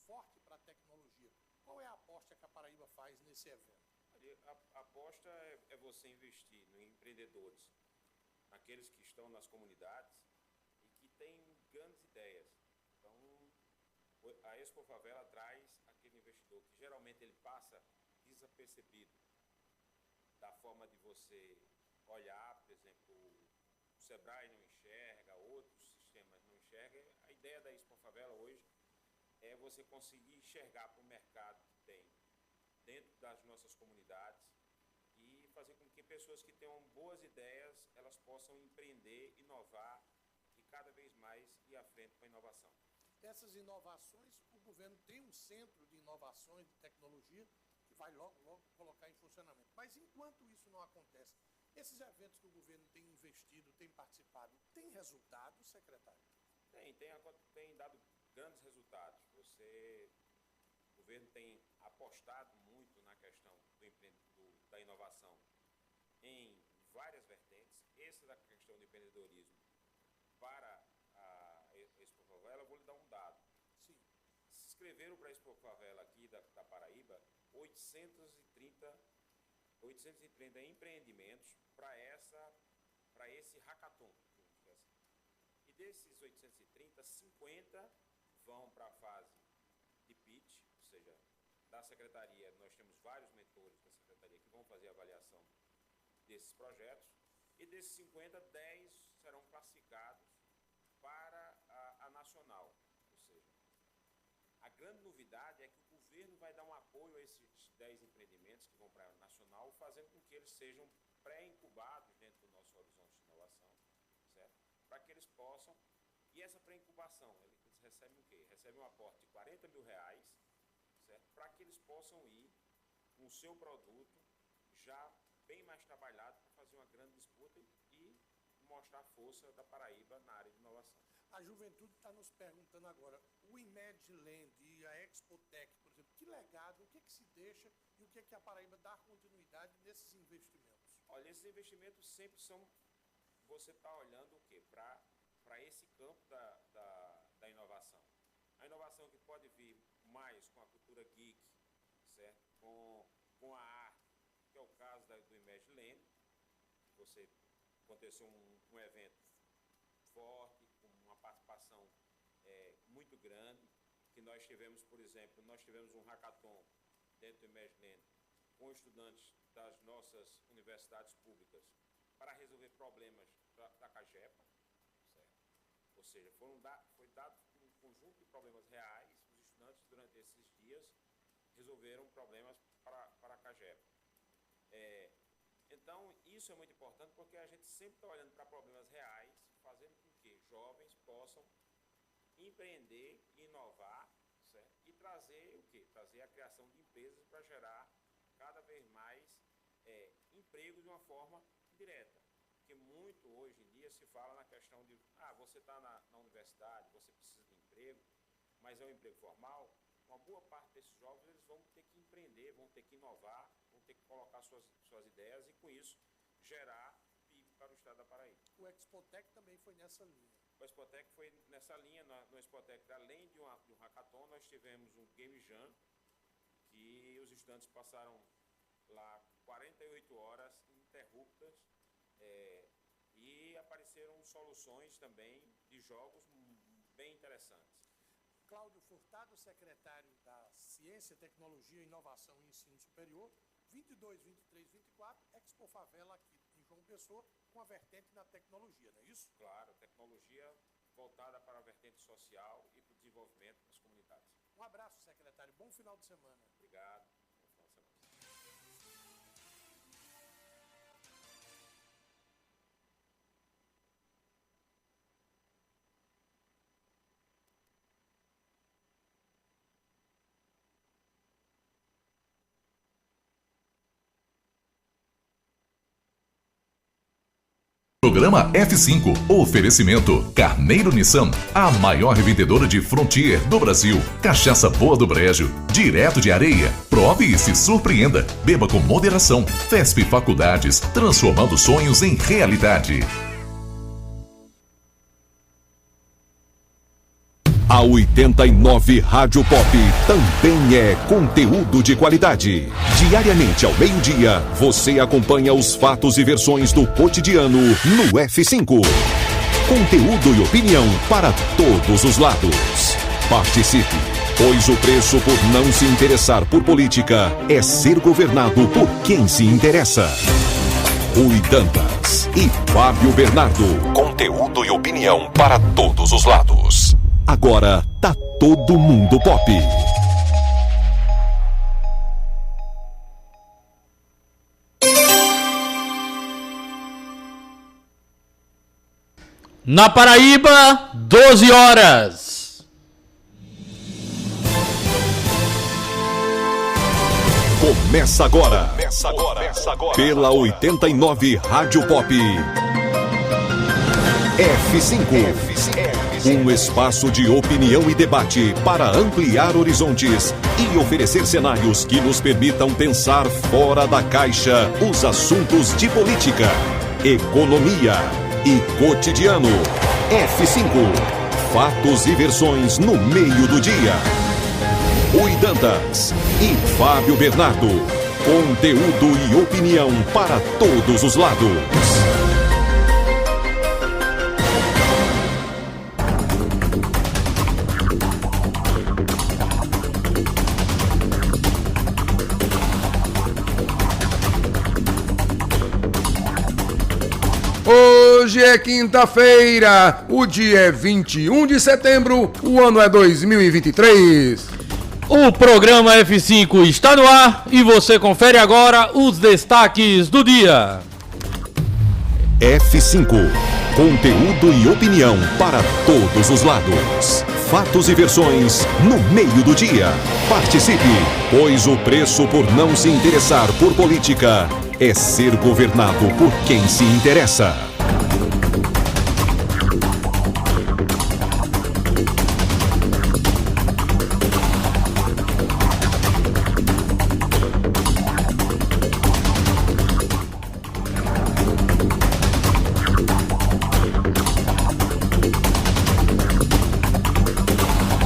forte para a tecnologia. Qual é a aposta que a Paraíba faz nesse evento? A aposta é você investir em empreendedores, naqueles que estão nas comunidades e que têm grandes ideias. Então, a Expo Favela traz aquele investidor que geralmente ele passa desapercebido da forma de você olhar, por exemplo, o Sebrae não enxerga, outros sistemas não enxergam. A ideia da Expo Favela hoje é você conseguir enxergar para o mercado que tem dentro das nossas comunidades e fazer com que pessoas que tenham boas ideias, elas possam empreender, inovar e cada vez mais ir à frente com a inovação. Essas inovações, o governo tem um centro de inovações de tecnologia que vai logo colocar em funcionamento. Mas enquanto isso não acontece, esses eventos que o governo tem investido, tem participado, tem resultado, secretário? Tem dado grandes resultados. O governo tem apostado muito na questão da inovação em várias vertentes. Essa da questão do empreendedorismo para a Expo Favela, eu vou lhe dar um dado. Sim. Se inscreveram para a Expo Favela aqui da Paraíba 830 empreendimentos para esse hackathon. E desses 830, 50 vão para a fase de pitch, ou seja, da secretaria, nós temos vários mentores da secretaria que vão fazer a avaliação desses projetos, e desses 50, 10 serão classificados para a nacional. Ou seja, a grande novidade é que o governo vai dar um apoio a esses 10 empreendimentos que vão para a nacional, fazendo com que eles sejam pré-incubados dentro do nosso horizonte de inovação, certo? Para que eles possam, e essa pré-incubação, eles recebem o quê? Recebem um aporte de R$40 mil, certo? Para que eles possam ir com o seu produto já bem mais trabalhado para fazer uma grande disputa e mostrar a força da Paraíba na área de inovação. A juventude está nos perguntando agora, o Imedland e a Expotec, por exemplo, que legado, o que se deixa e o que a Paraíba dá continuidade nesses investimentos? Olha, esses investimentos sempre são, você está olhando o quê? Para esse campo da inovação. A inovação que pode vir mais com a cultura geek, certo? Com a arte, que é o caso do Imedland, que aconteceu um evento forte, com uma participação muito grande, que nós tivemos, por exemplo, um hackathon dentro do Imedland com estudantes das nossas universidades públicas para resolver problemas da CAGEPA, certo? Ou seja, foi dado um conjunto de problemas reais, os estudantes durante esses dias resolveram problemas para a CAGEPA. Então, isso é muito importante porque a gente sempre está olhando para problemas reais, fazendo com que jovens possam empreender, inovar, certo? E trazer o quê? Trazer a criação de empresas para gerar cada vez mais emprego de uma forma direta. Porque muito hoje em dia se fala na questão de você está na universidade, você precisa de emprego, mas é um emprego formal. Uma boa parte desses jovens eles vão ter que empreender, vão ter que inovar, vão ter que colocar suas ideias e com isso gerar PIB para o estado da Paraíba. O Expotec também foi nessa linha. O Expotec foi nessa linha. No Expotec, além de um hackathon, nós tivemos um Game Jam, que os estudantes passaram lá 48 horas ininterruptas e apareceram soluções também de jogos bem interessantes. Cláudio Furtado, secretário da Ciência, Tecnologia, Inovação e Ensino Superior, 22, 23, 24, Expo Favela aqui em João Pessoa, com a vertente na tecnologia, não é isso? Claro, tecnologia voltada para a vertente social e para o desenvolvimento das comunidades. Um abraço, secretário. Bom final de semana. Obrigado. Bom final de semana. Programa F5. Oferecimento Carneiro Nissan, a maior revendedora de Frontier do Brasil. Cachaça Boa do Brejo, direto de Areia. Prove e se surpreenda. Beba com moderação. FESP Faculdades, transformando sonhos em realidade. A 89 Rádio Pop também é conteúdo de qualidade. Diariamente ao meio-dia, você acompanha os fatos e versões do cotidiano no F5. Conteúdo e opinião para todos os lados. Participe, pois o preço por não se interessar por política é ser governado por quem se interessa. Rui Dantas e Fábio Bernardo. Conteúdo e opinião para todos os lados. Agora tá todo mundo pop. Na Paraíba, 12 horas. Começa agora. Pela 89 Rádio Pop. F5. Um espaço de opinião e debate para ampliar horizontes e oferecer cenários que nos permitam pensar fora da caixa os assuntos de política, economia e cotidiano. F5. Fatos e versões no meio do dia. Rui Dantas e Fábio Bernardo. Conteúdo e opinião para todos os lados. Hoje é quinta-feira, o dia é 21 de setembro, o ano é 2023. O programa F5 está no ar e você confere agora os destaques do dia. F5. Conteúdo e opinião para todos os lados. Fatos e versões no meio do dia. Participe, pois o preço por não se interessar por política é ser governado por quem se interessa.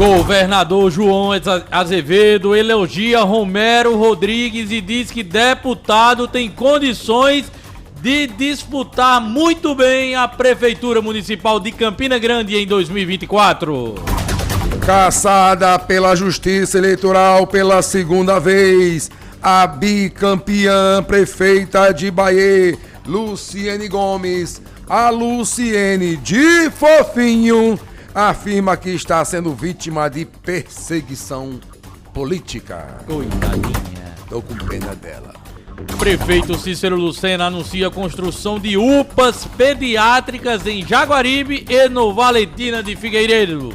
Governador João Azevedo elogia Romero Rodrigues e diz que deputado tem condições de disputar muito bem a Prefeitura Municipal de Campina Grande em 2024. Caçada pela Justiça Eleitoral pela segunda vez, a bicampeã prefeita de Bahia, Luciene Gomes, a Luciene de Fofinho, afirma que está sendo vítima de perseguição política. Coitadinha. Tô com pena dela. Prefeito Cícero Lucena anuncia a construção de UPAs pediátricas em Jaguaribe e no Valentina de Figueiredo.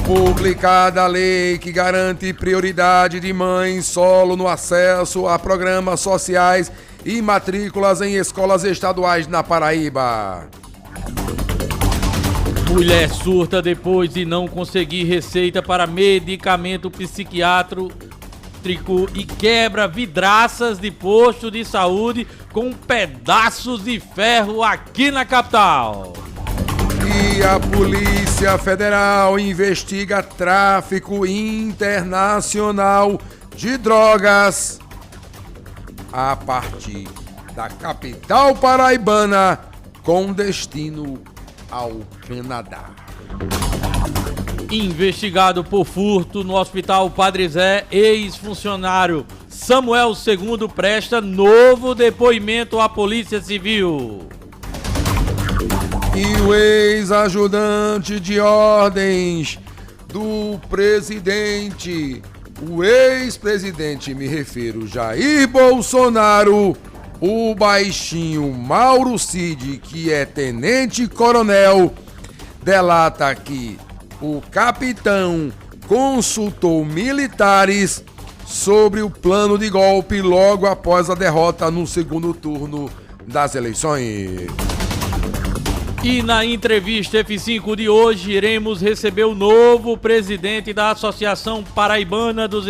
Publicada a lei que garante prioridade de mães solo no acesso a programas sociais e matrículas em escolas estaduais na Paraíba. Mulher surta depois de não conseguir receita para medicamento psiquiátrico e quebra vidraças de posto de saúde com pedaços de ferro aqui na capital. E a Polícia Federal investiga tráfico internacional de drogas a partir da capital paraibana com destino ao Canadá. Investigado por furto no Hospital Padre Zé, ex-funcionário Samuel II presta novo depoimento à Polícia Civil. E o ex-ajudante de ordens do presidente, o ex-presidente, me refiro, Jair Bolsonaro, o baixinho Mauro Cid, que é tenente-coronel, delata que o capitão consultou militares sobre o plano de golpe logo após a derrota no segundo turno das eleições. E na entrevista F5 de hoje, iremos receber o novo presidente da Associação Paraibana dos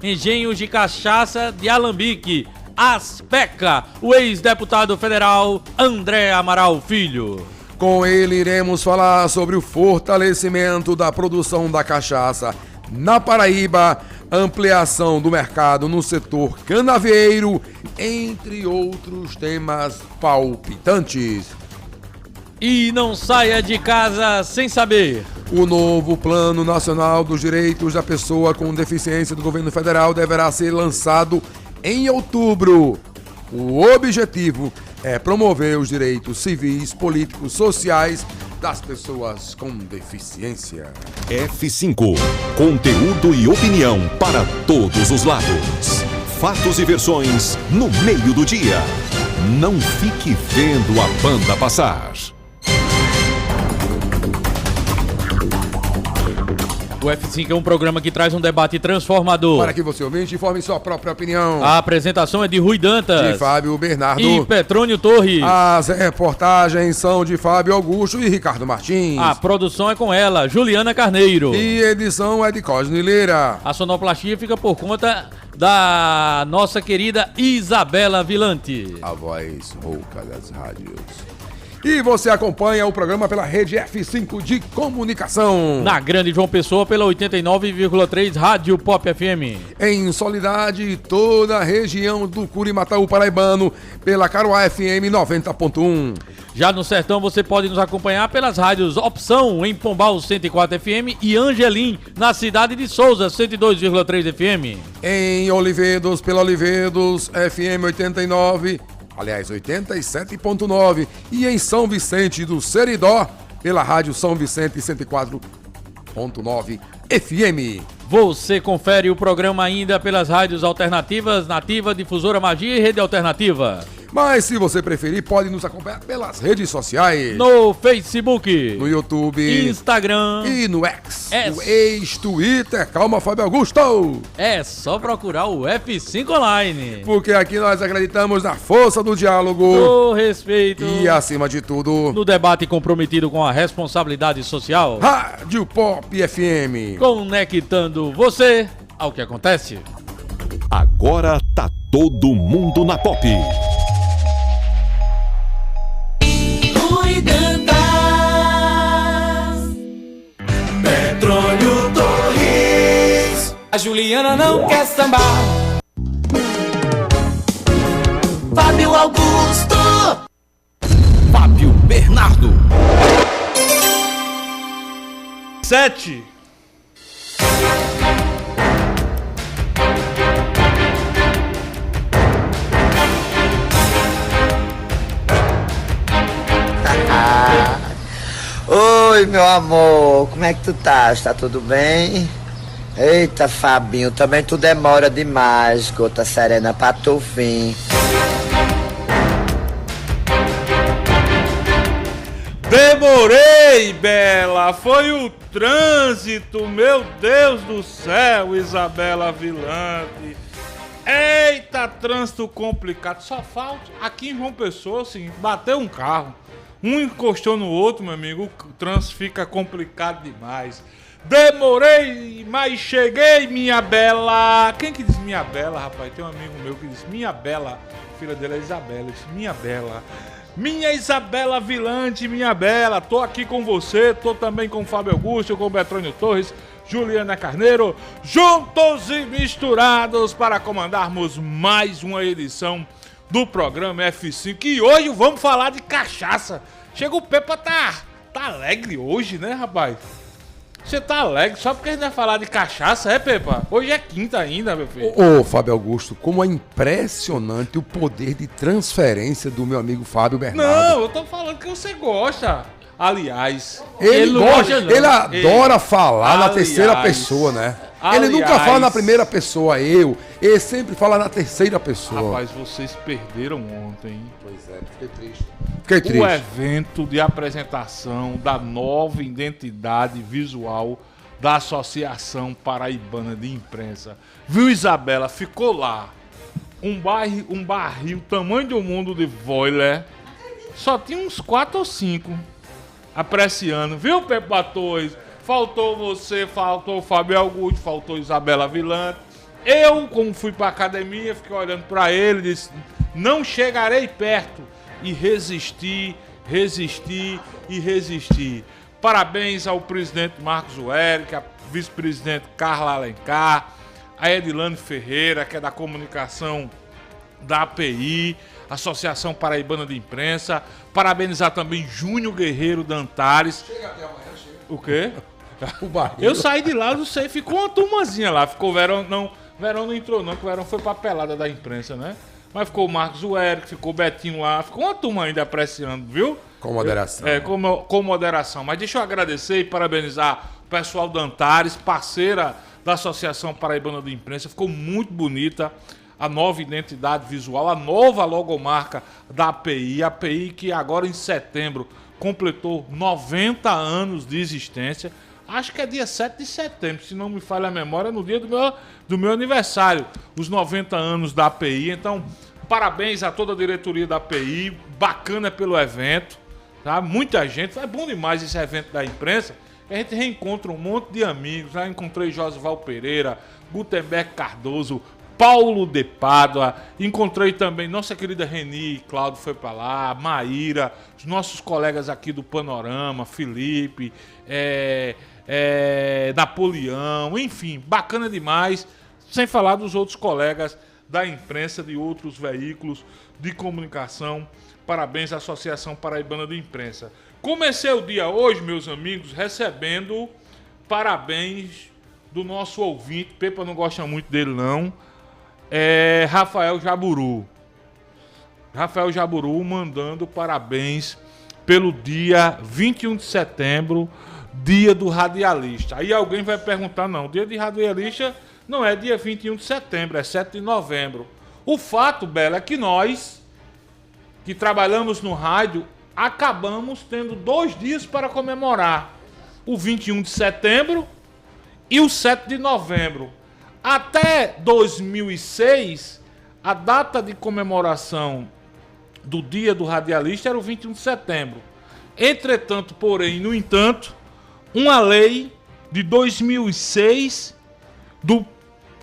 Engenhos de Cachaça de Alambique, ASPECA, o ex-deputado federal André Amaral Filho. Com ele iremos falar sobre o fortalecimento da produção da cachaça na Paraíba, ampliação do mercado no setor canavieiro, entre outros temas palpitantes. E não saia de casa sem saber. O novo Plano Nacional dos Direitos da Pessoa com Deficiência do Governo Federal deverá ser lançado em outubro. O objetivo é promover os direitos civis, políticos, sociais das pessoas com deficiência. F5. Conteúdo e opinião para todos os lados. Fatos e versões no meio do dia. Não fique vendo a banda passar. O F5 é um programa que traz um debate transformador. Para que você, ouvinte, informe sua própria opinião. A apresentação é de Rui Dantas, de Fábio Bernardo e Petrônio Torres. As reportagens são de Fábio Augusto e Ricardo Martins. A produção é com ela, Juliana Carneiro. E edição é de Cosne Lira. A sonoplastia fica por conta da nossa querida Isabela Vilante. A voz rouca das rádios. E você acompanha o programa pela rede F5 de comunicação. Na Grande João Pessoa, pela 89,3 Rádio Pop FM. Em Soledade, toda a região do Curimataú paraibano, pela Caruá FM 90.1. Já no Sertão, você pode nos acompanhar pelas rádios Opção, em Pombal 104 FM, e Angelim, na cidade de Souza, 102,3 FM. Em Olivedos, pela Olivedos FM 87.9, e em São Vicente do Seridó, pela rádio São Vicente 104.9 FM. Você confere o programa ainda pelas rádios alternativas, Nativa, Difusora Magia e Rede Alternativa. Mas se você preferir, pode nos acompanhar pelas redes sociais. No Facebook, no YouTube, Instagram e no X, o ex-Twitter. Calma, Fábio Augusto. É só procurar o F5 Online. Porque aqui nós acreditamos na força do diálogo, do respeito e, acima de tudo, no debate comprometido com a responsabilidade social. Rádio Pop FM. Conectando você ao que acontece. Agora tá todo mundo na Pop. Petrônio Torres. A Juliana não quer sambar. Fábio Augusto. Fábio Bernardo. 7. Oi, meu amor, como é que tu tá? Tá tudo bem? Eita, Fabinho, também tu demora demais, gota serena pra tu vir. Demorei, Bela, foi o trânsito, meu Deus do céu, Isabela Vilante. Eita, trânsito complicado, só falta, aqui em João Pessoa, assim, bateu um carro. Um encostou no outro, meu amigo, o trânsito fica complicado demais. Demorei, mas cheguei, minha bela. Quem que diz minha bela, rapaz? Tem um amigo meu que diz minha bela. A filha dele é Isabela, diz minha bela. Minha Isabela Vilante, minha bela. Tô aqui com você, tô também com o Fábio Augusto, com o Petrônio Torres, Juliana Carneiro, juntos e misturados para comandarmos mais uma edição do programa F5, e hoje vamos falar de cachaça. Chega o Pepa, tá alegre hoje, né, rapaz? Você tá alegre só porque a gente vai falar de cachaça, é, Pepa? Hoje é quinta ainda, meu filho. Ô, Fábio Augusto, como é impressionante o poder de transferência do meu amigo Fábio Bernardo. Não, eu tô falando que você gosta. Aliás, ele adora falar na terceira pessoa, né? Ele nunca fala na primeira pessoa, ele sempre fala na terceira pessoa. Rapaz, vocês perderam ontem. Pois é, fiquei triste. O evento de apresentação da nova identidade visual da Associação Paraibana de Imprensa. Viu, Isabela? Ficou lá. Um barril tamanho do mundo de Voiler. Só tinha uns 4 ou 5 apreciando. Viu, Pepa Torres? Faltou você, faltou o Fábio Augusto, faltou Isabela Vilante. Eu, como fui pra academia, fiquei olhando pra ele e disse, não chegarei perto. E resisti resistir e resistir. Parabéns ao presidente Marcos Zuerck, a vice-presidente Carla Alencar, a Edilane Ferreira, que é da comunicação da API, Associação Paraibana de Imprensa. Parabenizar também Júnior Guerreiro da Antares. Chega até amanhã, chega. O quê? O barril. Eu saí de lá, não sei, ficou uma turmazinha lá. Ficou o Verão, não entrou não, que o Verão foi pra pelada da imprensa, né? Mas ficou o Marcos Zuerck, ficou o Betinho lá, ficou uma turma ainda apreciando, viu? Com moderação. Com moderação. Mas deixa eu agradecer e parabenizar o pessoal da Antares, parceira da Associação Paraibana de Imprensa. Ficou muito bonita a nova identidade visual, a nova logomarca da API. A API que agora em setembro completou 90 anos de existência. Acho que é dia 7 de setembro, se não me falha a memória, no dia do meu aniversário, os 90 anos da API. Então, parabéns a toda a diretoria da API, bacana pelo evento, tá? Muita gente, é bom demais esse evento da imprensa, a gente reencontra um monte de amigos. Já encontrei Josival Pereira, Gutenberg Cardoso, Paulo de Pádua, encontrei também nossa querida Reni, Cláudio foi pra lá, Maíra, os nossos colegas aqui do Panorama, Felipe, Napoleão, enfim, bacana demais, sem falar dos outros colegas da imprensa, de outros veículos de comunicação. Parabéns à Associação Paraibana de Imprensa. Comecei o dia hoje, meus amigos, recebendo parabéns do nosso ouvinte, Pepa não gosta muito dele não, Rafael Jaburu. Rafael Jaburu mandando parabéns pelo dia 21 de setembro, dia do radialista. Aí alguém vai perguntar, não, o dia de radialista não é dia 21 de setembro, é 7 de novembro. O fato, Bela, é que nós, que trabalhamos no rádio, acabamos tendo 2 dias para comemorar. O 21 de setembro e o 7 de novembro. Até 2006, a data de comemoração do dia do radialista era o 21 de setembro. Entretanto, porém, no entanto, uma lei de 2006,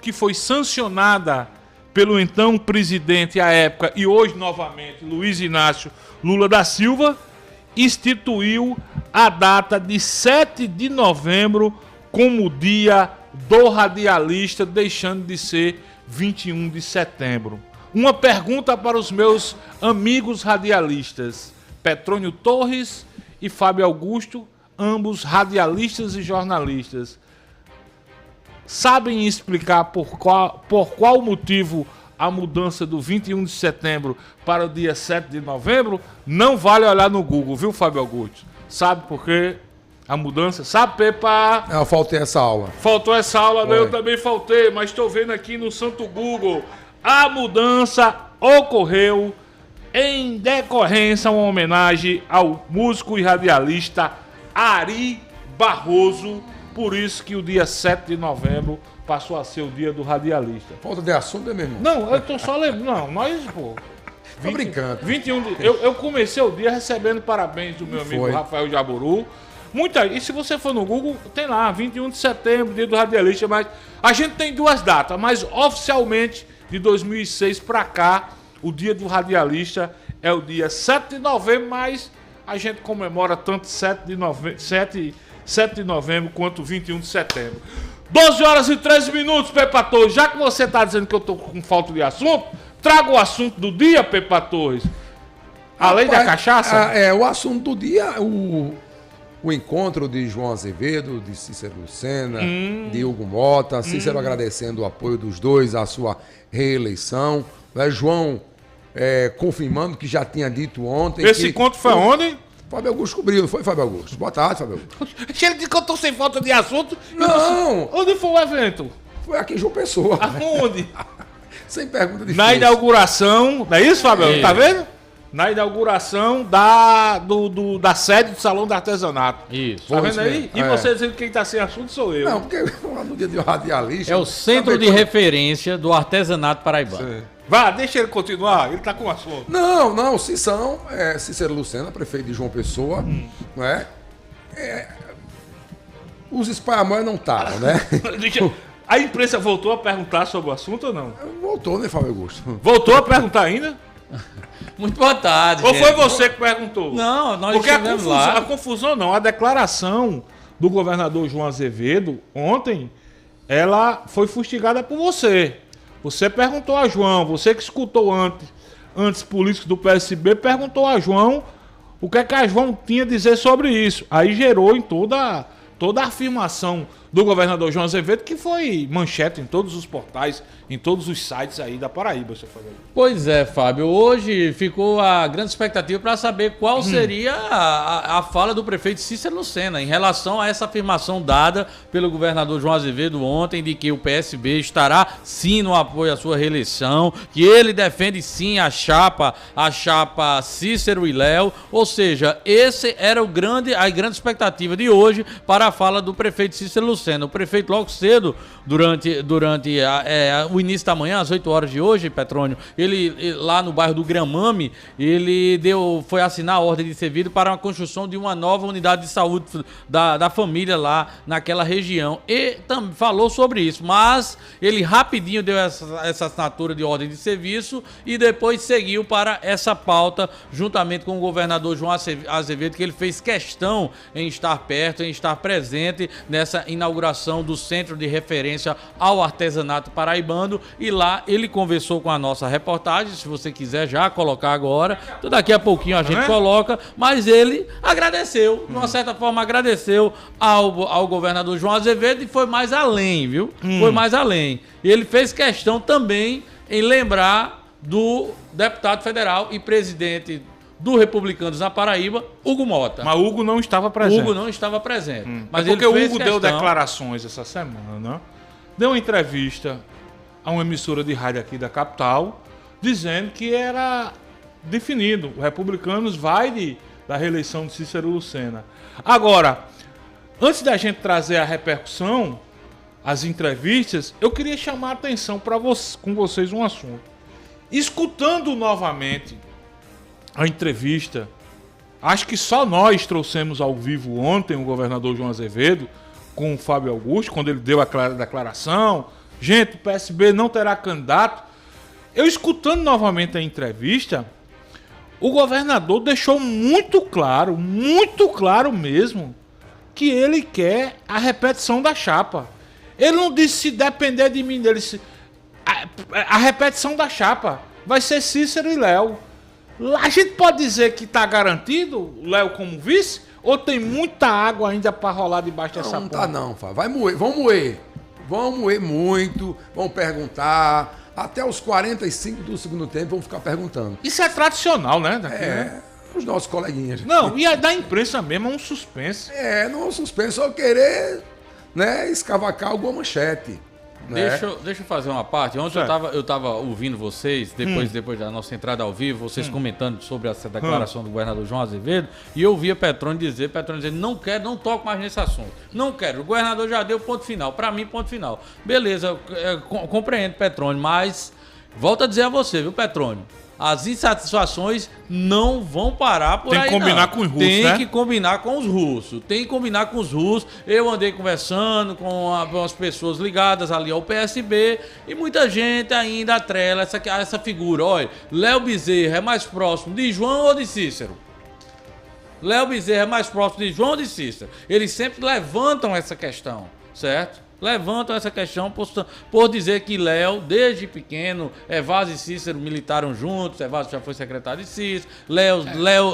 que foi sancionada pelo então presidente à época e hoje novamente Luiz Inácio Lula da Silva, instituiu a data de 7 de novembro como dia do radialista, deixando de ser 21 de setembro. Uma pergunta para os meus amigos radialistas, Petrônio Torres e Fábio Augusto, ambos radialistas e jornalistas. Sabem explicar por qual motivo a mudança do 21 de setembro para o dia 7 de novembro? Não vale olhar no Google, viu, Fábio Augusto? Sabe por quê? A mudança? Sabe, Pepa? Eu faltei essa aula. Faltou essa aula, né? Eu também faltei, mas estou vendo aqui no santo Google. A mudança ocorreu em decorrência, uma homenagem ao músico e radialista Ari Barroso. Por isso que o dia 7 de novembro passou a ser o dia do radialista. Falta de assunto, é mesmo? Não, eu tô só lembrando. Não, nós, pô. Tô brincando. 21 de, eu comecei o dia recebendo parabéns do meu amigo Rafael Jaburu. E se você for no Google, tem lá, 21 de setembro, dia do radialista, mas a gente tem 2 datas, mas oficialmente, de 2006 para cá, o dia do radialista é o dia 7 de novembro, mas a gente comemora tanto 7 de novembro quanto 21 de setembro. 12 horas e 13 minutos, Pepa Torres. Já que você está dizendo que eu estou com falta de assunto, traga o assunto do dia, Pepa Torres. Além da cachaça? O assunto do dia, o encontro de João Azevedo, de Cícero Lucena, de Hugo Mota. Cícero agradecendo o apoio dos dois à sua reeleição. João confirmando que já tinha dito ontem. Esse encontro foi onde? Fábio Augusto cobriu, não foi, Fábio Augusto? Boa tarde, Fábio Augusto. Ele disse que eu tô sem falta de assunto. Não! Onde foi o evento? Foi aqui em João Pessoa. Aonde? Sem pergunta difícil. Na inauguração, não é isso, Fábio? Tá vendo? Na inauguração da sede do Salão do Artesanato. Isso. Tá vendo aí? E você dizendo que quem tá sem assunto sou eu. Não, porque no dia do radialista... É o centro de referência do artesanato paraibano. Sim. Vá, deixa ele continuar, ele tá com assunto. Não, Cícero Lucena, prefeito de João Pessoa, não é? Os espanhóis não estavam, né? A imprensa voltou a perguntar sobre o assunto ou não? Voltou, né, Fábio Augusto? Voltou a perguntar ainda? Muito boa tarde. Ou gente. foi você que perguntou? Não, nós Porque estivemos lá. A confusão não, a declaração do governador João Azevedo ontem, ela foi fustigada por você. Você perguntou a João, você que escutou antes políticos do PSB, perguntou a João o que é que a João tinha a dizer sobre isso. Aí gerou em toda a afirmação do governador João Azevedo, que foi manchete em todos os portais, em todos os sites aí da Paraíba, seu Fábio. Pois é, Fábio. Hoje ficou a grande expectativa para saber qual seria a fala do prefeito Cícero Lucena em relação a essa afirmação dada pelo governador João Azevedo ontem de que o PSB estará sim no apoio à sua reeleição, que ele defende sim a chapa Cícero e Léo. Ou seja, esse era a grande expectativa de hoje para a fala do prefeito Cícero Lucena. O prefeito logo cedo, durante o início da manhã, às 8 horas de hoje, Petrônio, ele lá no bairro do Gramame, ele foi assinar a ordem de serviço para a construção de uma nova unidade de saúde da família lá naquela região. E também falou sobre isso, mas ele rapidinho deu essa assinatura de ordem de serviço e depois seguiu para essa pauta, juntamente com o governador João Azevedo, que ele fez questão em estar perto, em estar presente nessa inauguração do Centro de Referência ao Artesanato Paraibano, e lá ele conversou com a nossa reportagem. Se você quiser já colocar agora, então daqui a pouquinho a gente coloca, mas ele agradeceu, de uma certa forma agradeceu ao governador João Azevedo e foi mais além, viu? Foi mais além. E ele fez questão também em lembrar do deputado federal e presidente do Republicanos na Paraíba, Hugo Mota. Mas Hugo não estava presente. Hugo não estava presente. Mas porque ele fez o Hugo questão... deu declarações essa semana, deu uma entrevista a uma emissora de rádio aqui da capital, dizendo que era definido, o Republicanos vai da reeleição de Cícero Lucena. Agora, antes da gente trazer a repercussão, as entrevistas, eu queria chamar a atenção com vocês um assunto. Escutando novamente a entrevista, acho que só nós trouxemos ao vivo ontem o governador João Azevedo com o Fábio Augusto, quando ele deu a declaração, gente, o PSB não terá candidato. Eu escutando novamente a entrevista, o governador deixou muito claro mesmo, que ele quer a repetição da chapa. Ele não disse se depender de mim, ele disse a repetição da chapa vai ser Cícero e Léo. A gente pode dizer que está garantido o Léo como vice? Ou tem muita água ainda para rolar debaixo dessa ponte? Não tá não, Fábio. Vai moer, vão moer muito, vão perguntar. Até os 45 do segundo tempo vão ficar perguntando. Isso é tradicional, né? Daqui, né? Os nossos coleguinhas. Não, e a da imprensa mesmo é um suspense. Não é um suspense, só querer, escavacar alguma manchete. Deixa eu fazer uma parte. Ontem eu tava ouvindo vocês, depois da nossa entrada ao vivo, vocês comentando sobre essa declaração do governador João Azevedo, e eu ouvia Petrônio dizer, não toco mais nesse assunto. Não quero. O governador já deu ponto final. Para mim, ponto final. Beleza, compreendo, Petrônio, mas volto a dizer a você, viu, Petrônio? As insatisfações não vão parar por aí, não. Tem que combinar com os russos, Tem que combinar com os russos. Tem que combinar com os russos. Eu andei conversando com as pessoas ligadas ali ao PSB e muita gente ainda atrela essa figura. Olha, Léo Bezerra é mais próximo de João ou de Cícero? Léo Bezerra é mais próximo de João ou de Cícero? Eles sempre levantam essa questão, certo? Levantam essa questão por dizer que Léo, desde pequeno, Evásio e Cícero militaram juntos, Evásio já foi secretário de Cícero,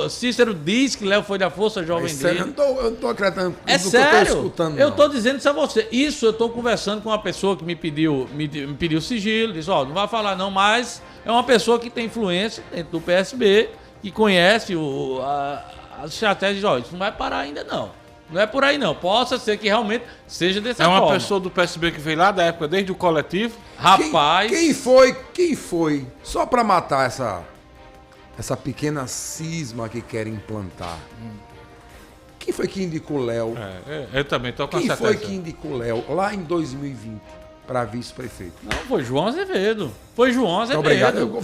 Cícero diz que Léo foi da Força Jovem dele. Eu não tô acreditando é do sério? que eu tô escutando. Eu tô dizendo isso a você. Isso eu tô conversando com uma pessoa que me pediu sigilo, disse, não vai falar não, mas é uma pessoa que tem influência dentro do PSB, que conhece as estratégias, isso não vai parar ainda não. Não é por aí não, possa ser que realmente seja dessa forma. É uma pessoa do PSB que veio lá da época, desde o coletivo. Rapaz... Quem foi, só para matar essa pequena cisma que querem implantar? Quem foi que indicou Léo? Eu também estou com Quem certeza. foi que indicou Léo lá em 2020 para vice-prefeito? Não, foi João Azevedo. Foi João Azevedo. Obrigado. Eu vou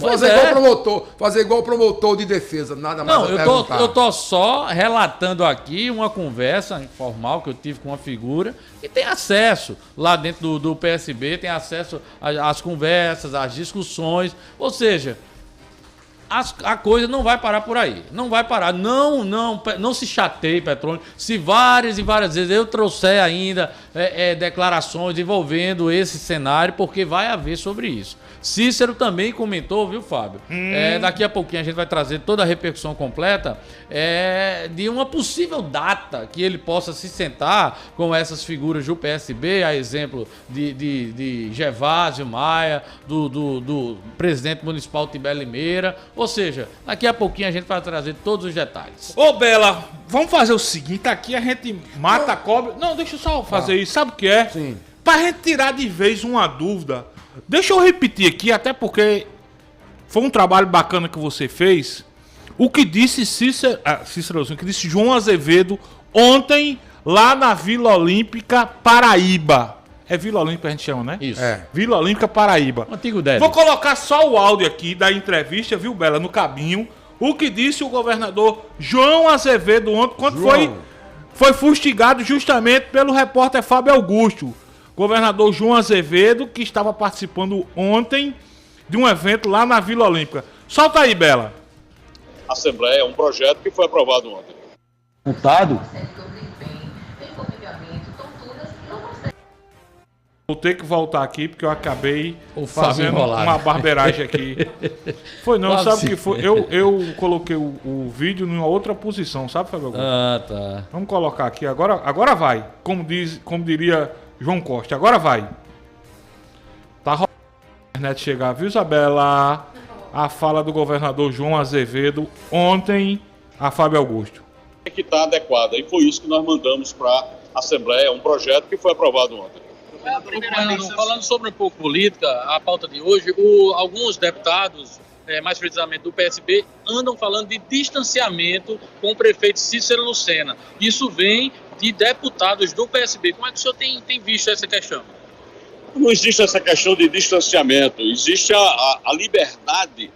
fazer igual promotor de defesa, nada mais a perguntar. Eu tô só relatando aqui uma conversa informal que eu tive com uma figura que tem acesso lá dentro do PSB, tem acesso às conversas, às discussões, ou seja, a coisa não vai parar por aí. Não vai parar. Não se chateie, Petrônio. Se várias e várias vezes eu trouxer ainda declarações envolvendo esse cenário, porque vai haver sobre isso. Cícero também comentou, viu, Fábio? Daqui a pouquinho a gente vai trazer toda a repercussão completa de uma possível data que ele possa se sentar com essas figuras do PSB, a exemplo de Gervásio Maia, do presidente municipal Tibé Limeira. Ou seja, daqui a pouquinho a gente vai trazer todos os detalhes. Ô, Bela, vamos fazer o seguinte, aqui a gente mata a cobra. Não, deixa eu só fazer isso. Sabe o que é? Sim. Pra gente tirar de vez uma dúvida. Deixa eu repetir aqui, até porque foi um trabalho bacana que você fez. O que disse Cícerozinho, o que disse João Azevedo ontem lá na Vila Olímpica, Paraíba. É Vila Olímpica a gente chama, né? Isso. Vila Olímpica, Paraíba. Antigo Débora. Vou colocar só o áudio aqui da entrevista, viu, Bela, no cabinho. O que disse o governador João Azevedo ontem, quando foi fustigado justamente pelo repórter Fábio Augusto. Governador João Azevedo, que estava participando ontem de um evento lá na Vila Olímpica. Solta aí, Bela. Assembleia, um projeto que foi aprovado ontem. Deputado? Vou ter que voltar aqui, porque eu acabei fazendo uma barbeiragem aqui. Foi não, sabe o que foi? Eu coloquei o vídeo numa outra posição, sabe, Fábio Augusto? Ah, tá. Vamos colocar aqui, agora vai. Como diria João Costa, agora vai. Tá rolando a internet chegar, viu, Isabela? A fala do governador João Azevedo ontem a Fábio Augusto. É que está adequada, e foi isso que nós mandamos para a Assembleia, um projeto que foi aprovado ontem. Falando sobre um pouco política, a pauta de hoje, alguns deputados, mais precisamente do PSB, andam falando de distanciamento com o prefeito Cícero Lucena. Isso vem de deputados do PSB. Como é que o senhor tem visto essa questão? Não existe essa questão de distanciamento, existe a liberdade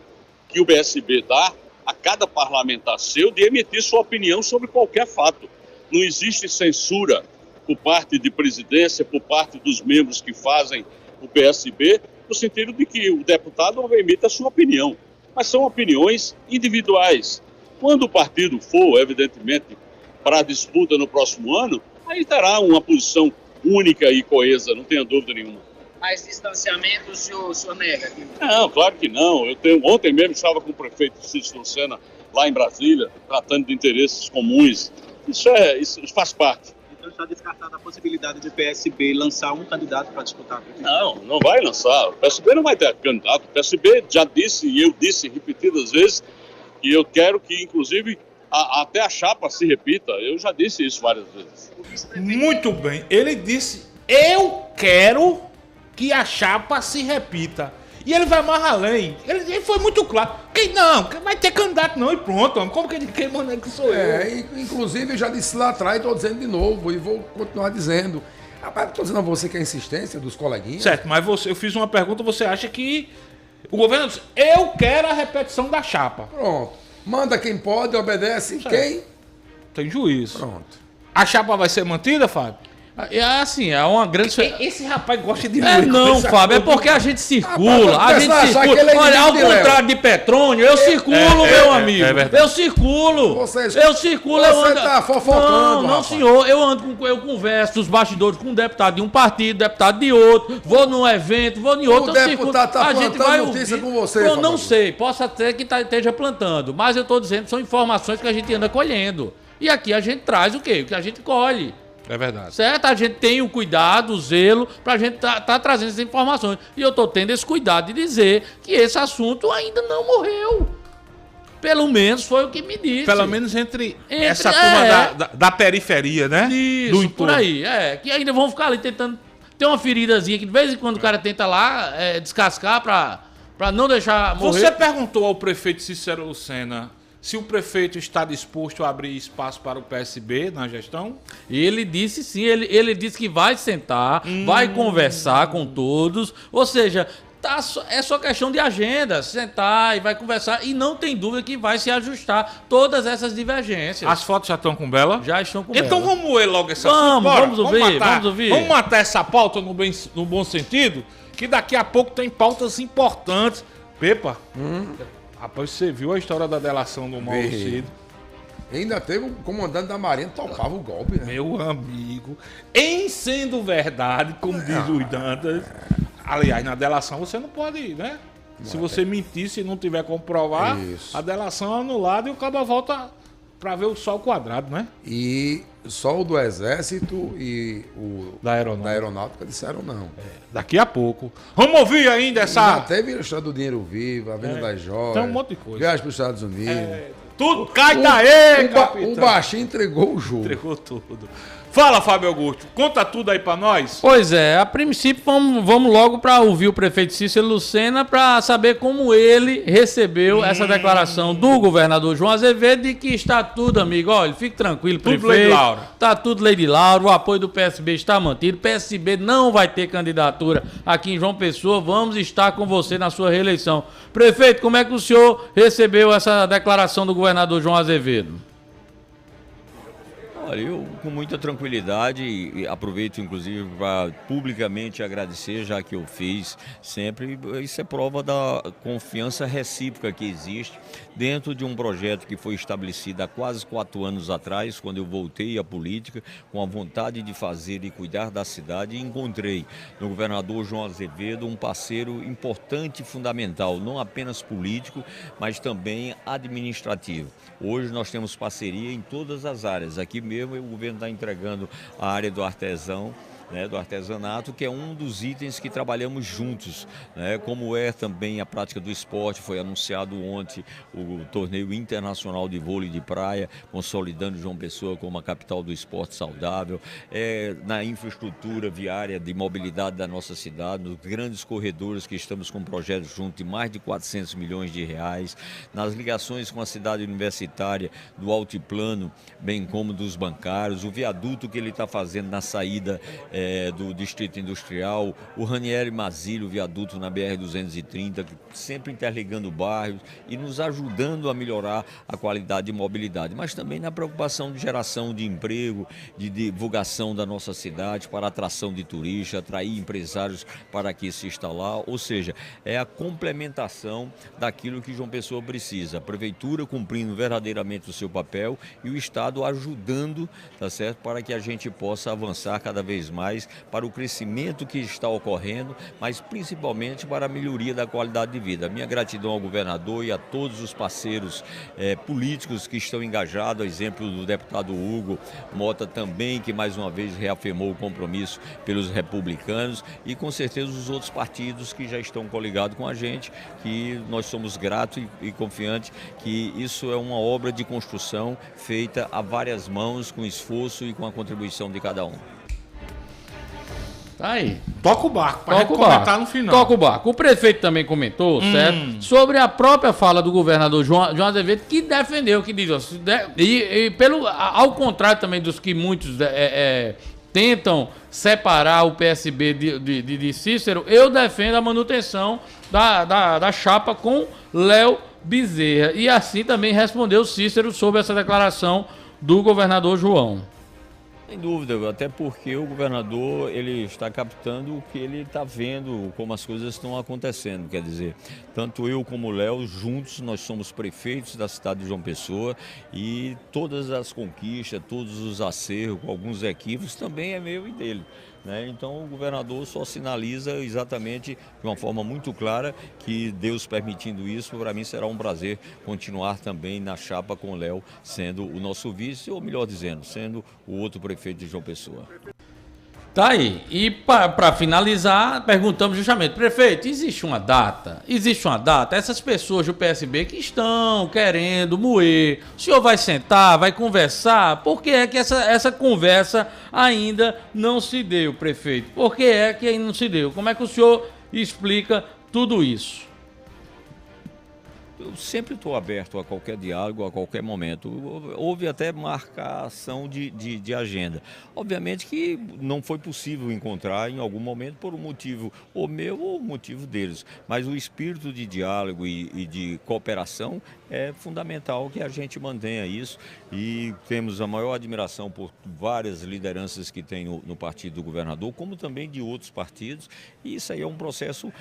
que o PSB dá a cada parlamentar seu de emitir sua opinião sobre qualquer fato. Não existe censura por parte de presidência, por parte dos membros que fazem o PSB, no sentido de que o deputado emita a sua opinião. Mas são opiniões individuais. Quando o partido for, evidentemente, para a disputa no próximo ano, aí terá uma posição única e coesa, não tenha dúvida nenhuma. Mais distanciamento o senhor nega? Não, claro que não. Ontem mesmo estava com o prefeito Cícero Lucena lá em Brasília, tratando de interesses comuns. Isso faz parte. Então está descartada a possibilidade de PSB lançar um candidato para disputar? Não vai lançar. O PSB não vai ter candidato. O PSB já disse, e eu disse repetidas vezes, que eu quero que, inclusive, até a chapa se repita. Eu já disse isso várias vezes. Muito bem. Ele disse, eu quero que a chapa se repita. E ele vai mais além. Ele foi muito claro. Não vai ter candidato não, e pronto. Como que quem manda que sou eu? Inclusive eu já disse lá atrás, estou dizendo de novo e vou continuar dizendo. Rapaz, estou dizendo a você que é a insistência dos coleguinhas. Certo, mas eu fiz uma pergunta, você acha que o governo disse, eu quero a repetição da chapa. Pronto. Manda quem pode, obedece quem tem juízo. Pronto. A chapa vai ser mantida, Fábio? Assim, é uma grande... Esse rapaz gosta de... Não, Fábio, é porque a gente circula. Olha, ao contrário de Petrônio, eu circulo, meu amigo. Eu circulo. Você tá fofocando, Não, senhor. Eu converso nos bastidores com um deputado de um partido, deputado de outro. Vou num evento, vou em outro. O deputado tá plantando notícia com você, eu não sei. Posso até que esteja plantando. Mas eu tô dizendo que são informações que a gente anda colhendo. E aqui a gente traz o quê? O que a gente colhe. É verdade. Certo? A gente tem o cuidado, o zelo, pra gente tá trazendo essas informações. E eu tô tendo esse cuidado de dizer que esse assunto ainda não morreu. Pelo menos foi o que me disse. Pelo menos entre essa turma da periferia, né? Isso, do por aí. Que ainda vão ficar ali tentando... Tem uma feridazinha que de vez em quando o cara tenta lá descascar pra não deixar morrer. Você perguntou ao prefeito Cícero Lucena se o prefeito está disposto a abrir espaço para o PSB na gestão? Ele disse sim, ele disse que vai sentar, vai conversar com todos, ou seja, é só questão de agenda, sentar e vai conversar, e não tem dúvida que vai se ajustar todas essas divergências. As fotos já estão com Bela? Já estão com então Bela. Vamos ver logo essa Vamos ouvir. Vamos matar essa pauta no bom sentido, que daqui a pouco tem pautas importantes. Pepa, Rapaz, você viu a história da delação do Mauro Cid? Ainda teve o comandante da Marinha que tocava o golpe, né? Meu amigo, em sendo verdade, como diz o Dantas, aliás, na delação você não pode ir, né? Se você mentir, se não tiver como provar, a delação é anulada e o cabo volta para ver o sol quadrado, né? E só o do Exército e o da Aeronáutica disseram não. Daqui a pouco. Vamos ouvir ainda essa... Até vira a história do dinheiro vivo, a venda das joias. Tem um monte de coisa. Viagem para os Estados Unidos. Tudo cai daí, capitão. O baixinho entregou o jogo. Entregou tudo. Fala, Fábio Augusto. Conta tudo aí pra nós. Pois é, a princípio vamos logo para ouvir o prefeito Cícero Lucena para saber como ele recebeu essa declaração do governador João Azevedo de que está tudo, amigo. Olha, fique tranquilo, prefeito. Tudo Lei de Laura. Tá tudo Lei de Laura, o apoio do PSB está mantido, o PSB não vai ter candidatura aqui em João Pessoa, vamos estar com você na sua reeleição. Prefeito, como é que o senhor recebeu essa declaração do governador João Azevedo? Olha, eu com muita tranquilidade e aproveito inclusive para publicamente agradecer, já que eu fiz sempre, isso é prova da confiança recíproca que existe dentro de um projeto que foi estabelecido há quase 4 anos atrás, quando eu voltei à política, com a vontade de fazer e cuidar da cidade, e encontrei no governador João Azevedo um parceiro importante e fundamental, não apenas político, mas também administrativo. Hoje nós temos parceria em todas as áreas. Aqui mesmo o governo está entregando a área do artesão, né, do artesanato, que é um dos itens que trabalhamos juntos, né, como é também a prática do esporte. Foi anunciado ontem o torneio internacional de vôlei de praia, consolidando João Pessoa como a capital do esporte saudável, na infraestrutura viária de mobilidade da nossa cidade, nos grandes corredores que estamos com projetos juntos de mais de 400 milhões de reais, nas ligações com a cidade universitária do altiplano, bem como dos bancários, o viaduto que ele está fazendo na saída do Distrito Industrial, o Ranieri Mazzilli, o viaduto na BR-230, sempre interligando bairros e nos ajudando a melhorar a qualidade de mobilidade, mas também na preocupação de geração de emprego, de divulgação da nossa cidade para atração de turistas, atrair empresários para aqui se instalar, ou seja, é a complementação daquilo que João Pessoa precisa, a Prefeitura cumprindo verdadeiramente o seu papel e o Estado ajudando, tá certo, para que a gente possa avançar cada vez mais para o crescimento que está ocorrendo, mas principalmente para a melhoria da qualidade de vida. Minha gratidão ao governador e a todos os parceiros políticos que estão engajados, exemplo do deputado Hugo Mota também, que mais uma vez reafirmou o compromisso pelos republicanos, e com certeza os outros partidos que já estão coligados com a gente, que nós somos gratos e confiantes que isso é uma obra de construção feita a várias mãos, com esforço e com a contribuição de cada um. Tá aí. Toca o barco, para comentar no final. Toca o barco. O prefeito também comentou, certo? Sobre a própria fala do governador João Azevedo, que defendeu, que diz, ao contrário também dos que muitos tentam separar o PSB de Cícero, eu defendo a manutenção da chapa com Léo Bezerra. E assim também respondeu Cícero sobre essa declaração do governador João. Sem dúvida, até porque o governador ele está captando o que ele está vendo, como as coisas estão acontecendo. Quer dizer, tanto eu como o Léo, juntos, nós somos prefeitos da cidade de João Pessoa e todas as conquistas, todos os acertos, alguns equívocos, também é meu e dele. Então o governador só sinaliza exatamente de uma forma muito clara que, Deus permitindo isso, para mim será um prazer continuar também na chapa com o Léo, sendo o nosso vice, ou melhor dizendo, sendo o outro prefeito de João Pessoa. Tá aí. E para finalizar, perguntamos justamente, prefeito, existe uma data? Existe uma data? Essas pessoas do PSB que estão querendo moer, o senhor vai sentar, vai conversar? Por que é que essa conversa ainda não se deu, prefeito? Por que é que ainda não se deu? Como é que o senhor explica tudo isso? Eu sempre estou aberto a qualquer diálogo, a qualquer momento. Houve até marcação de agenda. Obviamente que não foi possível encontrar em algum momento por um motivo ou meu ou motivo deles. Mas o espírito de diálogo e de cooperação é fundamental que a gente mantenha isso. E temos a maior admiração por várias lideranças que tem no partido do governador, como também de outros partidos. E isso aí é um processo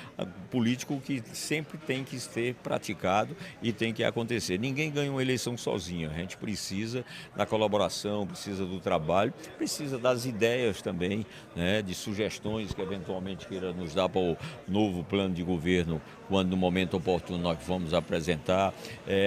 político que sempre tem que ser praticado Estado e tem que acontecer. Ninguém ganha uma eleição sozinho, a gente precisa da colaboração, precisa do trabalho, precisa das ideias também, né, de sugestões que eventualmente queira nos dar para o novo plano de governo, quando no momento oportuno nós vamos apresentar.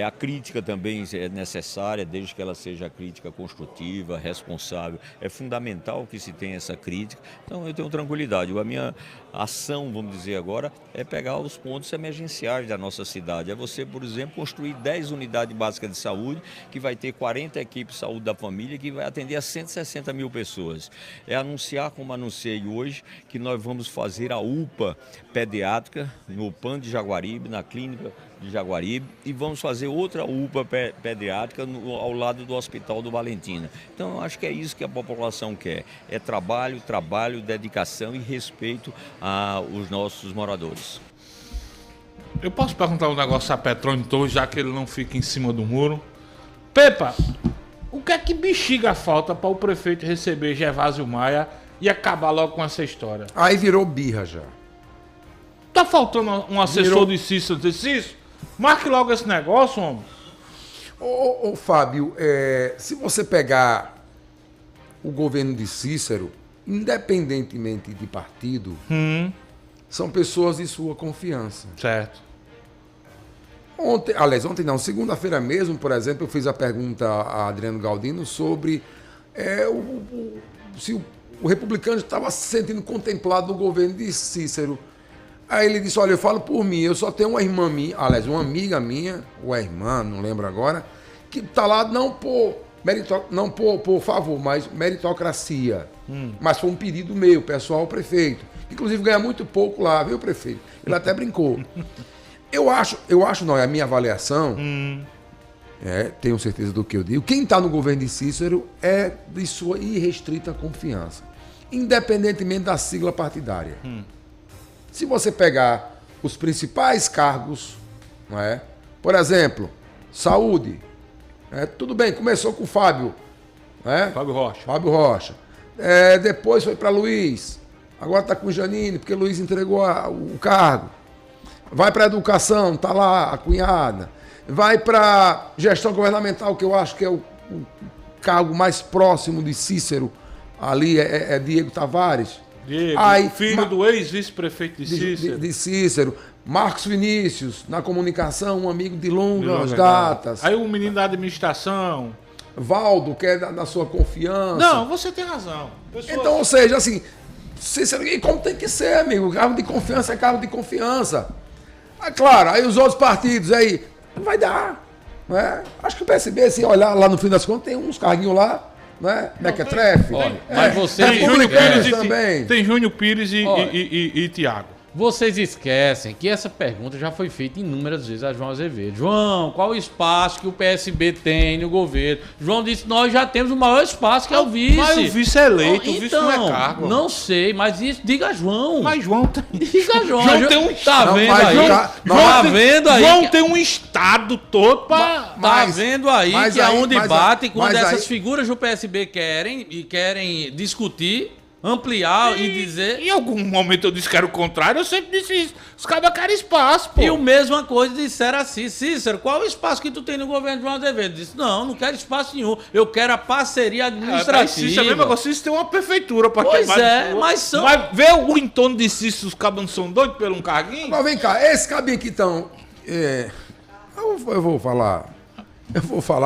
A crítica também é necessária, desde que ela seja crítica construtiva, responsável. É fundamental que se tenha essa crítica. Então eu tenho tranquilidade. A minha ação, vamos dizer agora, é pegar os pontos emergenciais da nossa cidade. É você, por exemplo, construir 10 unidades básicas de saúde, que vai ter 40 equipes de saúde da família, que vai atender a 160 mil pessoas. É anunciar, como anunciei hoje, que nós vamos fazer a UPA pediátrica no PAN de Jaguaribe, na clínica de Jaguaribe, e vamos fazer outra UPA pediátrica ao lado do Hospital do Valentina. Então, eu acho que é isso que a população quer. É trabalho, dedicação e respeito aos nossos moradores. Eu posso perguntar um negócio a Petrônio Torres, já que ele não fica em cima do muro? Pepa, o que é que bexiga falta para o prefeito receber Gervásio Maia e acabar logo com essa história? Aí virou birra já. Tá faltando um assessor de Cícero. Cícero, marque logo esse negócio, homem. Ô Fábio, se você pegar o governo de Cícero, independentemente de partido, são pessoas de sua confiança. Certo. Ontem não, segunda-feira mesmo, por exemplo, eu fiz a pergunta a Adriano Galdino sobre se o republicano estava se sentindo contemplado no governo de Cícero. Aí ele disse, olha, eu falo por mim, eu só tenho uma irmã minha, aliás, uma amiga minha, ou a irmã, não lembro agora, que está lá não por favor, mas meritocracia. Mas foi um pedido meu, pessoal, ao prefeito. Inclusive ganha muito pouco lá, viu, prefeito? Ele até brincou. Eu acho não, é a minha avaliação, tenho certeza do que eu digo, quem está no governo de Cícero é de sua irrestrita confiança, independentemente da sigla partidária. Se você pegar os principais cargos, não é? Por exemplo, saúde, tudo bem, começou com o Fábio. Fábio Rocha. Depois foi para Luiz, agora está com o Janine, porque Luiz entregou o cargo. Vai para a educação, está lá a cunhada. Vai para gestão governamental, que eu acho que é o cargo mais próximo de Cícero, ali é Diego Tavares. Diego, filho do ex-vice-prefeito de Cícero. Marcos Vinícius, na comunicação, um amigo de longas datas. Aí o menino da administração. Valdo, que é da sua confiança. Não, você tem razão. Então, ou seja, assim, Cícero, e como tem que ser, amigo? Cargo de confiança é cargo de confiança. Claro, aí os outros partidos aí, não vai dar. Não é? Acho que o PSB, se olhar lá no fim das contas, tem uns carguinhos lá. Não é? Mequetrefe. Mas você tem Júnior Pires também. Tem Júnior Pires e Tiago. Vocês esquecem que essa pergunta já foi feita inúmeras vezes a João Azevedo. João, qual o espaço que o PSB tem no governo? João disse, nós já temos o maior espaço, que é o vice. Mas o vice é eleito, o vice não é cargo. Não sei, mas isso, diga João. Mas João tem... Diga João. João tem um... Tá vendo aí? Tá vendo aí? João tem um estado todo pra... Tá vendo aí que há um debate quando essas figuras do PSB querem discutir... ampliar e dizer... Em algum momento eu disse que era o contrário, eu sempre disse isso. Os caras querem espaço, pô. E a mesma coisa disseram assim, Cícero, qual é o espaço que tu tem no governo de João Azevedo? Disse, não quero espaço nenhum, eu quero a parceria administrativa. Cícero, a mesma coisa, Cícero tem uma prefeitura pra pois mas são... Mas vê o entorno de Cícero, os cabos não são doidos pelo um carguinho? Mas vem cá, esse cabinho aqui então... Eu vou falar,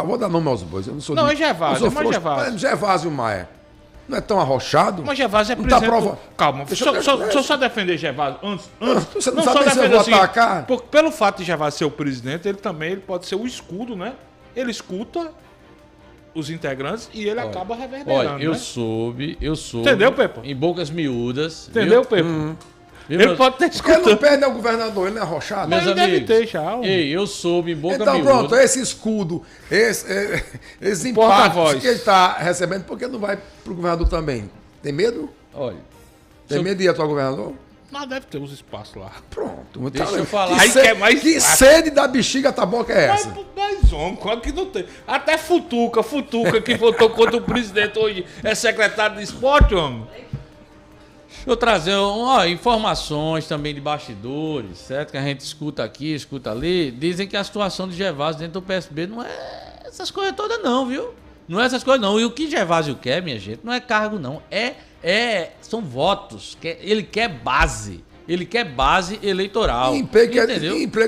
vou dar nome aos bois, eu não sou... Não, é Gervásio, Gervásio Maia. Não é tão arrochado? Mas Gervásio é presidente... Prova... Calma, deixa eu só defender Gervásio antes. Você não sabe se eu vou atacar? Pelo fato de Gervásio ser o presidente, ele pode ser o escudo, né? Ele escuta os integrantes e ele acaba reverberando. Olha, eu soube... Entendeu, Pepo? Em bocas miúdas... Entendeu, Pepo? Ele pode ter escutado. Ele não perde o governador, ele não é arrochado. Meus amigos, deve ter já. Ei, eu soube em boca miúda. Então pronto, esse escudo, esse impacto que ele está recebendo, por que não vai pro governador também? Tem medo? Olha. Tem medo de ir atuar governador? Mas deve ter uns espaços lá. Pronto. Deixa eu falar. Que sede da bexiga taboca é essa? Mas homem, claro que não tem. Até Futuca que votou contra o presidente hoje, é secretário de esporte, homem. eu trazer informações também de bastidores, certo? Que a gente escuta aqui, escuta ali. Dizem que a situação de Gervásio dentro do PSB não é essas coisas todas não, viu? Não é essas coisas não. E o que Gervásio quer, minha gente, não é cargo não. São votos. Ele quer base. Ele quer base eleitoral. Emprego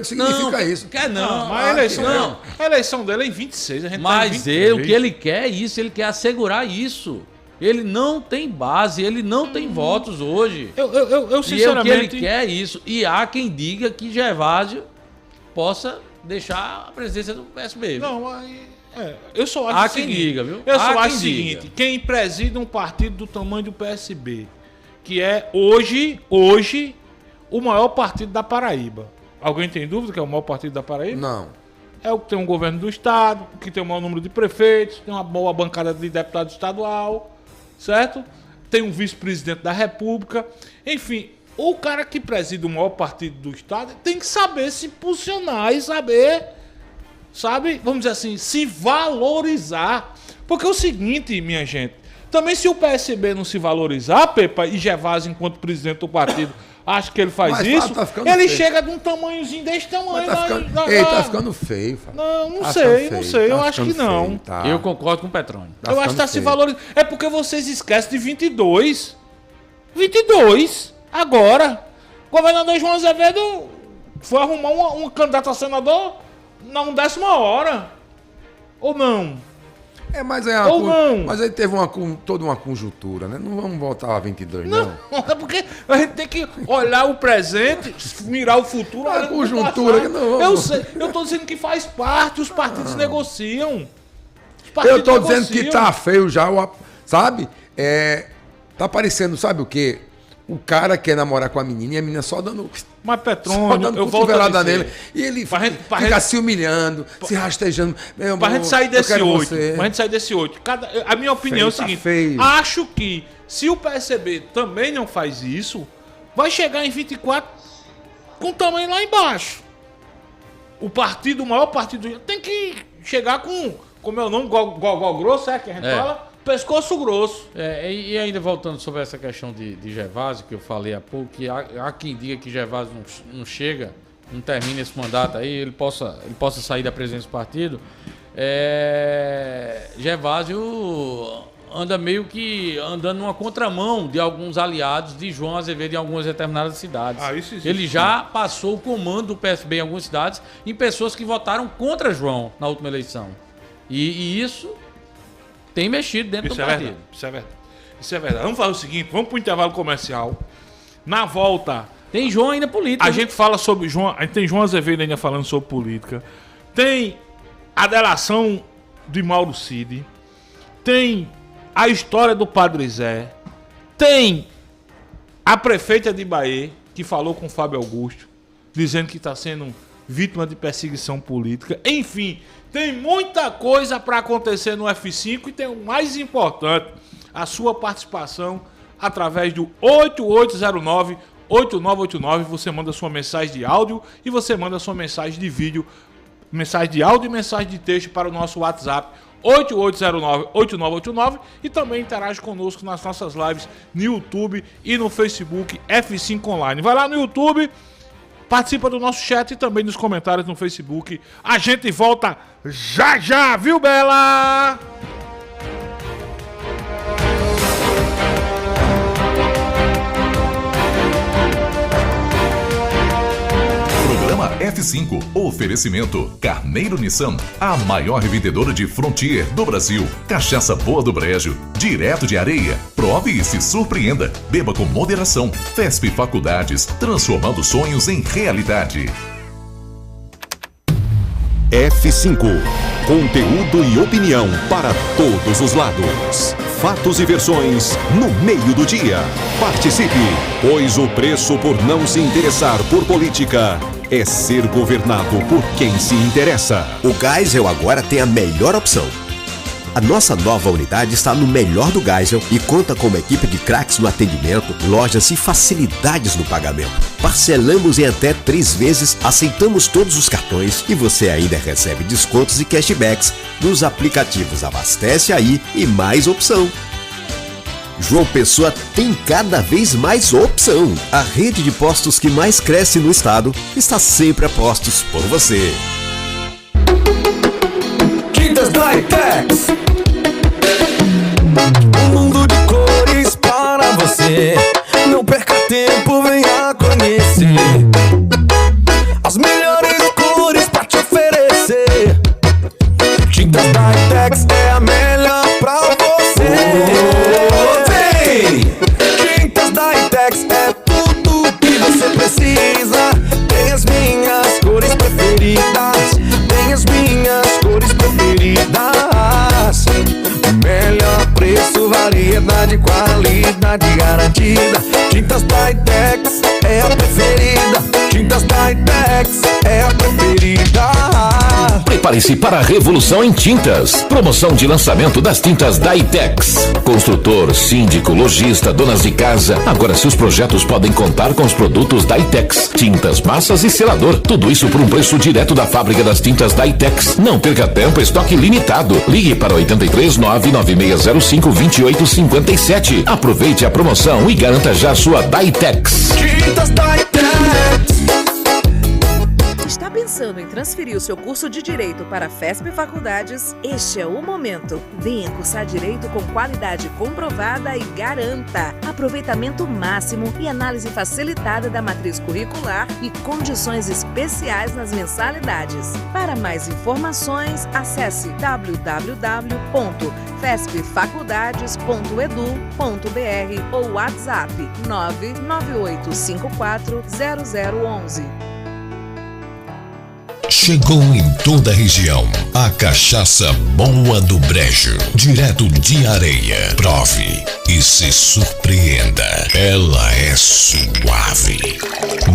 significa isso. Quer não. Mas a eleição dele é em 26, a gente mas tá em 23. o que ele quer é isso, ele quer assegurar isso. Ele não tem base, ele não tem votos hoje. Eu sinceramente... E o que ele quer é isso. E há quem diga que Gervásio possa deixar a presidência do PSB. Não, eu só acho o seguinte. Diga, viu? Eu só acho o seguinte, quem preside um partido do tamanho do PSB, que é hoje o maior partido da Paraíba. Alguém tem dúvida que é o maior partido da Paraíba? Não. É o que tem um governo do estado, que tem o maior número de prefeitos, tem uma boa bancada de deputado estadual, certo? Tem um vice-presidente da República. Enfim, o cara que preside o maior partido do estado tem que saber se posicionar e saber, sabe, vamos dizer assim, se valorizar. Porque é o seguinte, minha gente, também se o PSB não se valorizar, Pepa, e Gervásio enquanto presidente do partido acha que ele faz isso, ele feio. Chega de um tamanhozinho desse tamanho. Tá ficando feio. Não sei, eu acho que não. Feio, tá. Eu concordo com o Petrônio. Eu acho que tá se valorizando. É porque vocês esquecem de 22. 22, agora. O governador João Azevedo foi arrumar um candidato a senador na 10ª hora. Ou não? Mas aí teve toda uma conjuntura, né? Não vamos voltar a 22, não. É porque a gente tem que olhar o presente, mirar o futuro. A conjuntura que não vamos... Eu sei, eu tô dizendo que faz parte, os partidos negociam. Eu tô dizendo que tá feio já, sabe? Tá parecendo, sabe o quê? O cara quer namorar com a menina e a menina só dando... Mas Petrônio, eu volto a dizer, nele. E ele fica se humilhando, se rastejando. Pra gente sair desse 8. A minha opinião é o seguinte. Acho que se o PSB também não faz isso, vai chegar em 24 com tamanho lá embaixo. O maior partido, tem que chegar com... Como é o nome? Gogó grosso, que a gente fala? Pescoço grosso. E ainda voltando sobre essa questão de Gervásio, que eu falei há pouco, que há quem diga que Gervásio não chega, não termina esse mandato aí, ele possa sair da presidência do partido. Gervásio anda meio que andando numa contramão de alguns aliados de João Azevedo em algumas determinadas cidades. Isso existe. Ele já passou o comando do PSB em algumas cidades em pessoas que votaram contra João na última eleição. E isso... tem mexido dentro do partido. Isso é verdade. Vamos fazer o seguinte, vamos pro intervalo comercial. Na volta... Tem João ainda política. A gente fala sobre João... Tem João Azevedo ainda falando sobre política. Tem a delação de Mauro Cid. Tem a história do Padre Zé. Tem a prefeita de Bahia, que falou com o Fábio Augusto, dizendo que está sendo vítima de perseguição política. Enfim... Tem muita coisa para acontecer no F5 e tem o mais importante, a sua participação através do 8809-8989. Você manda sua mensagem de áudio e você manda sua mensagem de vídeo, mensagem de áudio e mensagem de texto para o nosso WhatsApp 8809-8989 e também interage conosco nas nossas lives no YouTube e no Facebook F5 Online. Vai lá no YouTube, participa do nosso chat e também nos comentários no Facebook. A gente volta já, viu, Bela? Programa F5. Oferecimento Carneiro Nissan, a maior revendedora de Frontier do Brasil. Cachaça Boa do Brejo, direto de Areia. Prove e se surpreenda. Beba com moderação. FESP Faculdades, transformando sonhos em realidade. F5. Conteúdo e opinião para todos os lados. Fatos e versões no meio do dia. Participe, pois o preço por não se interessar por política é ser governado por quem se interessa. O Geisel agora tem a melhor opção. A nossa nova unidade está no melhor do Geisel e conta com uma equipe de craques no atendimento, lojas e facilidades no pagamento. Parcelamos em até 3 vezes, aceitamos todos os cartões e você ainda recebe descontos e cashbacks nos aplicativos Abastece Aí e Mais Opção. João Pessoa tem cada vez mais opção. A rede de postos que mais cresce no estado está sempre a postos por você. Tintas Drytex, um mundo de cores para você. Não perca tempo, venha conhecer as melhores cores pra te oferecer. Tintas Drytex é a melhor pra você. Vem! Tintas Drytex é tudo que você precisa. Tem as minhas cores preferidas. Tem as minhas cores preferidas. Melhor preço, variedade, qualidade garantida. Tintas Drytex é a preferida. Tintas Drytex é a preferida. Prepare-se para a revolução em tintas. Promoção de lançamento das tintas Drytex. Construtor, síndico, lojista, donas de casa. Agora seus projetos podem contar com os produtos Drytex. Tintas, massas e selador. Tudo isso por um preço direto da fábrica das tintas Drytex. Não perca tempo, estoque limitado. Ligue para 83 99605 2857. Aproveite a promoção e garanta já sua Drytex. Tintas Drytex. Está pensando em transferir o seu curso de Direito para a FESP Faculdades? Este é o momento. Venha cursar Direito com qualidade comprovada e garanta aproveitamento máximo e análise facilitada da matriz curricular e condições especiais nas mensalidades. Para mais informações, acesse www.fespfaculdades.edu.br ou WhatsApp 998540011. Chegou em toda a região a cachaça Boa do Brejo, direto de Areia. Prove e se surpreenda. Ela é suave,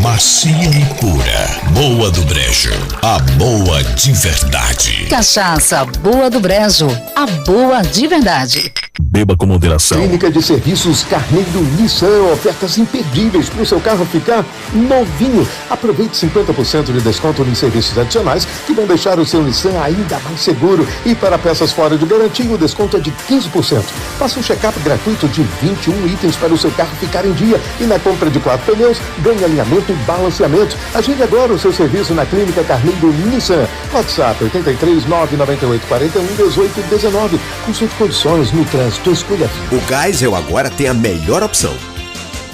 macia e pura. Boa do Brejo, a boa de verdade. Cachaça Boa do Brejo, a boa de verdade. Beba com moderação. Clínica de Serviços Carneiro Nissan, ofertas imperdíveis para o seu carro ficar novinho. Aproveite 50% de desconto em serviços adicionais que vão deixar o seu Nissan ainda mais seguro. E para peças fora de garantia, o desconto é de 15%. Faça um check-up gratuito de 21 itens para o seu carro ficar em dia. E na compra de 4 pneus, ganhe alinhamento e balanceamento. Agende agora o seu serviço na Clínica Carneiro Nissan. WhatsApp 83 998 41 18 19. Consulte condições no trânsito. Escolha. O Geisel agora tem a melhor opção.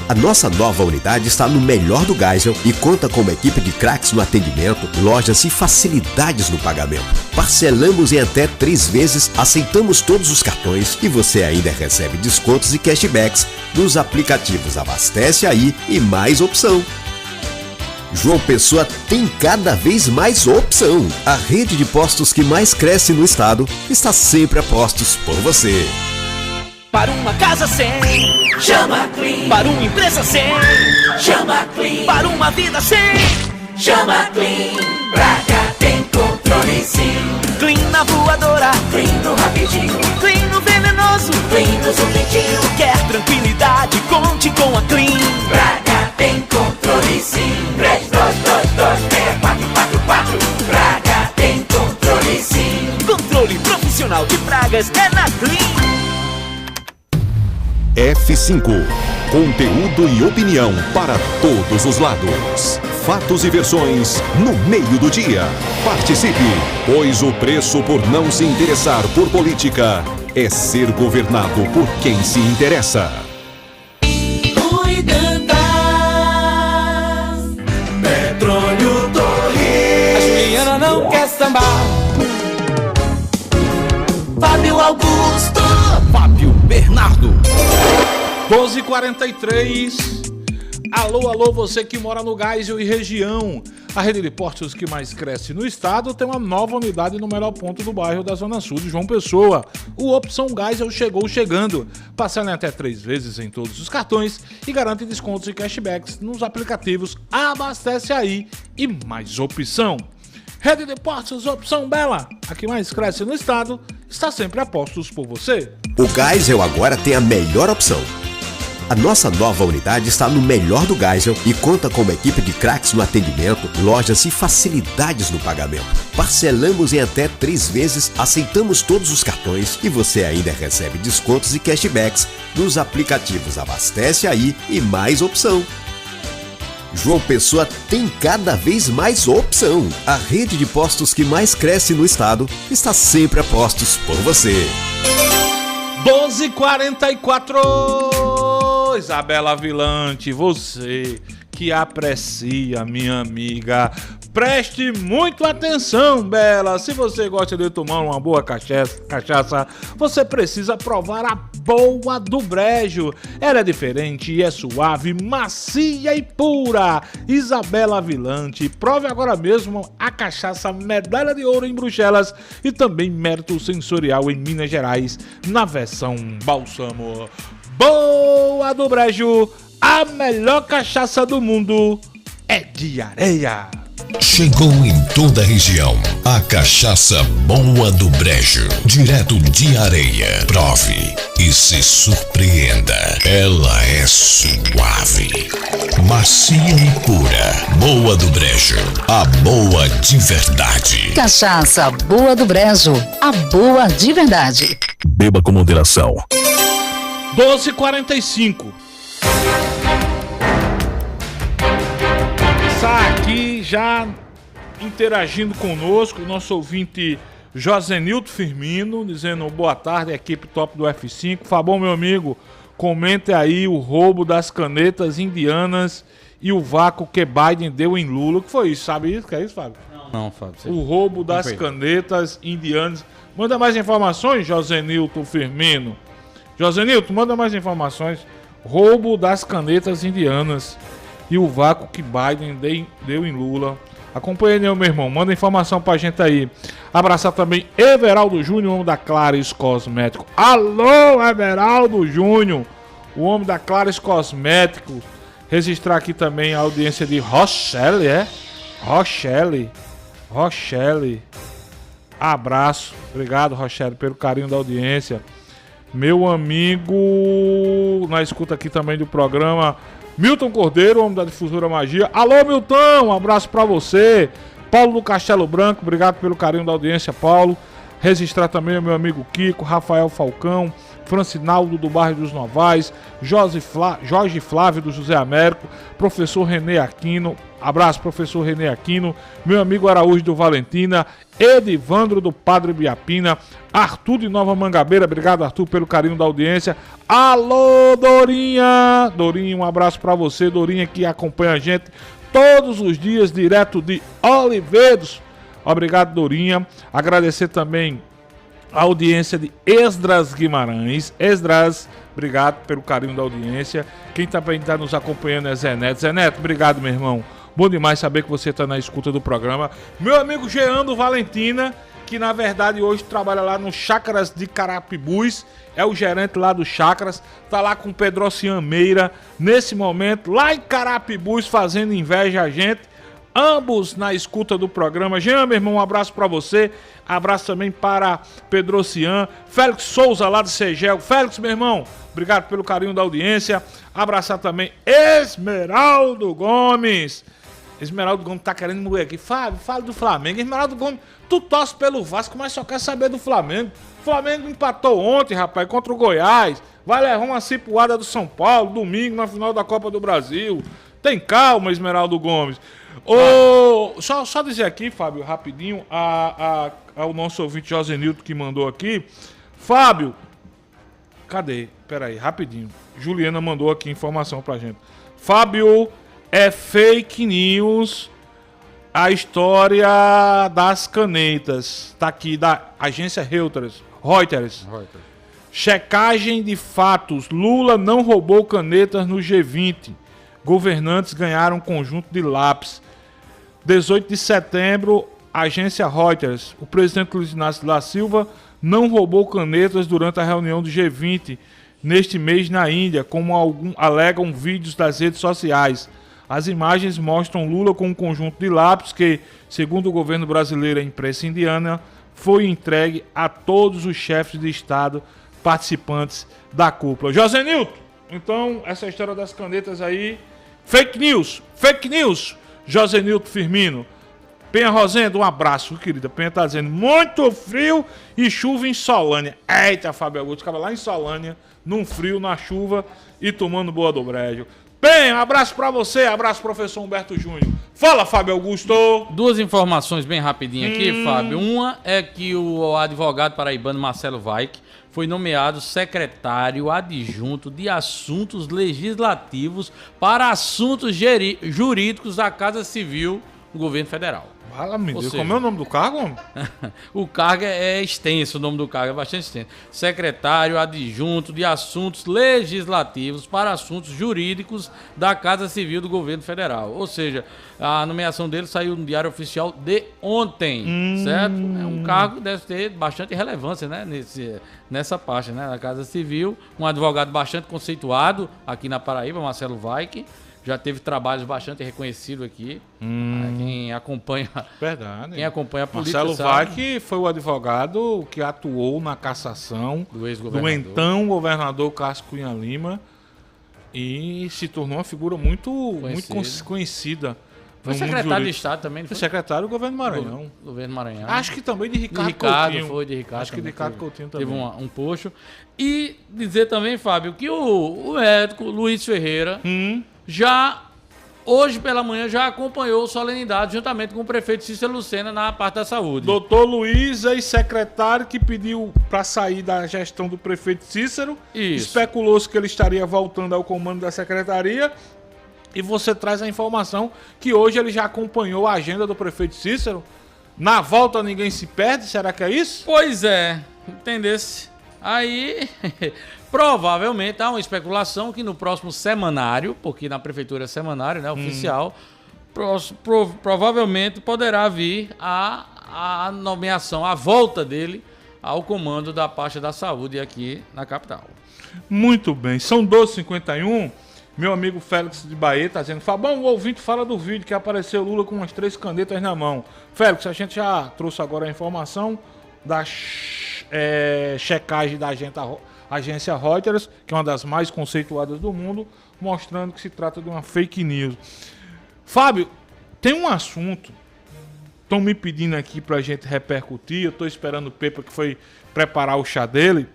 A nossa nova unidade está no melhor do Geisel e conta com uma equipe de craques no atendimento, lojas e facilidades no pagamento. Parcelamos em até 3 vezes, aceitamos todos os cartões e você ainda recebe descontos e cashbacks nos aplicativos Abastece Aí e Mais Opção. João Pessoa tem cada vez mais opção. A rede de postos que mais cresce no estado está sempre a postos por você. Para uma casa sem, chama Clean. Para uma empresa sem, chama Clean. Para uma vida sem, chama Clean. Pra cá tem controle sim. Clean na voadora, Clean no rapidinho, Clean no venenoso, Clean no zumbidinho. Quer tranquilidade, conte com a Clean. Pra cá tem controle sim. 32226444. Pra cá tem controle sim. Controle profissional de pragas é na Clean. F5. Conteúdo e opinião para todos os lados. Fatos e versões no meio do dia. Participe, pois o preço por não se interessar por política é ser governado por quem se interessa. Petróleo Torres. A Juliana não quer sambar. Fábio Augusto. Fábio Bernardo. 12h43. Alô, alô, você que mora no Geisel e região. A rede de postos que mais cresce no estado tem uma nova unidade no melhor ponto do bairro da Zona Sul de João Pessoa. O Opção Geisel chegou chegando. Parcela em até 3 vezes em todos os cartões e garante descontos e cashbacks nos aplicativos Abastece Aí e Mais Opção. Rede de postos Opção Bela, a que mais cresce no estado, está sempre a postos por você. O Geisel agora tem a melhor opção. A nossa nova unidade está no melhor do Geisel e conta com uma equipe de craques no atendimento, lojas e facilidades no pagamento. Parcelamos em até 3 vezes, aceitamos todos os cartões e você ainda recebe descontos e cashbacks nos aplicativos Abastece Aí e Mais Opção. João Pessoa tem cada vez mais opção. A rede de postos que mais cresce no estado está sempre a postos por você. 12h44, Isabela Vilante, você que aprecia, minha amiga, preste muito atenção, Bela. Se você gosta de tomar uma boa cachaça, você precisa provar a Boa do Brejo. Ela é diferente e é suave, macia e pura. Isabela Vilante, prove agora mesmo a cachaça Medalha de Ouro em Bruxelas e também Mérito Sensorial em Minas Gerais, na versão Bálsamo. Boa do Brejo, a melhor cachaça do mundo é de areia. Chegou em toda a região a cachaça Boa do Brejo, direto de Areia. Prove e se surpreenda. Ela é suave, macia e pura. Boa do Brejo, a boa de verdade. Cachaça Boa do Brejo, a boa de verdade. Beba com moderação. 12h45. Está aqui já interagindo conosco o nosso ouvinte Josenilton Firmino, dizendo boa tarde, equipe top do F5. Fabão, meu amigo, comente aí o roubo das canetas indianas e o vácuo que Biden deu em Lula. O que foi isso? Sabe isso? Que é isso, Fábio? Não, Fábio. O roubo das canetas indianas. Manda mais informações, Josenilton Firmino. Josenilton, manda mais informações. Roubo das canetas indianas e o vácuo que Biden deu em Lula. Acompanhe, meu irmão, manda informação pra gente aí. Abraçar também Everaldo Júnior, homem da Claris Cosmético. Alô, Everaldo Júnior, o homem da Claris Cosmético. Registrar aqui também a audiência de Rochelle, Rochelle. Abraço, obrigado, Rochelle, pelo carinho da audiência. Meu amigo, na escuta aqui também do programa, Milton Cordeiro, homem da Difusora Magia. Alô, Milton, um abraço pra você. Paulo do Castelo Branco, obrigado pelo carinho da audiência, Paulo. Registrar também o meu amigo Kiko, Rafael Falcão, Francinaldo do Bairro dos Novais, Jorge Flávio do José Américo, professor René Aquino, abraço professor René Aquino, meu amigo Araújo do Valentina, Edivandro do Padre Biapina, Arthur de Nova Mangabeira, obrigado Arthur pelo carinho da audiência. Alô, Dorinha, um abraço pra você, Dorinha, que acompanha a gente todos os dias direto de Oliveiros. Obrigado, Dorinha. Agradecer também a audiência de Esdras Guimarães. Esdras, obrigado pelo carinho da audiência. Quem também está nos acompanhando é Zé Neto. Zé Neto, obrigado, meu irmão. Bom demais saber que você está na escuta do programa. Meu amigo Jean do Valentina, que na verdade hoje trabalha lá no Chácaras de Carapibus, é o gerente lá do Chácaras, tá lá com o Pedrocian Meira, nesse momento, lá em Carapibus, fazendo inveja a gente. Ambos na escuta do programa. Jean, meu irmão, um abraço para você. Abraço também para Pedrocian. Félix Souza, lá do Segel. Félix, meu irmão, obrigado pelo carinho da audiência. Abraçar também Esmeraldo Gomes. Esmeraldo Gomes tá querendo morrer aqui. Fábio, fala do Flamengo. Esmeraldo Gomes, tu torce pelo Vasco, mas só quer saber do Flamengo. O Flamengo empatou ontem, rapaz, contra o Goiás. Vai levar uma cipuada do São Paulo, domingo, na final da Copa do Brasil. Tem calma, Esmeraldo Gomes. Só dizer aqui, Fábio, rapidinho, ao nosso ouvinte Josenilton que mandou aqui. Fábio, cadê? Peraí, rapidinho. Juliana mandou aqui informação pra gente. Fábio, é fake news a história das canetas. Tá aqui, da agência Reuters. Checagem de fatos. Lula não roubou canetas no G20. Governantes ganharam um conjunto de lápis. 18 de setembro, agência Reuters. O presidente Luiz Inácio da Silva não roubou canetas durante a reunião do G20 neste mês na Índia, como alegam vídeos das redes sociais. As imagens mostram Lula com um conjunto de lápis que, segundo o governo brasileiro e a imprensa indiana, foi entregue a todos os chefes de Estado participantes da cúpula. Josenilton, Então, essa história das canetas aí... Fake news, Josenilton Firmino. Penha Rosendo, um abraço, querida. Penha tá dizendo, muito frio e chuva em Solânia. Eita, Fábio Augusto, ficava lá em Solânia, num frio, na chuva e tomando boa do brejo. Penha, um abraço pra você, abraço professor Humberto Júnior. Fala, Fábio Augusto. Duas informações bem rapidinho aqui, Fábio. Uma é que o advogado paraibano Marcelo Vaik foi nomeado secretário adjunto de assuntos legislativos para assuntos jurídicos da Casa Civil do Governo Federal. Fala, meu Deus, como é o nome do cargo, homem? O cargo é extenso, o nome do cargo é bastante extenso. Secretário adjunto de assuntos legislativos para assuntos jurídicos da Casa Civil do Governo Federal. Ou seja, a nomeação dele saiu no Diário Oficial de ontem, certo? É um cargo que deve ter bastante relevância, né? Nessa parte, né? Da Casa Civil. Um advogado bastante conceituado aqui na Paraíba, Marcelo Vaik. Já teve trabalhos bastante reconhecidos aqui. Quem acompanha. Verdade. Quem acompanha a política. Marcelo Vaik foi o advogado que atuou na cassação do então governador Cássio Cunha Lima e se tornou uma figura muito conhecida. Foi secretário de Estado também. Foi secretário do governo Maranhão. Governo Maranhão. Acho que também de Ricardo Coutinho. Foi de Ricardo. Acho que de Ricardo Coutinho também. Teve um posto. E dizer também, Fábio, que o médico Luiz Ferreira já, hoje pela manhã, já acompanhou solenidade juntamente com o prefeito Cícero Lucena na parte da saúde. Doutor Luiz, ex-secretário que pediu para sair da gestão do prefeito Cícero. Isso. Especulou-se que ele estaria voltando ao comando da secretaria. E você traz a informação que hoje ele já acompanhou a agenda do prefeito Cícero. Na volta ninguém se perde, será que é isso? Pois é, entendesse? Aí, provavelmente há uma especulação que no próximo semanário, porque na prefeitura é semanário, né, oficial, provavelmente poderá vir a nomeação, a volta dele ao comando da pasta da saúde aqui na capital. Muito bem, são 12h51. Meu amigo Félix de Bahia está dizendo, Fabão, o ouvinte fala do vídeo que apareceu Lula com umas 3 canetas na mão. Félix, a gente já trouxe agora a informação da checagem da agência Reuters, que é uma das mais conceituadas do mundo, mostrando que se trata de uma fake news. Fábio, tem um assunto, estão me pedindo aqui para a gente repercutir, eu estou esperando o Pepa que foi preparar o chá dele.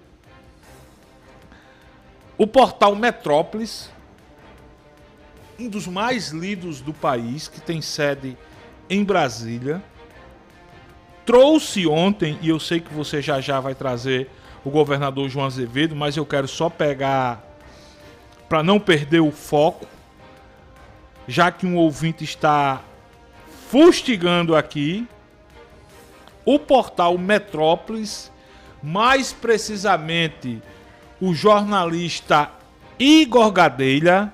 O portal Metrópolis, um dos mais lidos do país, que tem sede em Brasília, trouxe ontem, e eu sei que você já vai trazer o governador João Azevedo, mas eu quero só pegar, para não perder o foco, já que um ouvinte está fustigando aqui, o portal Metrópolis, mais precisamente o jornalista Igor Gadelha,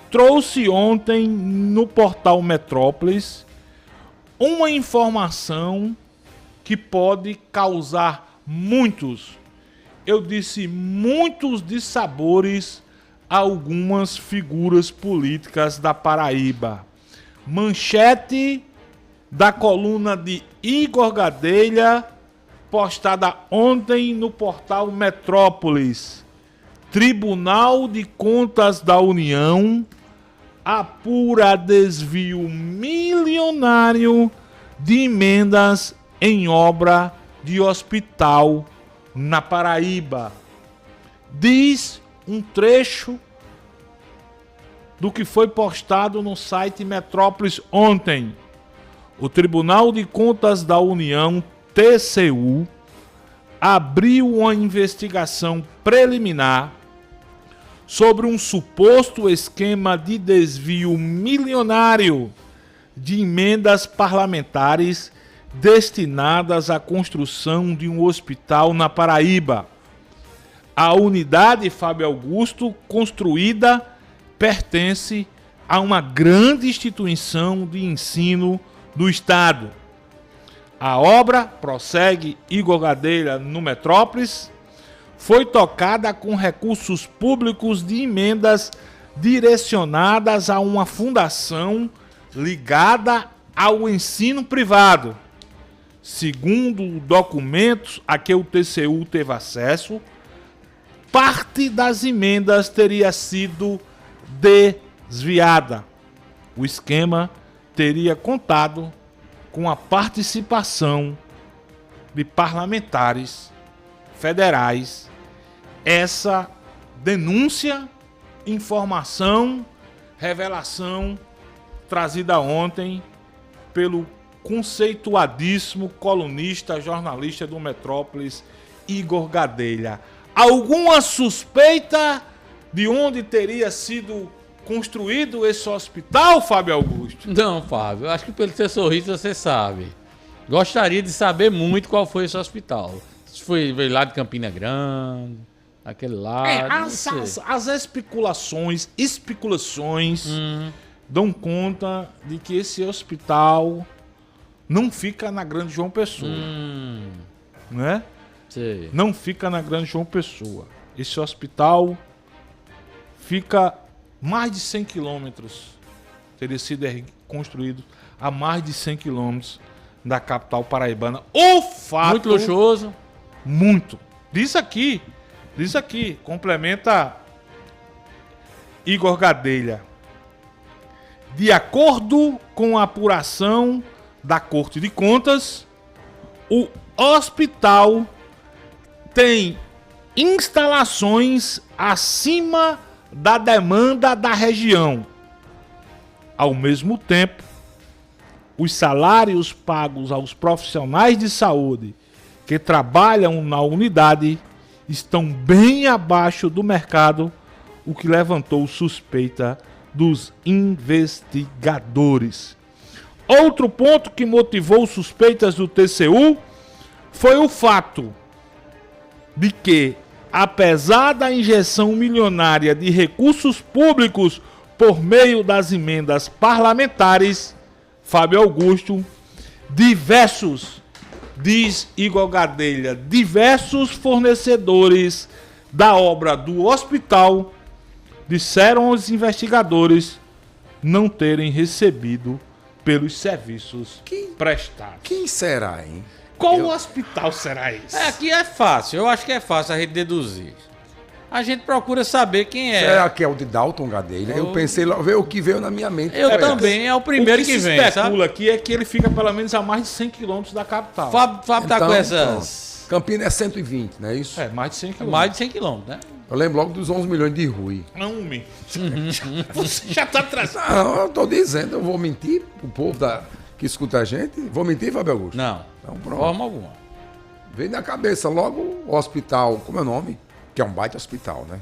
trouxe ontem no portal Metrópolis uma informação que pode causar muitos dissabores a algumas figuras políticas da Paraíba. Manchete da coluna de Igor Gadelha, postada ontem no portal Metrópolis. Tribunal de Contas da União apura desvio milionário de emendas em obra de hospital na Paraíba. Diz um trecho do que foi postado no site Metrópolis ontem. O Tribunal de Contas da União, TCU, abriu uma investigação preliminar sobre um suposto esquema de desvio milionário de emendas parlamentares destinadas à construção de um hospital na Paraíba. A unidade Fábio Augusto, construída, pertence a uma grande instituição de ensino do Estado. A obra, prossegue Igor Gadelha no Metrópolis, foi tocada com recursos públicos de emendas direcionadas a uma fundação ligada ao ensino privado. Segundo documentos a que o TCU teve acesso, parte das emendas teria sido desviada. O esquema teria contado com a participação de parlamentares federais. Essa denúncia, informação, revelação trazida ontem pelo conceituadíssimo colunista, jornalista do Metrópolis, Igor Gadelha. Alguma suspeita de onde teria sido construído esse hospital, Fábio Augusto? Não, Fábio, acho que pelo seu sorriso você sabe. Gostaria de saber muito qual foi esse hospital. Se veio lá de Campina Grande, aquele lá. As especulações dão conta de que esse hospital não fica na Grande João Pessoa. Né? Sei. Não fica na Grande João Pessoa. Esse hospital fica mais de 100 quilômetros. Teria sido construído a mais de 100 quilômetros da capital paraibana. O fato... Muito luxuoso. Muito. Diz aqui, complementa Igor Gadelha. De acordo com a apuração da Corte de Contas, o hospital tem instalações acima da demanda da região. Ao mesmo tempo, os salários pagos aos profissionais de saúde que trabalham na unidade estão bem abaixo do mercado, o que levantou suspeita dos investigadores. Outro ponto que motivou suspeitas do TCU foi o fato de que, apesar da injeção milionária de recursos públicos por meio das emendas parlamentares, Fábio Augusto, diz Igor Gadelha, diversos fornecedores da obra do hospital disseram aos investigadores não terem recebido pelos serviços prestados. Quem será, hein? Qual hospital será esse? Aqui é fácil, eu acho que é fácil a gente deduzir. A gente procura saber quem é. Será que é o de Dalton Gadelha? Eu pensei, ver o que veio na minha mente. Eu também, é o primeiro que vem, sabe? O que se especula aqui é que ele fica pelo menos a mais de 100 quilômetros da capital. Fábio tá com essas... Campinas é 120, não é isso? É, mais de 100 quilômetros. Mais de 100 quilômetros, né? Eu lembro logo dos 11 milhões de Rui. Não, você já tá trazendo. Não, eu tô dizendo, eu vou mentir pro povo que escuta a gente. Vou mentir, Fábio Augusto? Não, então, de forma alguma. Vem na cabeça logo o hospital, como é o nome? Que é um baita hospital, né?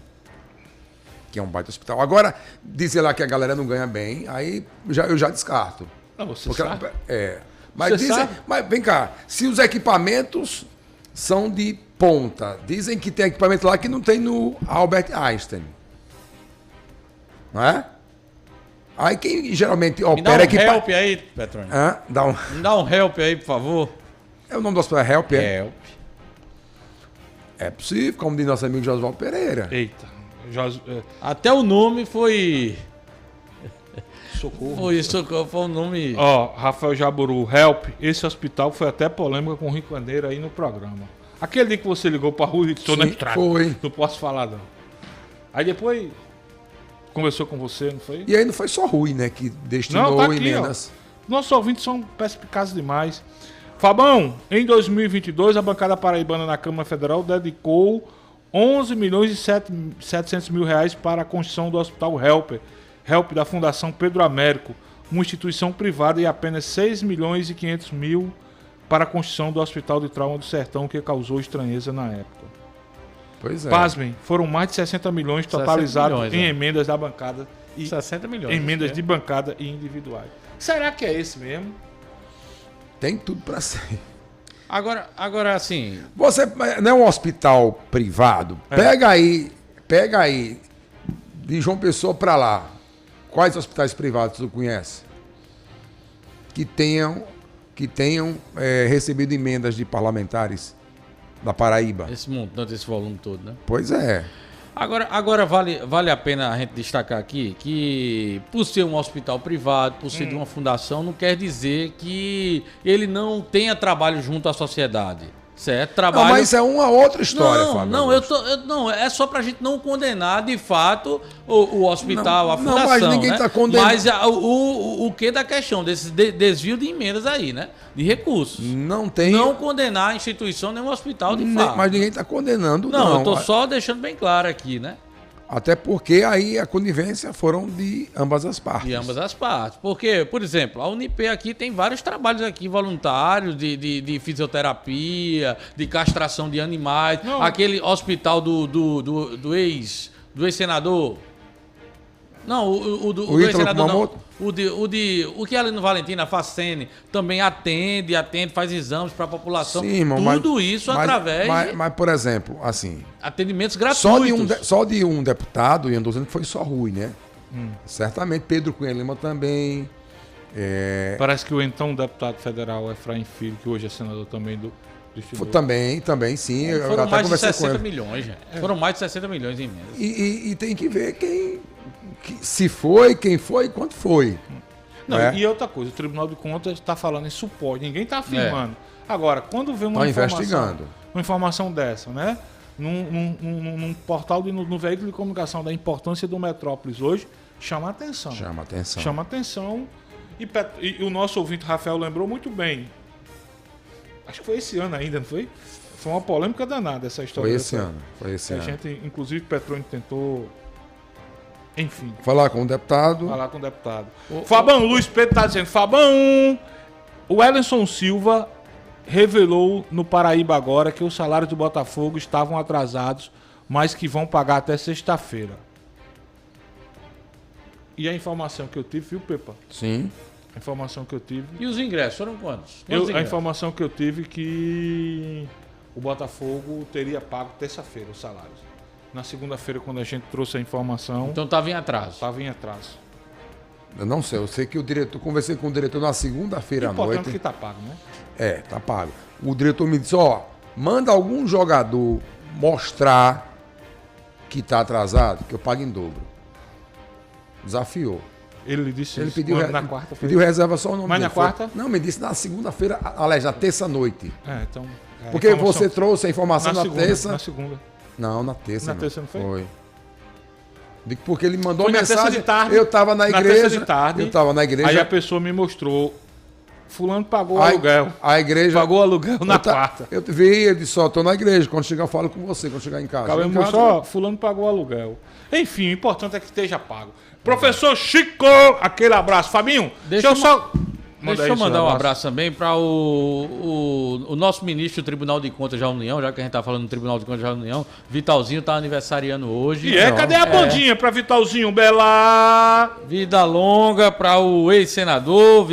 Que é um baita hospital. Agora, dizer lá que a galera não ganha bem, aí eu já descarto. Não, você sabe. Mas, mas vem cá, se os equipamentos são de ponta, dizem que tem equipamento lá que não tem no Albert Einstein. Não é? Aí quem geralmente opera equipamento... Me dá um help aí, Petrônio. Me dá um help aí, por favor. É o nome do hospital, é Help? Help. É possível, como diz nosso amigo Josvaldo Pereira. Eita. Até o nome foi... Socorro. Foi um nome... Rafael Jaburu, Help. Esse hospital foi até polêmica com o Rico Bandeira aí no programa. Aquele dia que você ligou pra rua e estou na estrada. Foi. Não posso falar, não. Aí depois conversou com você, não foi? E aí não foi só Rui, né, que destinou emendas. Nossos ouvintes são perspicazes demais. Fabão, em 2022, a bancada paraibana na Câmara Federal dedicou 11 milhões e 700 mil reais para a construção do Hospital Help da Fundação Pedro Américo, uma instituição privada, e apenas 6 milhões e 500 mil para a construção do Hospital de Trauma do Sertão, que causou estranheza na época. Pois é. Pasmem, foram mais de 60 milhões totalizados em emendas da bancada. 60 milhões. Emendas de bancada e individuais. Será que é esse mesmo? Tem tudo para ser. Agora assim... Você não é um hospital privado? Pega aí, de João Pessoa para lá. Quais hospitais privados tu conhece? Que tenham recebido emendas de parlamentares da Paraíba. Esse montante, esse volume todo, né? Pois é. Agora vale a pena a gente destacar aqui que, por ser um hospital privado, por ser de uma fundação, não quer dizer que ele não tenha trabalho junto à sociedade. Certo, trabalho... Não, mas isso é uma outra história, Fábio. Não, é só pra gente não condenar, de fato, o hospital, a fundação, mas ninguém tá condenando. Mas o que da questão desse desvio de emendas aí, né? De recursos. Não tem... Não condenar a instituição nem o hospital, de fato. Mas ninguém tá condenando, não. Eu tô só deixando bem claro aqui, né? Até porque aí a conivência foram de ambas as partes. De ambas as partes. Porque, por exemplo, a Unip aqui tem vários trabalhos aqui voluntários de fisioterapia, de castração de animais. Não. Aquele hospital do ex-senador. Não, o do ex-senador não. O que é ali no Valentina, a Facene, também atende, faz exames para a população. Sim, irmão, através Mas, por exemplo, assim... Atendimentos gratuitos. Só de um deputado, e eu não dizendo que foi só Rui, né? Certamente, Pedro Cunha Lima também. Parece que o então deputado federal Efraim Filho, que hoje é senador também do Instituto. Também, sim. Foram mais de 60 milhões, gente. Foram mais de 60 milhões em emendas. E tem que ver se foi, quem foi e quanto foi. Não, e outra coisa, o Tribunal de Contas está falando em suporte, ninguém está afirmando. Agora, quando vê uma informação dessa, né? Num portal, no veículo de comunicação da importância do Metrópolis hoje, chama atenção. Chama atenção. E o nosso ouvinte Rafael lembrou muito bem. Acho que foi esse ano ainda, não foi? Foi uma polêmica danada essa história. Foi esse ano. A gente, inclusive, Petrônio tentou... Enfim. Falar com o deputado. Fabão Luiz Pedro está dizendo, Fabão, o Ellenson Silva revelou no Paraíba agora que os salários do Botafogo estavam atrasados, mas que vão pagar até sexta-feira. E a informação que eu tive, viu, Pepa? Sim. A informação que eu tive... E os ingressos foram quantos? A informação que eu tive que o Botafogo teria pago terça-feira os salários. Na segunda-feira, quando a gente trouxe a informação... Então estava em atraso. Eu não sei, eu sei que conversei com o diretor na segunda-feira à noite. Importante que tá pago, né? Tá pago. O diretor me disse, manda algum jogador mostrar que tá atrasado, que eu pago em dobro. Desafiou. Ele disse ele isso pediu na quarta-feira. Pediu reserva só o nome dele. Mas na quarta? Não, me disse na segunda-feira, aliás, na terça-noite. Então... Porque você trouxe a informação na terça... Na segunda. Não, na terça. Na terça não foi? Foi. Porque ele mandou foi mensagem. Na terça de tarde, eu estava na igreja. Terça de tarde, eu estava na igreja. Aí a pessoa me mostrou. Fulano pagou o aluguel. A igreja. Pagou o aluguel na quarta. Eu vi, ele disse, estou na igreja. Quando chegar, eu falo com você. Quando chegar em casa. Acabei me mostrou, fulano pagou o aluguel. Enfim, o importante é que esteja pago. Professor Chico, aquele abraço. Fabinho, deixa eu mandar um abraço também para o nosso ministro do Tribunal de Contas da União, já que a gente está falando do Tribunal de Contas da União. Vitalzinho está aniversariando hoje. Cadê a bandinha para Vitalzinho, Bela? Vida longa para o ex-senador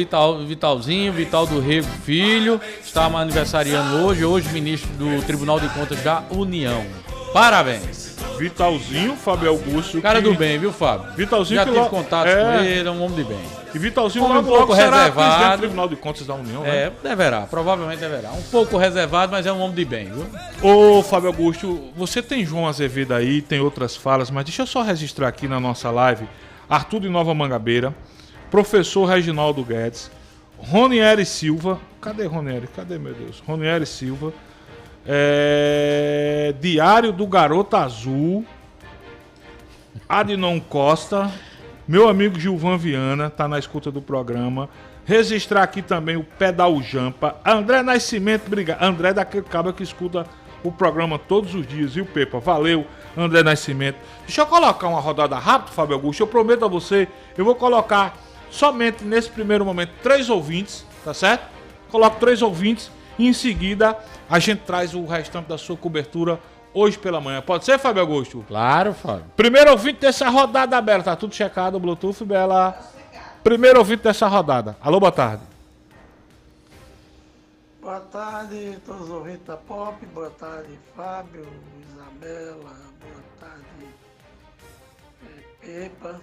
Vitalzinho, Vital do Rego Filho. Está aniversariando hoje ministro do Tribunal de Contas da União. Parabéns. Vitalzinho, Fábio Augusto. Cara do bem, viu, Fábio? Vitalzinho já tive contato com ele, é um homem de bem. E Vitalzinho um pouco reservado. Do Tribunal de Contas da União, né? Provavelmente deverá. Um pouco reservado, mas é um homem de bem, viu? Ô, Fábio Augusto, você tem João Azevedo aí, tem outras falas, mas deixa eu só registrar aqui na nossa live, Arthur de Nova Mangabeira, professor Reginaldo Guedes, Ronieri Silva, cadê Ronieri? Cadê, meu Deus? Ronieri Silva, Diário do Garota Azul, Adnon Costa, meu amigo Gilvan Viana, tá na escuta do programa. Registrar aqui também o Pedal Jampa, André Nascimento, obrigado. André daquele cabra que escuta o programa todos os dias, viu, Pepa? Valeu, André Nascimento. Deixa eu colocar uma rodada rápida, Fábio Augusto. Eu prometo a você, eu vou colocar somente nesse primeiro momento 3 ouvintes, tá certo? Coloco 3 ouvintes e em seguida a gente traz o restante da sua cobertura hoje pela manhã. Pode ser, Fábio Augusto? Claro, Fábio. Primeiro ouvinte dessa rodada, Bela. Tá tudo checado, Bluetooth, Bela. Primeiro ouvinte dessa rodada. Alô, boa tarde. Boa tarde, todos os ouvintes da Pop. Boa tarde, Fábio, Isabela. Boa tarde, Pepa.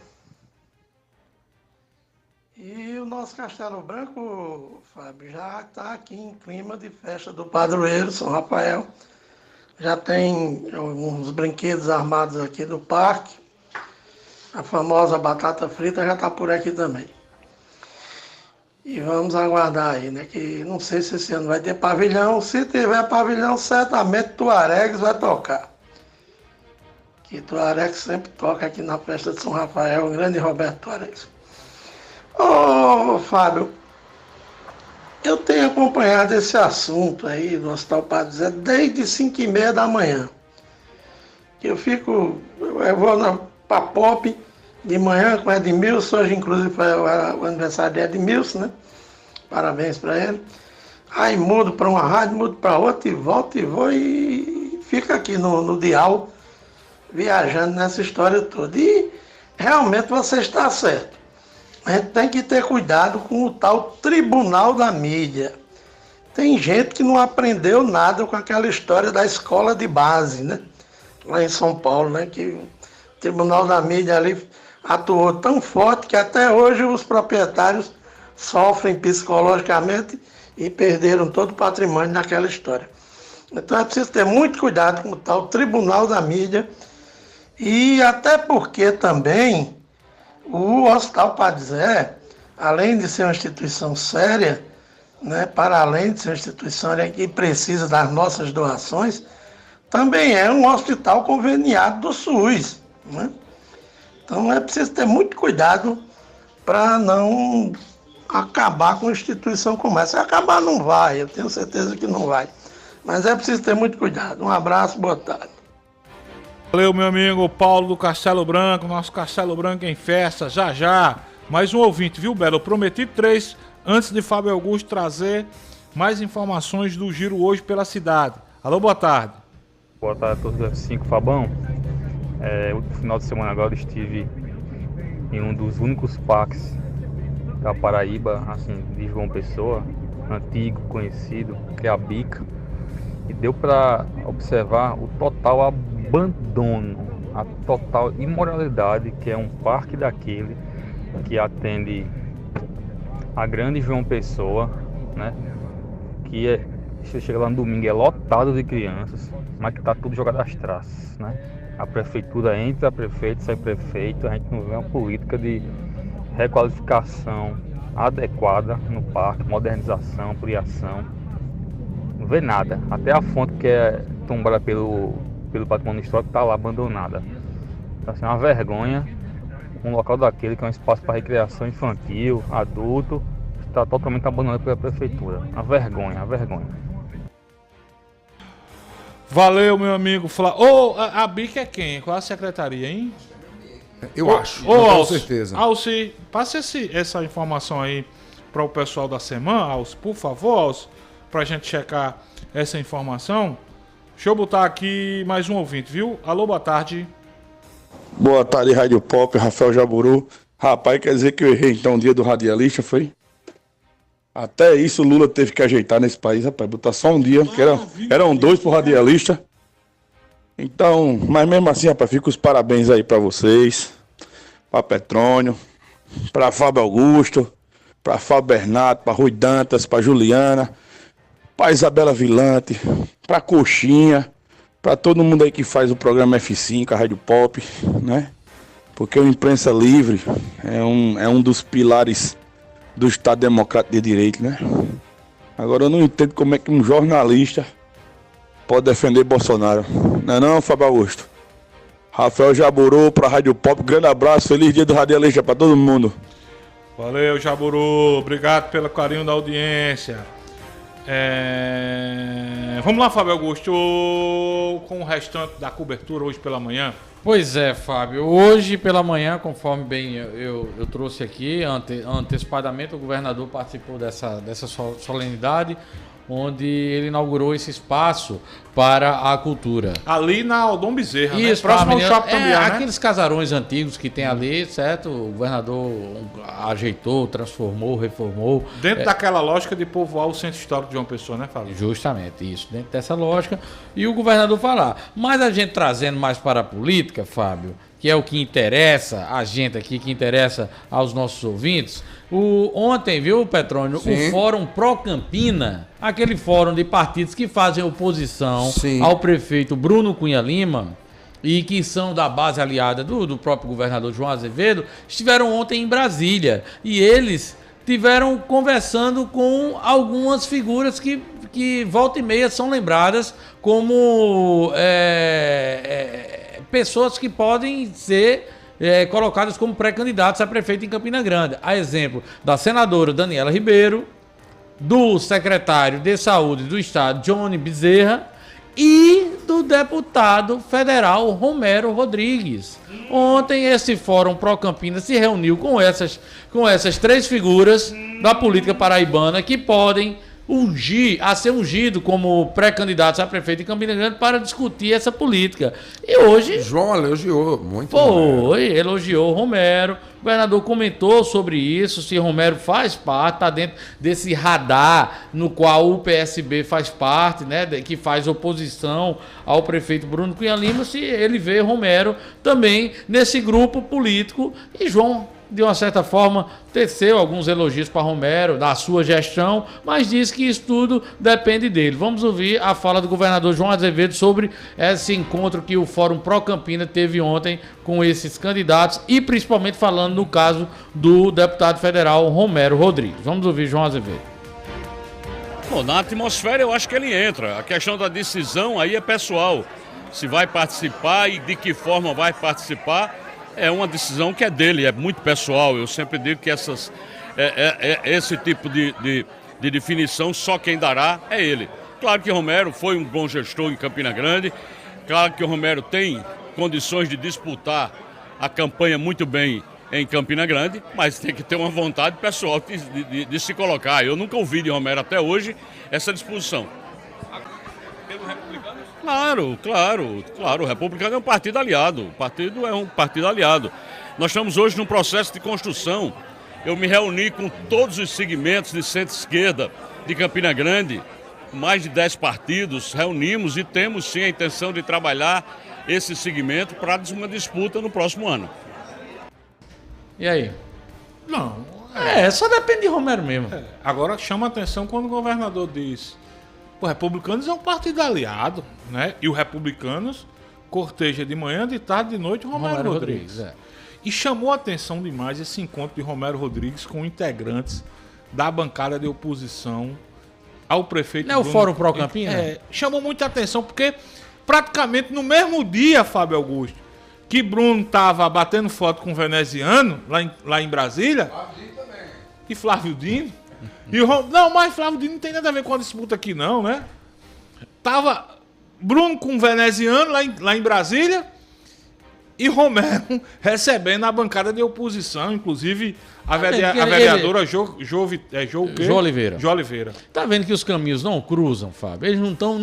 E o nosso Castelo Branco, Fábio, já está aqui em clima de festa do padroeiro São Rafael. Já tem alguns brinquedos armados aqui do parque. A famosa batata frita já está por aqui também. E vamos aguardar aí, né? Que não sei se esse ano vai ter pavilhão. Se tiver pavilhão, certamente Tuaregs vai tocar. Que Tuaregs sempre toca aqui na festa de São Rafael, o grande Roberto Tuaregs. Ô, Fábio, eu tenho acompanhado esse assunto aí do Hospital Padre Zé desde 5h30 da manhã. Eu vou pra Pop de manhã com o Edmilson, hoje inclusive foi o aniversário de Edmilson, né? Parabéns para ele. Aí mudo para uma rádio, mudo para outra e volto e vou e fico aqui no dial, viajando nessa história toda. E realmente você está certo. A gente tem que ter cuidado com o tal tribunal da mídia. Tem gente que não aprendeu nada com aquela história da escola de base, né? Lá em São Paulo, né? Que o tribunal da mídia ali atuou tão forte que até hoje os proprietários sofrem psicologicamente e perderam todo o patrimônio naquela história. Então é preciso ter muito cuidado com o tal tribunal da mídia e até porque também o Hospital Padre Zé, além de ser uma instituição séria, né, para além de ser uma instituição que precisa das nossas doações, também é um hospital conveniado do SUS, né? Então é preciso ter muito cuidado para não acabar com uma instituição como essa. Acabar não vai, eu tenho certeza que não vai. Mas é preciso ter muito cuidado. Um abraço, boa tarde. Valeu, meu amigo Paulo do Castelo Branco, nosso Castelo Branco em festa, já. Mais um ouvinte, viu, Belo? Eu prometi 3 antes de Fábio Augusto trazer mais informações do giro hoje pela cidade. Alô, boa tarde. Boa tarde a todos do F5, Fabão. No final de semana agora eu estive em um dos únicos parques da Paraíba, assim, de João Pessoa, antigo, conhecido, que é a Bica. E deu para observar o total abandono, a total imoralidade que é um parque daquele que atende a grande João Pessoa, né? Que você chega lá no domingo, é lotado de crianças, mas que tá tudo jogado às traças, né? A prefeitura entra, prefeito, sai prefeito, a gente não vê uma política de requalificação adequada no parque, modernização, ampliação. Não vê nada. Até a fonte que é tombada pelo patrimônio histórico está lá abandonada. Então, assim, é uma vergonha um local daquele que é um espaço para recreação infantil, adulto, está totalmente abandonado pela prefeitura. Uma vergonha, uma vergonha. Valeu, meu amigo. A BIC é quem? Qual a secretaria, hein? Eu acho, com certeza. Alci, passe essa informação aí para o pessoal da semana, Alci, por favor, Alci, para a gente checar essa informação. Deixa eu botar aqui mais um ouvinte, viu? Alô, boa tarde. Boa tarde, Rádio Pop, Rafael Jaburu. Rapaz, quer dizer que eu errei então o dia do radialista, foi? Até isso o Lula teve que ajeitar nesse país, rapaz, botar só um dia, que eram 2 pro radialista. Então, mas mesmo assim, rapaz, fica os parabéns aí pra vocês, pra Petrônio, pra Fábio Augusto, pra Fábio Bernardo, pra Rui Dantas, pra Juliana, pra Isabela Vilante, pra Coxinha, pra todo mundo aí que faz o programa F5, a Rádio Pop, né? Porque o Imprensa Livre é um dos pilares do Estado Democrático de Direito, né? Agora eu não entendo como é que um jornalista pode defender Bolsonaro. Não, Fábio Augusto? Rafael Jaburu pra Rádio Pop, grande abraço, feliz dia do radialista pra todo mundo. Valeu, Jaburu, obrigado pelo carinho da audiência. Vamos lá, Fábio Augusto, com o restante da cobertura hoje pela manhã. Pois é, Fábio. Hoje pela manhã, conforme bem eu trouxe aqui, antecipadamente, o governador participou dessa solenidade, onde ele inaugurou esse espaço para a cultura. Ali na Aldom Bezerra, isso, né? Próximo ao Shopping Tambiá, né? Aqueles casarões antigos que tem ali, certo? O governador ajeitou, transformou, reformou. Dentro daquela lógica de povoar o centro histórico de João Pessoa, né, Fábio? Justamente, isso, dentro dessa lógica. E o governador falar. Mas a gente trazendo mais para a política, Fábio, que é o que interessa a gente aqui, que interessa aos nossos ouvintes. Ontem, viu, Petrônio, o Fórum Pro Campina, aquele fórum de partidos que fazem oposição ao prefeito Bruno Cunha Lima e que são da base aliada do próprio governador João Azevedo, estiveram ontem em Brasília. E eles tiveram conversando com algumas figuras que volta e meia são lembradas como pessoas que podem ser colocadas como pré-candidatos a prefeito em Campina Grande. A exemplo da senadora Daniela Ribeiro, do secretário de Saúde do Estado, Johnny Bezerra, e do deputado federal Romero Rodrigues. Ontem esse Fórum Pro Campinas se reuniu com essas 3 figuras da política paraibana que podem ser ungido como pré-candidatos a prefeito em Campina Grande para discutir essa política. E hoje... João elogiou muito. Elogiou o Romero. O governador comentou sobre isso, se Romero faz parte, está dentro desse radar no qual o PSB faz parte, né, que faz oposição ao prefeito Bruno Cunha Lima, se ele vê Romero também nesse grupo político. E João, de uma certa forma, teceu alguns elogios para Romero, da sua gestão, mas diz que isso tudo depende dele. Vamos ouvir a fala do governador João Azevedo sobre esse encontro que o Fórum Pro Campina teve ontem com esses candidatos e principalmente falando no caso do deputado federal Romero Rodrigues. Vamos ouvir João Azevedo. Bom, na atmosfera eu acho que ele entra. A questão da decisão aí é pessoal. Se vai participar e de que forma vai participar, é uma decisão que é dele, é muito pessoal. Eu sempre digo que esse tipo de definição só quem dará é ele. Claro que Romero foi um bom gestor em Campina Grande, claro que o Romero tem condições de disputar a campanha muito bem em Campina Grande, mas tem que ter uma vontade pessoal de se colocar. Eu nunca ouvi de Romero até hoje essa disposição. Pelo Republicano? Claro. O Republicano é um partido aliado. O partido é um partido aliado. Nós estamos hoje num processo de construção. Eu me reuni com todos os segmentos de centro-esquerda de Campina Grande, mais de 10 partidos, reunimos e temos sim a intenção de trabalhar esse segmento para uma disputa no próximo ano. E aí? Não. Só depende de Romero mesmo. Agora chama a atenção quando o governador diz: o Republicanos é um partido aliado, né? E o Republicanos corteja de manhã, de tarde, de noite o Romero Rodrigues. E chamou a atenção demais esse encontro de Romero Rodrigues com integrantes da bancada de oposição ao prefeito. Não é o Fórum Pro Campina? Chamou muita atenção porque praticamente no mesmo dia, Fábio Augusto, que Bruno estava batendo foto com o veneziano lá em Brasília, e Flávio Dino. Não, mas Flávio Dino não tem nada a ver com a disputa aqui não, né? Tava Bruno com o veneziano lá em Brasília e Romero recebendo a bancada de oposição, inclusive a vereadora Jo Oliveira. Tá vendo que os caminhos não cruzam, Fábio? Eles estão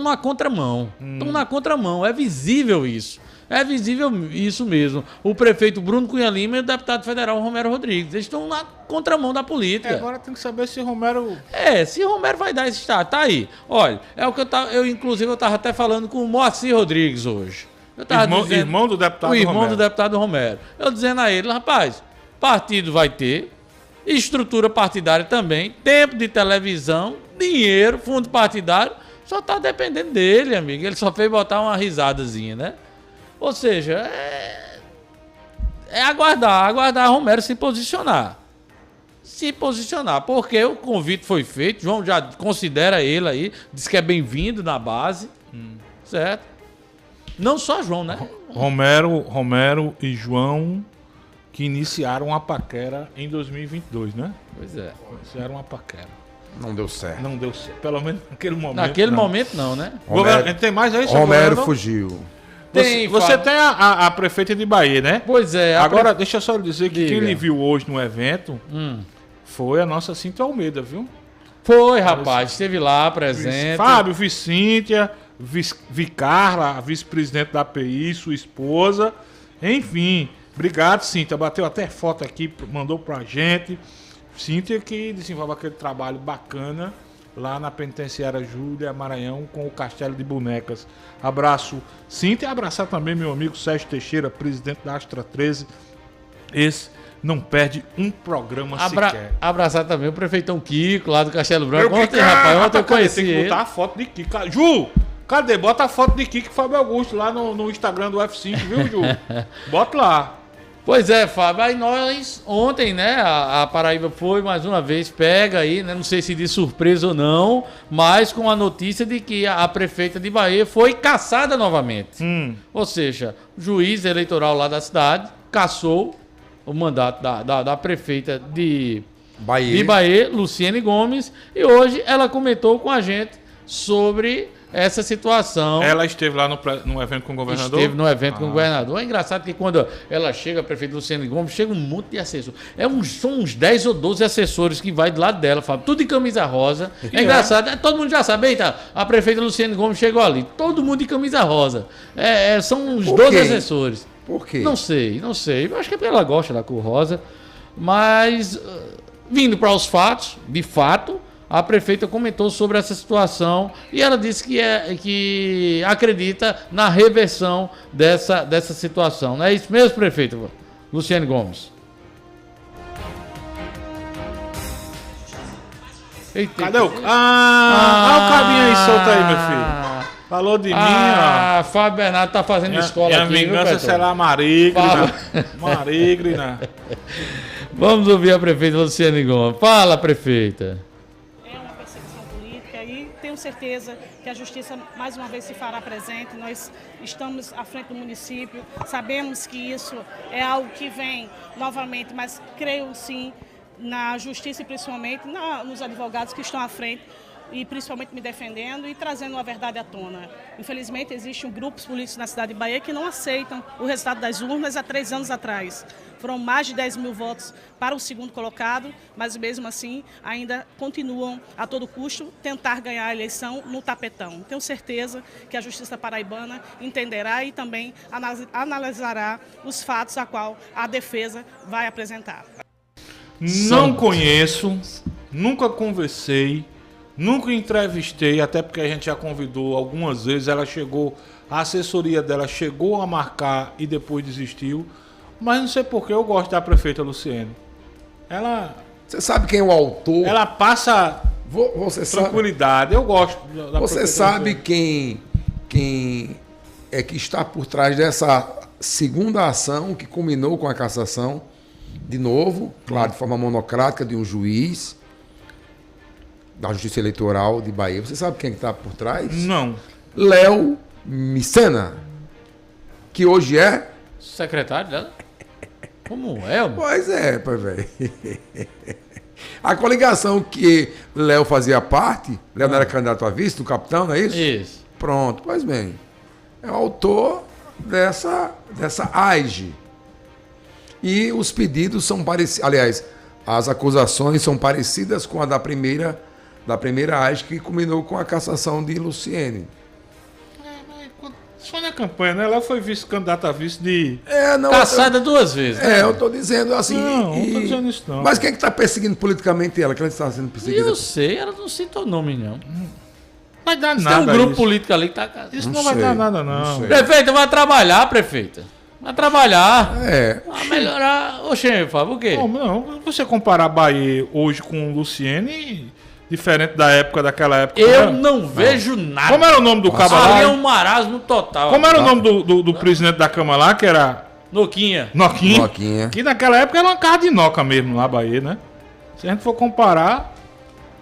na contramão. Estão na contramão, é visível isso. É visível isso mesmo. O prefeito Bruno Cunha Lima e o deputado federal Romero Rodrigues. Eles estão na contramão da política. Agora tem que saber se Romero... se Romero vai dar esse estado. Tá aí. Olha, é o que eu estava até falando com o Moacir Rodrigues hoje. Irmão do deputado Romero. O irmão do deputado Romero. Eu dizendo a ele, rapaz, partido vai ter, estrutura partidária também, tempo de televisão, dinheiro, fundo partidário, só tá dependendo dele, amigo. Ele só fez botar uma risadazinha, né? Ou seja, aguardar Romero se posicionar. Porque o convite foi feito, João já considera ele aí, diz que é bem-vindo na base, certo? Não só João, né? Romero e João que iniciaram a paquera em 2022, né? Pois é. Iniciaram a paquera. Não deu certo. Pelo menos naquele momento. Naquele momento não, né? Tem mais aí, Romero fugiu. Você tem a prefeita de Bahia, né? Pois é. Agora, deixa eu só dizer que quem lhe viu hoje no evento foi a nossa Cíntia Almeida, viu? Foi, rapaz. Esteve lá presente. Fábio, Vicíntia, Carla, a vice-presidente da API, sua esposa. Enfim, obrigado, Cíntia. Bateu até foto aqui, mandou pra gente. Cíntia que desenvolve aquele trabalho bacana lá na penitenciária Júlia Maranhão com o Castelo de Bonecas. Abraço, Cíntia, e abraçar também meu amigo Sérgio Teixeira, presidente da Astra 13. Esse não perde um programa sequer. Abraçar também o prefeitão Kiko, lá do Castelo Branco. Ontem eu conheci ele. Tem que botar a foto de Kiko. Ju, cadê? Bota a foto de Kiko e Fábio Augusto lá no Instagram do F5, viu, Ju? Bota lá. Pois é, Fábio, aí nós, ontem, né, a Paraíba foi mais uma vez pega aí, né, não sei se de surpresa ou não, mas com a notícia de que a prefeita de Bahia foi cassada novamente. Ou seja, o juiz eleitoral lá da cidade cassou o mandato da prefeita de Bahia, Luciene Gomes, e hoje ela comentou com a gente sobre essa situação. Ela esteve lá no evento com o governador? Esteve no evento com o governador. É engraçado que quando ela chega, a prefeita Luciene Gomes, chega um monte de assessores. São uns 10 ou 12 assessores que vai do lado dela, Fábio, tudo de camisa rosa. É engraçado, todo mundo já sabe, eita, a prefeita Luciene Gomes chegou ali, todo mundo de camisa rosa. São uns 12 assessores. Por quê? Não sei. Eu acho que é porque ela gosta da cor rosa. Mas, vindo para os fatos, de fato, a prefeita comentou sobre essa situação e ela disse que acredita na reversão dessa situação. Não é isso mesmo, prefeita Luciene Gomes? Eita, cadê o... olha o cabinho aí solto aí, meu filho. Falou de mim, ó. Fábio Bernardo tá fazendo escola aqui, viu, vingança será marígrina. Marígrina. Vamos ouvir a prefeita Luciene Gomes. Fala, prefeita. Tenho certeza que a Justiça mais uma vez se fará presente. Nós estamos à frente do município, sabemos que isso é algo que vem novamente, mas creio sim na Justiça e principalmente nos advogados que estão à frente e principalmente me defendendo e trazendo a verdade à tona. Infelizmente, existem grupos políticos na cidade de Bahia que não aceitam o resultado das urnas há 3 anos atrás. Foram mais de 10 mil votos para o segundo colocado, mas mesmo assim ainda continuam a todo custo tentar ganhar a eleição no tapetão. Tenho certeza que a Justiça paraibana entenderá e também analisará os fatos a qual a defesa vai apresentar. Não conheço, nunca conversei, nunca entrevistei, até porque a gente já convidou algumas vezes, a assessoria dela chegou a marcar e depois desistiu, mas não sei por que eu gosto da prefeita Luciene. Você sabe quem é o autor? Ela passa tranquilidade, eu gosto da Você sabe quem é que está por trás dessa segunda ação que culminou com a cassação? De novo, claro, de forma monocrática, de um juiz da Justiça Eleitoral de Bahia. Você sabe quem está por trás? Não. Léo Micena, que hoje é secretário dela? Como é? Pois é, velho. A coligação que Léo fazia parte, Léo não era candidato a vice do capitão, não é isso? Isso. Pronto, pois bem. É o autor dessa AIGE. E os pedidos são parecidos, aliás, as acusações são parecidas com a da primeira AIGE, que culminou com a cassação de Luciene. Só na campanha, né? Ela foi vice-candidata a vice de... Caçada 2 vezes. Né? Eu tô dizendo assim... Não tô dizendo isso não. Mas quem é que tá perseguindo politicamente ela? Que ela está sendo perseguida? Eu sei, ela não citou nome, não. Vai dar Tem nada um grupo isso. político ali que tá... Isso não vai dar nada, não. Prefeita, vai trabalhar, prefeita. Vai trabalhar. É. Vai melhorar. Oxê, Fábio, o quê? Não, você comparar Bahia hoje com Luciene, diferente daquela época. Eu não vejo nada. Como era o nome do cabo lá? Ali é um marasmo total. Como era o nome do presidente da Câmara lá, que era... Noquinha. Que naquela época era uma casa de noca mesmo lá, Bahia, né? Se a gente for comparar,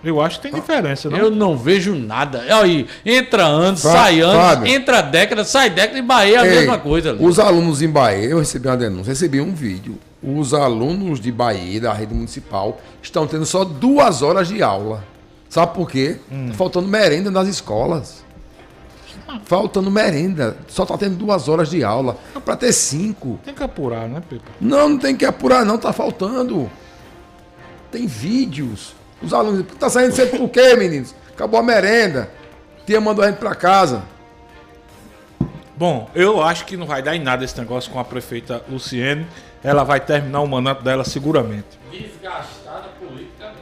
eu acho que tem diferença, não? Eu não vejo nada. Aí, entra anos, sai anos, Fábio. Entra década, sai década, e Bahia é a mesma coisa. Os alunos em Bahia, eu recebi uma denúncia, recebi um vídeo. Os alunos de Bahia, da rede municipal, estão tendo só 2 horas de aula. Sabe por quê? Tá faltando merenda nas escolas. Faltando merenda. Só tá tendo 2 horas de aula. Para ter 5. Tem que apurar, né, Pepe? Não tem que apurar, não. Tá faltando. Tem vídeos. Os alunos... Tá saindo cedo por quê, meninos? Acabou a merenda. Tia mandou a gente pra casa. Bom, eu acho que não vai dar em nada esse negócio com a prefeita Luciene. Ela vai terminar o mandato dela seguramente. Desgastada politicamente.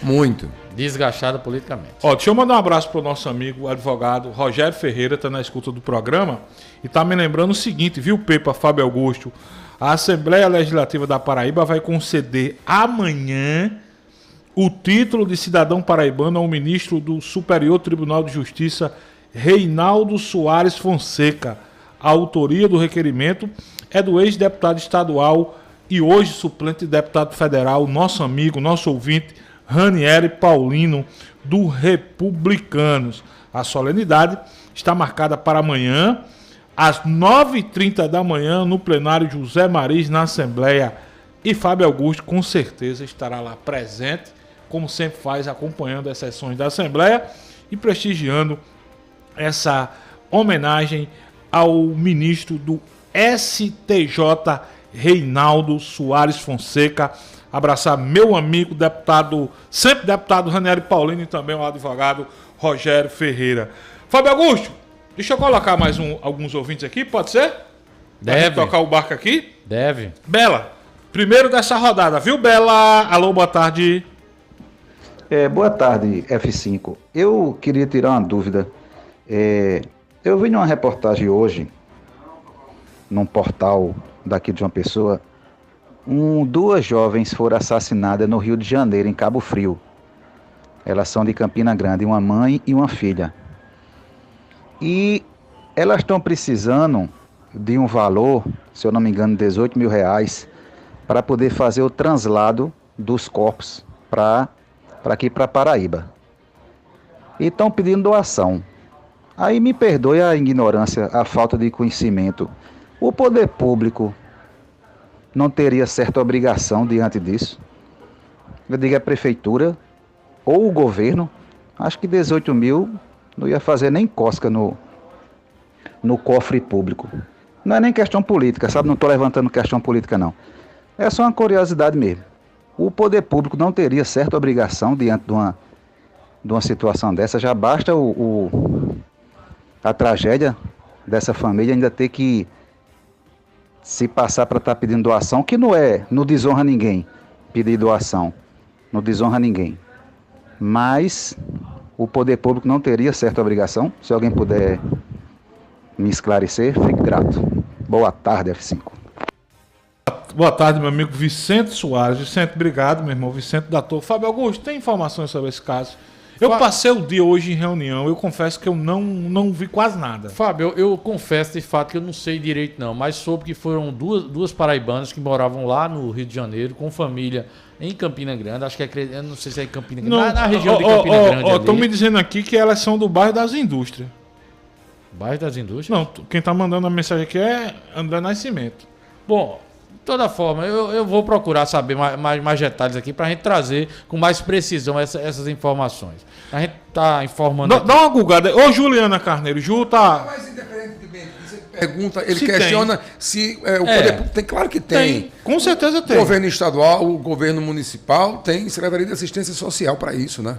Muito. Desgastada politicamente. Ó, deixa eu mandar um abraço pro nosso amigo advogado Rogério Ferreira, tá na escuta do programa e tá me lembrando o seguinte, viu, Pepa, Fábio Augusto? A Assembleia Legislativa da Paraíba vai conceder amanhã o título de cidadão paraibano ao ministro do Superior Tribunal de Justiça, Reinaldo Soares Fonseca. A autoria do requerimento é do ex-deputado estadual e hoje suplente de deputado federal, nosso amigo, nosso ouvinte, Ranieri Paulino, do Republicanos. A solenidade está marcada para amanhã, às 9h30 da manhã, no plenário José Maris, na Assembleia. E Fábio Augusto, com certeza, estará lá presente, como sempre faz, acompanhando as sessões da Assembleia e prestigiando essa homenagem ao ministro do STJ, Reinaldo Soares Fonseca. Abraçar meu amigo, deputado, sempre deputado Ranieri Paulino e também o advogado Rogério Ferreira. Fábio Augusto, deixa eu colocar mais alguns ouvintes aqui, pode ser? Deve. Tocar o barco aqui? Deve. Bela, primeiro dessa rodada, viu, Bela? Alô, boa tarde. Boa tarde, F5. Eu queria tirar uma dúvida. Eu vi numa reportagem hoje, num portal daqui de uma pessoa, duas jovens foram assassinadas no Rio de Janeiro, em Cabo Frio. Elas são de Campina Grande, uma mãe e uma filha. E elas estão precisando de um valor, se eu não me engano, R$18 mil, para poder fazer o translado dos corpos para aqui para Paraíba. E estão pedindo doação. Aí me perdoe a ignorância, a falta de conhecimento. O poder público não teria certa obrigação diante disso? Eu digo a prefeitura ou o governo. Acho que 18 mil não ia fazer nem cosca no cofre público. Não é nem questão política, sabe? Não estou levantando questão política, não. É só uma curiosidade mesmo. O poder público não teria certa obrigação diante de uma situação dessa. Já basta a tragédia dessa família ainda ter que se passar para estar pedindo doação, que não desonra ninguém pedir doação, não desonra ninguém. Mas o poder público não teria certa obrigação. Se alguém puder me esclarecer, fique grato. Boa tarde, F5. Boa tarde, meu amigo Vicente Soares. Vicente, obrigado, meu irmão. Vicente da Torre. Fábio Augusto, tem informações sobre esse caso? Eu passei o dia hoje em reunião, eu confesso que eu não vi quase nada. Fábio, eu confesso de fato que eu não sei direito não, mas soube que foram duas paraibanas que moravam lá no Rio de Janeiro com família em Campina Grande. Acho que eu não sei se é em Campina Grande, na região de Campina Grande. Estão me dizendo aqui que elas são do bairro das Indústrias. Bairro das Indústrias? Não, quem está mandando a mensagem aqui é André Nascimento. Bom, de toda forma, eu vou procurar saber mais detalhes aqui para a gente trazer com mais precisão essas informações. A gente está informando. Dá uma gulgada. Ô, Juliana Carneiro, Ju tá. Mas independentemente, você pergunta, ele questiona se o poder público tem. Claro que tem. Com certeza tem. O governo estadual, o governo municipal tem Secretaria de Assistência Social para isso, né?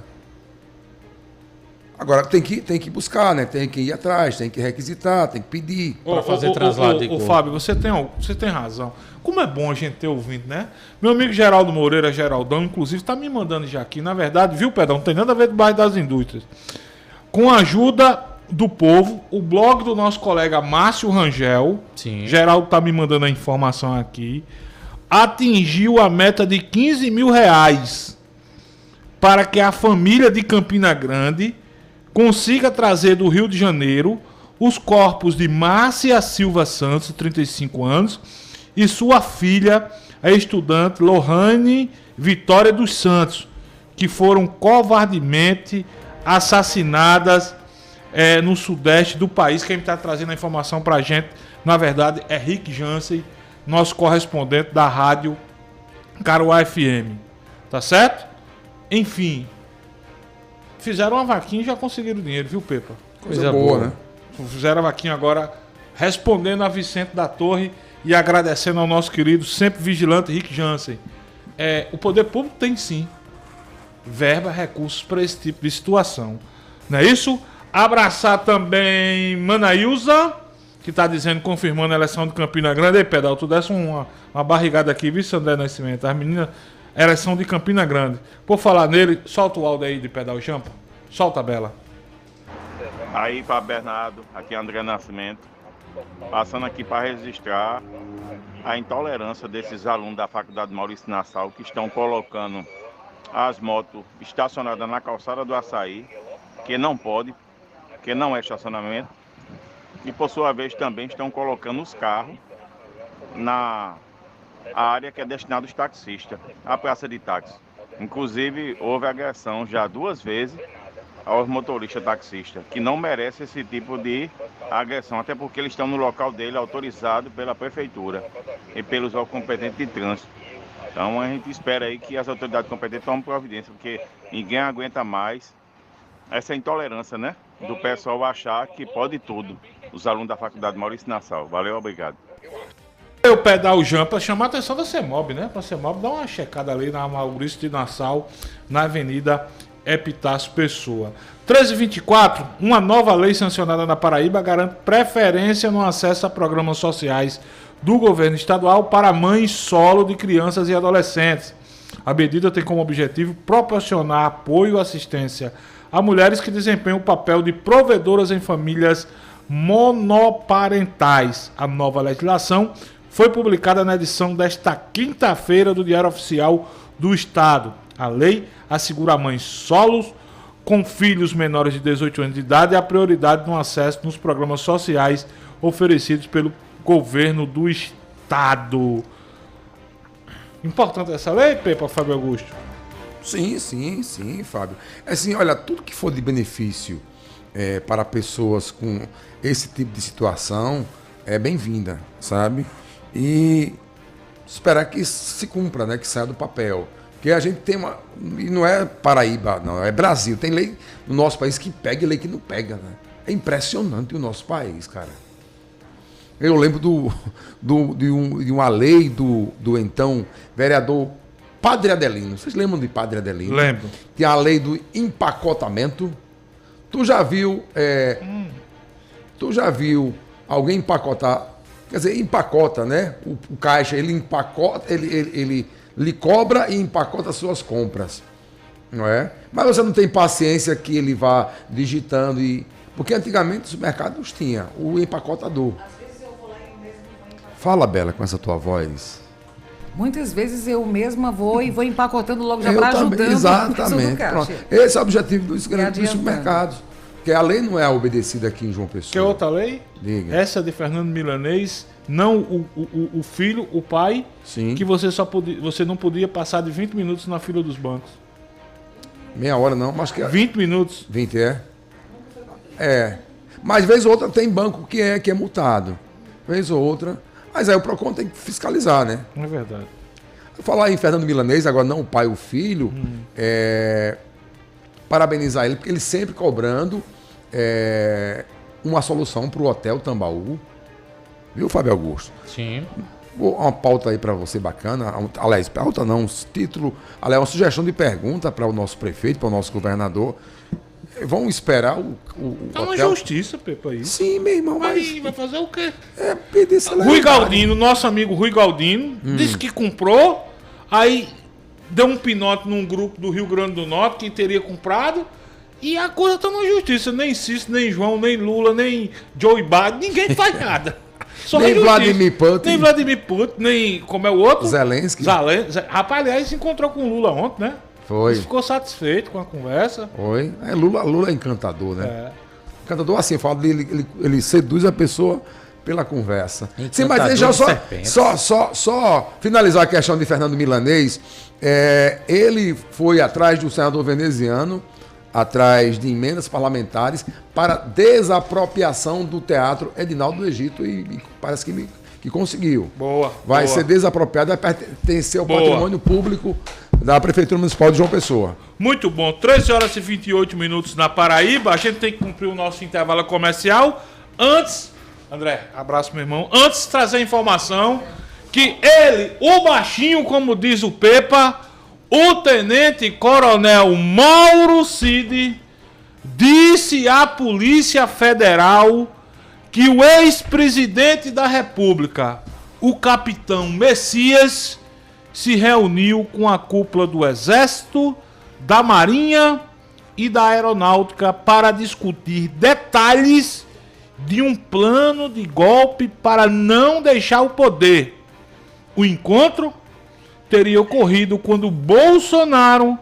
Agora tem que buscar, né? Tem que ir atrás, tem que requisitar, tem que pedir. Para fazer translado de corpo. Fábio, você tem razão. Como é bom a gente ter ouvindo, né? Meu amigo Geraldo Moreira, Geraldão, inclusive, está me mandando já aqui. Na verdade, viu, Pedrão? Não tem nada a ver com o bairro das Indústrias. Com a ajuda do povo, o blog do nosso colega Márcio Rangel, sim. Geraldo está me mandando a informação aqui, atingiu a meta de R$15 mil para que a família de Campina Grande consiga trazer do Rio de Janeiro os corpos de Márcia Silva Santos, 35 anos, e sua filha, a estudante Lohane Vitória dos Santos, que foram covardemente assassinadas no sudeste do país. Quem está trazendo a informação para a gente, na verdade, é Rick Jansen, nosso correspondente da rádio Caruá FM. Tá certo? Enfim, fizeram uma vaquinha e já conseguiram dinheiro, viu, Pepa? Coisa boa, né? Fizeram a vaquinha agora, respondendo a Vicente da Torre e agradecendo ao nosso querido, sempre vigilante, Rick Jansen. O poder público tem sim verba, recursos para esse tipo de situação. Não é isso? Abraçar também Manailza, que está dizendo, confirmando a eleição de Campina Grande. Ei, Pedal, tu desse uma barrigada aqui, viu, André Nascimento? As meninas, eleição de Campina Grande. Por falar nele, solta o áudio aí de Pedal Jampa. Solta a Bela. Aí, Fábio Bernardo, aqui é André Nascimento. Passando aqui para registrar a intolerância desses alunos da Faculdade Maurício Nassau que estão colocando as motos estacionadas na calçada do Açaí, que não pode, que não é estacionamento, e por sua vez também estão colocando os carros na área que é destinada aos taxistas, a praça de táxi. Inclusive, houve agressão já 2 vezes aos motoristas taxistas, que não merecem esse tipo de agressão, até porque eles estão no local dele, autorizado pela prefeitura e pelos órgãos competentes de trânsito. Então, a gente espera aí que as autoridades competentes tomem providência, porque ninguém aguenta mais essa intolerância, né, do pessoal achar que pode tudo, os alunos da Faculdade Maurício Nassau. Valeu, obrigado. Eu pedal Jean para chamar a atenção da CEMOB, né? Para a CEMOB dar uma checada ali na Maurício de Nassau, na Avenida Epitácio Pessoa. 13h24, uma nova lei sancionada na Paraíba garante preferência no acesso a programas sociais do governo estadual para mães solo de crianças e adolescentes. A medida tem como objetivo proporcionar apoio e assistência a mulheres que desempenham o papel de provedoras em famílias monoparentais. A nova legislação foi publicada na edição desta quinta-feira do Diário Oficial do Estado. A lei assegura a mães solos com filhos menores de 18 anos de idade a prioridade no acesso nos programas sociais oferecidos pelo governo do Estado. Importante essa lei, Pepa, Fábio Augusto? Sim, Fábio. Assim, olha, tudo que for de benefício para pessoas com esse tipo de situação é bem-vinda, sabe? E esperar que se cumpra, né? Que saia do papel. Porque a gente tem uma... E não é Paraíba, não. É Brasil. Tem lei no nosso país que pega e lei que não pega, né? É impressionante o nosso país, cara. Eu lembro de uma lei do então vereador Padre Adelino. Vocês lembram de Padre Adelino? Lembro. Tinha a lei do empacotamento. Tu já viu alguém empacotar? Quer dizer, empacota, né? O caixa, ele empacota, ele lhe cobra e empacota as suas compras, não é? Mas você não tem paciência que ele vá digitando e... Porque antigamente os supermercados tinham o empacotador. Às vezes eu vou lá e eu mesmo vou empacotar. Fala, Bela, com essa tua voz. Muitas vezes eu mesma vou empacotando logo já para ajudando. Exatamente. Pronto. Esse é o objetivo dos supermercados. Porque a lei não é obedecida aqui em João Pessoa. Quer outra lei? Diga. Essa de Fernando Milanês, não o filho, o pai, sim, que você não podia passar de 20 minutos na fila dos bancos. Meia hora não, mas que 20 minutos. 20 é. Mas vez ou outra tem banco que é multado. Vez ou outra. Mas aí o PROCON tem que fiscalizar, né? É verdade. Falar em Fernando Milanês, agora não o pai, o filho, parabenizar ele, porque ele sempre cobrando uma solução para o Hotel Tambaú. Viu, Fábio Augusto? Sim. Uma pauta aí para você bacana. Aliás, pauta não, um título. Aliás, uma sugestão de pergunta para o nosso prefeito, para o nosso governador. Vão esperar o tá uma hotel... justiça, Pepa, aí. Sim, meu irmão, mas... Vai fazer o quê? Pedir celeridade. Rui Galdino, nosso amigo Rui Galdino, disse que comprou, aí deu um pinote num grupo do Rio Grande do Norte que teria comprado, e a coisa tá na justiça. Nem Cícero, nem João, nem Lula, nem Joe Biden, ninguém faz nada. Só nem Vladimir Putin. Nem Vladimir Putin, nem... Como é o outro? Zelensky. Rapaz, aliás, se encontrou com o Lula ontem, né? Foi. Ele ficou satisfeito com a conversa. Foi. Lula é encantador, né? Encantador, assim, fala dele, ele seduz a pessoa pela conversa. Sim, mas deixa eu só finalizar a questão de Fernando Milanês. Ele foi atrás do senador veneziano, atrás de emendas parlamentares para desapropriação do Teatro Edinaldo do Egito e parece que conseguiu. Boa. Vai ser desapropriado, vai pertencer ao patrimônio público da Prefeitura Municipal de João Pessoa. Muito bom. 13 horas e 28 minutos na Paraíba. A gente tem que cumprir o nosso intervalo comercial. Antes, André, abraço, meu irmão. Antes de trazer a informação que ele, o baixinho, como diz o Pepa, o tenente-coronel Mauro Cid, disse à Polícia Federal que o ex-presidente da República, o capitão Messias, se reuniu com a cúpula do Exército, da Marinha e da Aeronáutica para discutir detalhes de um plano de golpe para não deixar o poder. O encontro teria ocorrido quando Bolsonaro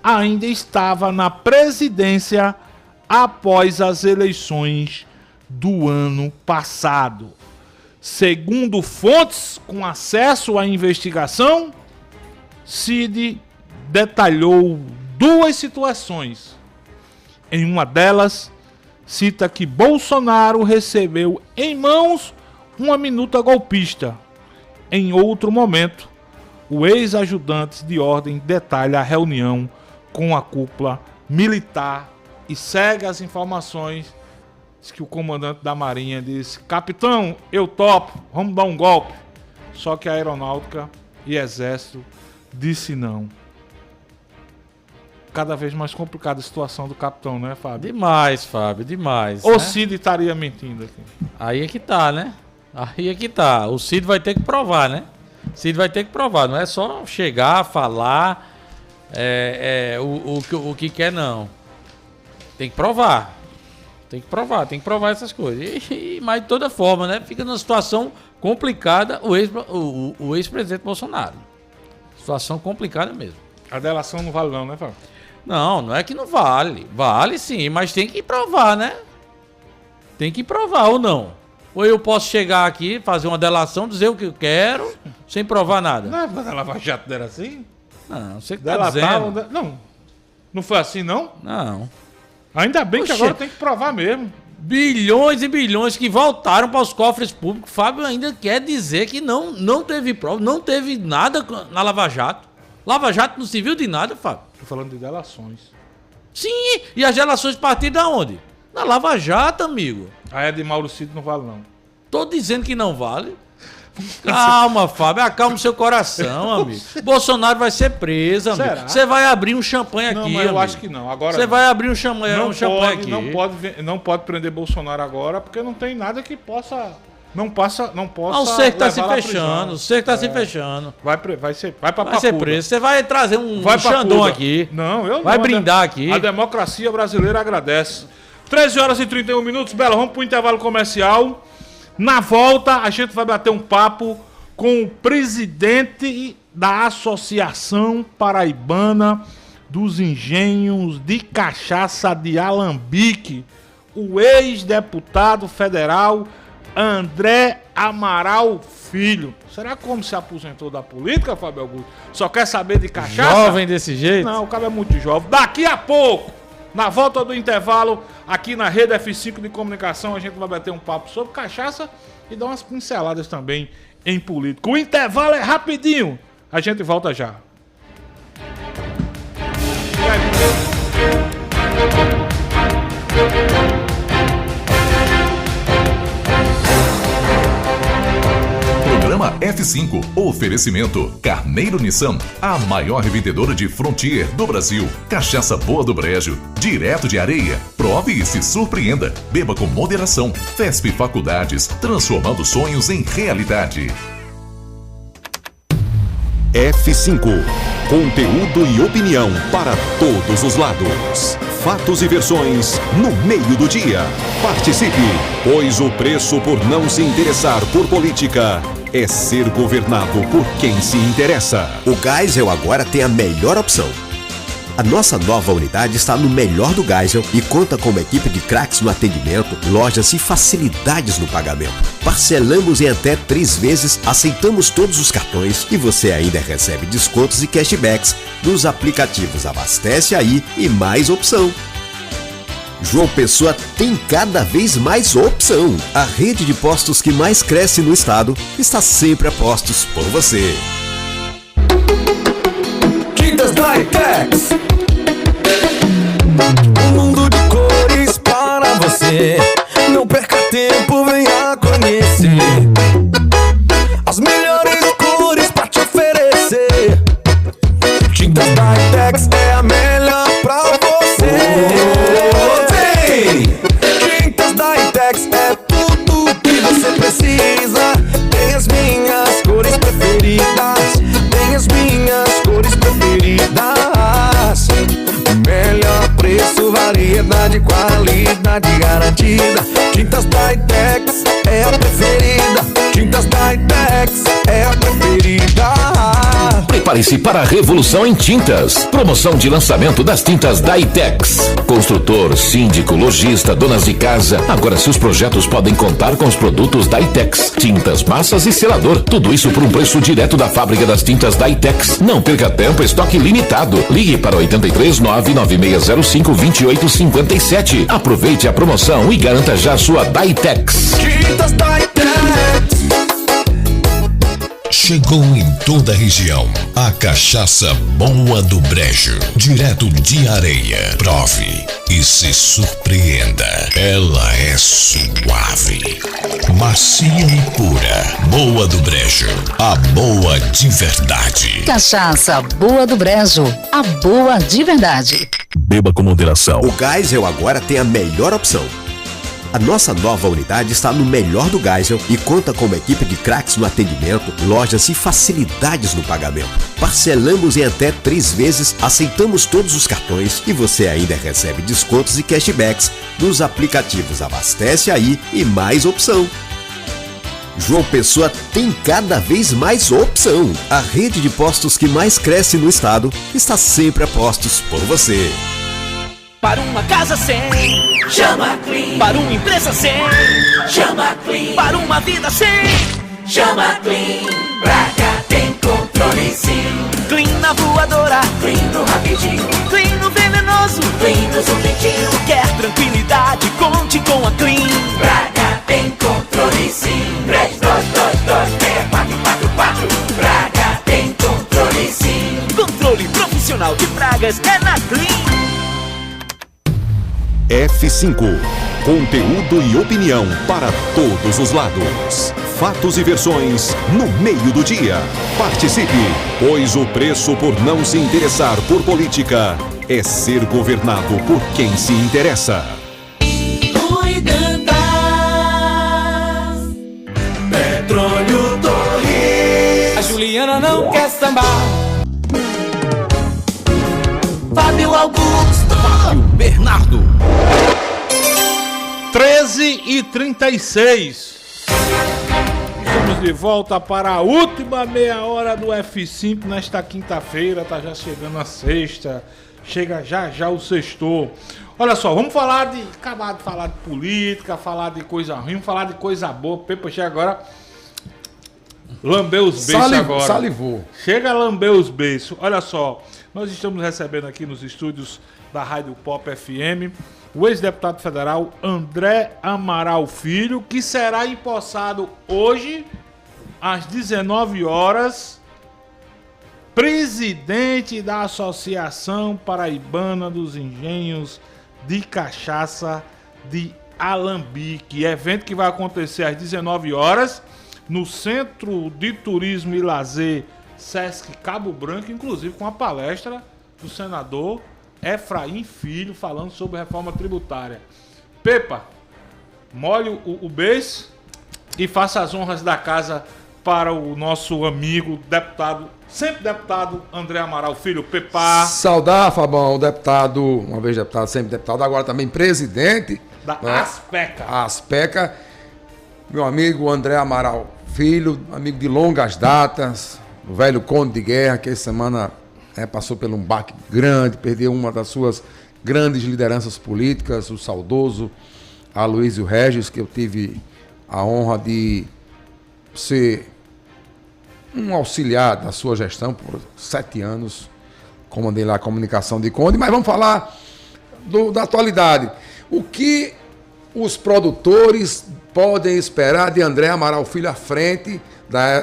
ainda estava na presidência após as eleições do ano passado. Segundo fontes com acesso à investigação, Cid detalhou 2 situações. Em uma delas, cita que Bolsonaro recebeu em mãos uma minuta golpista. Em outro momento, o ex-ajudante de ordem detalha a reunião com a cúpula militar e segue as informações. Diz que o comandante da Marinha disse: capitão, eu topo, vamos dar um golpe. Só que a Aeronáutica e Exército disse não. Cada vez mais complicada a situação do capitão, né, Fábio? Demais, Fábio, demais. Ou o Cid estaria mentindo aqui? Aí é que tá, né? Aí é que tá. O Cid vai ter que provar, né? Cid vai ter que provar. Não é só chegar, falar o que quer, não. Tem que provar. Tem que provar essas coisas. Mas de toda forma, né? Fica numa situação complicada o ex-presidente Bolsonaro. Situação complicada mesmo. A delação não vale não, né, Fábio? Não é que não vale. Vale sim, mas tem que provar, né? Tem que provar ou não. Ou eu posso chegar aqui, fazer uma delação, dizer o que eu quero, sem provar nada. Não, mas a Lava Jato era assim? Não, você que tá dizendo. Não foi assim, não? Não. Ainda bem que agora tem que provar mesmo. Bilhões e bilhões que voltaram para os cofres públicos. Fábio ainda quer dizer que não teve prova, não teve nada na Lava Jato. Lava Jato não serviu de nada, Fábio. Tô falando de delações. Sim, e as delações partiram da onde? Na Lava Jato, amigo. A é de Mauro Cid não vale, não. Tô dizendo que não vale. Calma, Fábio, acalma o seu coração, amigo. Bolsonaro vai ser preso, amigo. Você vai abrir um champanhe aqui, mas eu acho que não. Agora você vai abrir um champanhe aqui. Não pode prender Bolsonaro agora, porque não tem nada que possa... Não possa o cerco tá se fechando. O cerco tá se fechando. Vai pra Papuda. Vai ser preso. Você vai trazer um Xandão aqui. Não, eu não. Vai brindar aqui. A democracia brasileira agradece. 13h31, Bela, vamos pro intervalo comercial. Na volta, a gente vai bater um papo com o presidente da Associação Paraibana dos Engenhos de Cachaça de Alambique, o ex-deputado federal André Amaral Filho. Será que como se aposentou da política, Fábio Augusto? Só quer saber de cachaça? Jovem desse jeito? Não, o cara é muito jovem. Daqui a pouco, na volta do intervalo, aqui na Rede F5 de Comunicação, a gente vai bater um papo sobre cachaça e dar umas pinceladas também em política. O intervalo é rapidinho. A gente volta já. Programa F5. Oferecimento Carneiro Nissan, a maior revendedora de Frontier do Brasil. Cachaça Boa do Brejo, direto de Areia. Prove e se surpreenda. Beba com moderação. FESP Faculdades, transformando sonhos em realidade. F5. Conteúdo e opinião para todos os lados. Fatos e versões no meio do dia. Participe, pois o preço por não se interessar por política é ser governado por quem se interessa. O Geisel agora tem a melhor opção. A nossa nova unidade está no melhor do Geisel e conta com uma equipe de craques no atendimento, lojas e facilidades no pagamento. Parcelamos em até 3 vezes, aceitamos todos os cartões e você ainda recebe descontos e cashbacks nos aplicativos Abastece Aí e Mais Opção. João Pessoa tem cada vez mais opção. A rede de postos que mais cresce no estado está sempre a postos por você. Tintas Ditex, um mundo de cores para você. Não perca tempo, venha conhecer as melhores cores para te oferecer. Tintas Ditex é a melhor pra você. Tintas Ditex é tudo que você precisa. Tem as minhas cores preferidas. Tem as minhas cores preferidas. Melhor preço, variedade, qualidade garantida. Tintas Ditex é a preferida. Tintas Ditex é a preferida. Prepare-se para a revolução em tintas. Promoção de lançamento das tintas Daitex. Construtor, síndico, lojista, donas de casa. Agora seus projetos podem contar com os produtos Daitex. Tintas, massas e selador. Tudo isso por um preço direto da fábrica das tintas Daitex. Não perca tempo, estoque limitado. Ligue para 83 99605 2857. Aproveite a promoção e garanta já sua Daitex. Tintas Daitex. Chegou em toda a região a cachaça boa do Brejo, direto de Areia. Prove e se surpreenda. Ela é suave, macia e pura. Boa do Brejo, a boa de verdade. Cachaça Boa do Brejo, a boa de verdade. Beba com moderação. O Geisel agora tem a melhor opção. A nossa nova unidade está no melhor do Geisel e conta com uma equipe de craques no atendimento, lojas e facilidades no pagamento. Parcelamos em até 3 vezes, aceitamos todos os cartões e você ainda recebe descontos e cashbacks nos aplicativos Abastece Aí e Mais Opção. João Pessoa tem cada vez mais opção. A rede de postos que mais cresce no estado está sempre a postos por você. Para uma casa sem, chama Clean. Para uma empresa sem, chama Clean. Para uma vida sem, chama Clean. Pra cá tem controle sim. Clean na voadora, Clean no rapidinho, Clean no venenoso, Clean no zumbitinho. Quer tranquilidade, conte com a Clean. Pra cá tem controle sim. 32226444. Pra cá tem controle sim. Controle profissional de pragas é na Clean. F5. Conteúdo e opinião para todos os lados. Fatos e versões no meio do dia. Participe, pois o preço por não se interessar por política é ser governado por quem se interessa. Cuidantas, Petróleo Torres. A Juliana não quer sambar. Fábio Augusto, Bernardo. 13h36. Estamos de volta para a última meia hora do F5 nesta quinta-feira. Tá já chegando a sexta. Chega já o sextou. Olha só, vamos acabar de falar de política, falar de coisa ruim, falar de coisa boa. Pepa chega agora. Lambeu os beiços agora. Salivou. Chega a lamber os beiços. Olha só, nós estamos recebendo aqui nos estúdios da Rádio Pop FM o ex-deputado federal André Amaral Filho, que será empossado hoje, às 19 horas, presidente da Associação Paraibana dos Engenhos de Cachaça de Alambique. Evento que vai acontecer às 19 horas no Centro de Turismo e Lazer Sesc Cabo Branco, inclusive com a palestra do senador Efraim Filho falando sobre reforma tributária. Pepa, molhe o beijo e faça as honras da casa para o nosso amigo deputado, sempre deputado André Amaral Filho. Pepa. Saudar, Fabão, o deputado, uma vez deputado, sempre deputado, agora também presidente da Aspeca. Aspeca, meu amigo André Amaral Filho, amigo de longas datas, o velho Conde de Guerra, que essa semana passou por um baque grande, perdeu uma das suas grandes lideranças políticas, o saudoso Aloysio Regis, que eu tive a honra de ser um auxiliar da sua gestão por 7 anos, comandei lá a comunicação de Conde, mas vamos falar da atualidade. O que os produtores podem esperar de André Amaral Filho à frente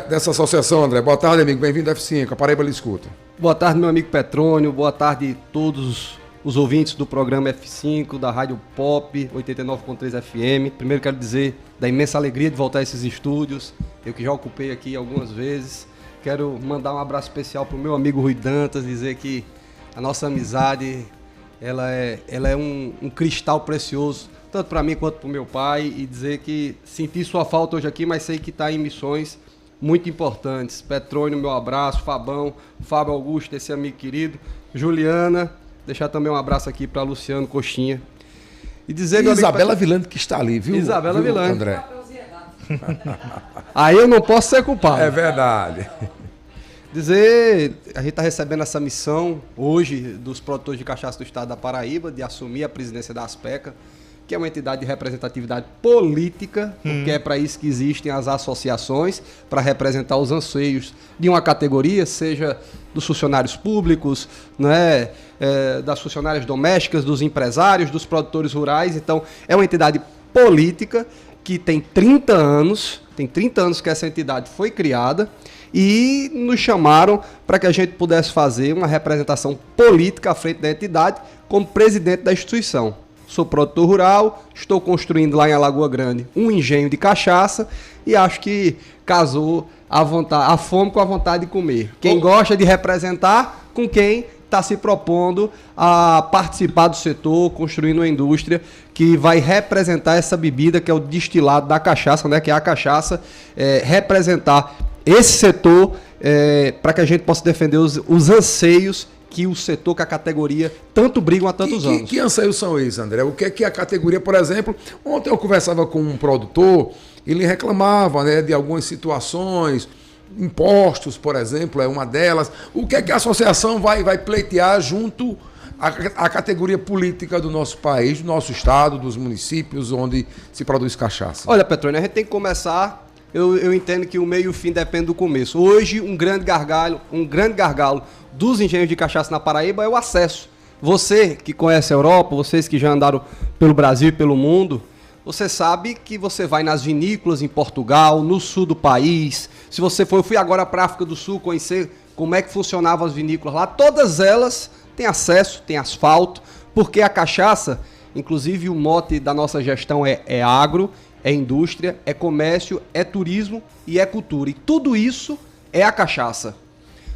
dessa associação, André? Boa tarde, amigo, bem-vindo ao F5, a Paraíba lhe escuta. Boa tarde, meu amigo Petrônio, boa tarde a todos os ouvintes do programa F5, da Rádio Pop 89.3 FM. Primeiro quero dizer da imensa alegria de voltar a esses estúdios, eu que já ocupei aqui algumas vezes. Quero mandar um abraço especial para o meu amigo Rui Dantas, dizer que a nossa amizade ela é um cristal precioso, tanto para mim quanto para o meu pai, e dizer que senti sua falta hoje aqui, mas sei que está em missões muito importantes. Petrônio, meu abraço, Fabão, Fábio Augusto, esse amigo querido, Juliana, deixar também um abraço aqui para Luciano Coxinha. E dizer, Isabela Vilante, que está ali, viu? Isabela Vilante. André. Aí eu não posso ser culpado. É verdade. Dizer, a gente está recebendo essa missão hoje dos produtores de cachaça do estado da Paraíba de assumir a presidência da ASPECA, que é uma entidade de representatividade política, porque é para isso que existem as associações, para representar os anseios de uma categoria, seja dos funcionários públicos, né, das funcionárias domésticas, dos empresários, dos produtores rurais. Então, é uma entidade política que tem 30 anos que essa entidade foi criada, e nos chamaram para que a gente pudesse fazer uma representação política à frente da entidade como presidente da instituição. Sou produtor rural, estou construindo lá em Alagoa Grande um engenho de cachaça e acho que casou a fome com a vontade de comer. Quem gosta de representar com quem está se propondo a participar do setor, construindo uma indústria que vai representar essa bebida que é o destilado da cachaça, né, que é a cachaça, representar esse setor para que a gente possa defender os anseios que o setor, que a categoria tanto brigam há tantos anos. Que anseios são esses, André? O que é que a categoria, por exemplo, ontem eu conversava com um produtor, ele reclamava, né, de algumas situações, impostos, por exemplo, é uma delas. O que é que a associação vai pleitear junto à categoria política do nosso país, do nosso estado, dos municípios onde se produz cachaça? Olha, Petrônio, a gente tem que começar. Eu entendo que o meio e o fim depende do começo. Hoje, um grande gargalo dos engenhos de cachaça na Paraíba é o acesso. Você que conhece a Europa, vocês que já andaram pelo Brasil e pelo mundo, você sabe que você vai nas vinícolas em Portugal, no sul do país. Se você for, eu fui agora para a África do Sul conhecer como é que funcionavam as vinícolas lá. Todas elas têm acesso, têm asfalto, porque a cachaça, inclusive o mote da nossa gestão é agro, é indústria, é comércio, é turismo e é cultura. E tudo isso é a cachaça.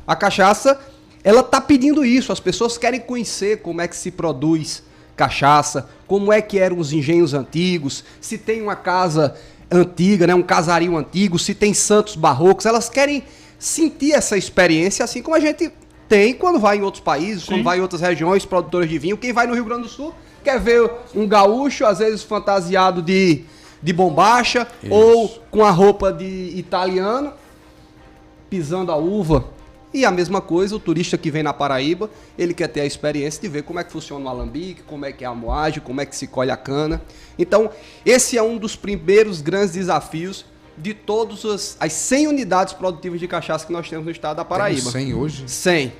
A cachaça, ela está pedindo isso. As pessoas querem conhecer como é que se produz cachaça, como é que eram os engenhos antigos, se tem uma casa antiga, né, um casario antigo, se tem santos barrocos. Elas querem sentir essa experiência, assim como a gente tem quando vai em outros países, quando vai em outras regiões, produtores de vinho. Quem vai no Rio Grande do Sul quer ver um gaúcho, às vezes fantasiado de bombacha, ou com a roupa de italiano, pisando a uva. E a mesma coisa, o turista que vem na Paraíba, ele quer ter a experiência de ver como é que funciona o alambique, como é que é a moagem, como é que se colhe a cana. Então, esse é um dos primeiros grandes desafios de todas as 100 unidades produtivas de cachaça que nós temos no estado da Paraíba. Temos 100 hoje? 100.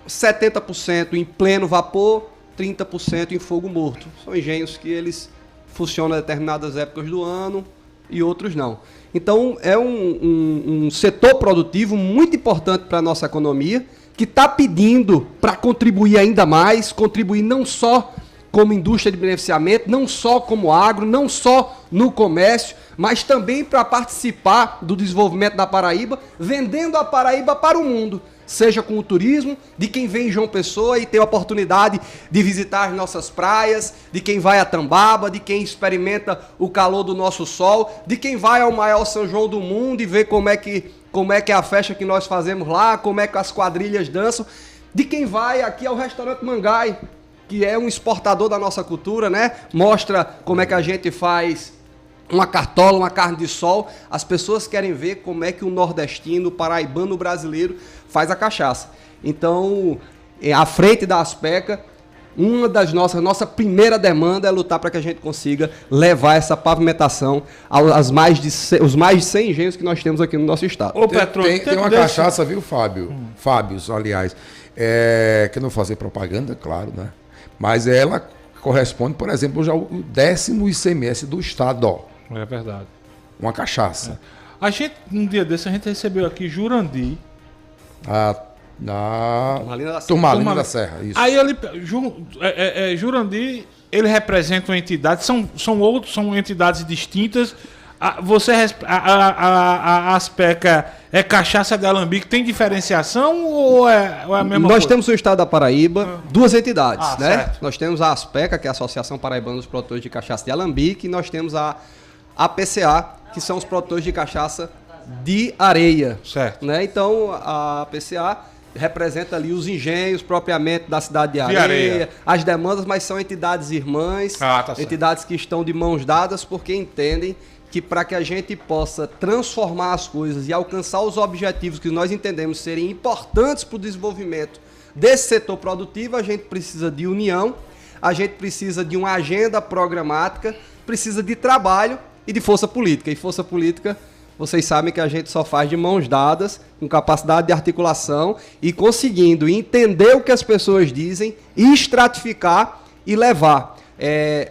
70% em pleno vapor, 30% em fogo morto. São engenhos que eles funcionam em determinadas épocas do ano e outros não. Então, é um setor produtivo muito importante para a nossa economia, que está pedindo para contribuir ainda mais, contribuir não só como indústria de beneficiamento, não só como agro, não só no comércio, mas também para participar do desenvolvimento da Paraíba, vendendo a Paraíba para o mundo, seja com o turismo, de quem vem em João Pessoa e tem a oportunidade de visitar as nossas praias, de quem vai a Tambaba, de quem experimenta o calor do nosso sol, de quem vai ao maior São João do mundo e vê como é que é a festa que nós fazemos lá, como é que as quadrilhas dançam, de quem vai aqui ao restaurante Mangai, que é um exportador da nossa cultura, né? Mostra como é que a gente faz uma cartola, uma carne de sol. As pessoas querem ver como é que o nordestino, o paraibano, o brasileiro faz a cachaça. Então, à frente da ASPECA, nossa primeira demanda é lutar para que a gente consiga levar essa pavimentação aos mais de 100 engenhos que nós temos aqui no nosso estado. Ô, Petrônio, tem uma cachaça, viu, Fábio? Fábios, aliás, que eu não vou fazer propaganda, claro, né? Mas ela corresponde, por exemplo, já ao 10º ICMS do estado, ó. É verdade. Uma cachaça. A gente, um dia desse, a gente recebeu aqui Jurandi. Turmalina da Serra, isso. Aí Jurandi, ele representa uma entidade, são entidades distintas. A ASPECA é cachaça de alambique, tem diferenciação ou é a mesma coisa? Nós temos no estado da Paraíba duas entidades, né? Certo. Nós temos a ASPECA, que é a Associação Paraibana dos Produtores de Cachaça de Alambique, e nós temos a APCA, que são os produtores de cachaça de areia. Certo. Né? Então, a APCA representa ali os engenhos propriamente da cidade de areia, as demandas, mas são entidades irmãs, entidades que estão de mãos dadas porque entendem que para que a gente possa transformar as coisas e alcançar os objetivos que nós entendemos serem importantes para o desenvolvimento desse setor produtivo, a gente precisa de união, a gente precisa de uma agenda programática, precisa de trabalho e de força política. E força política, vocês sabem que a gente só faz de mãos dadas, com capacidade de articulação e conseguindo entender o que as pessoas dizem, estratificar e levar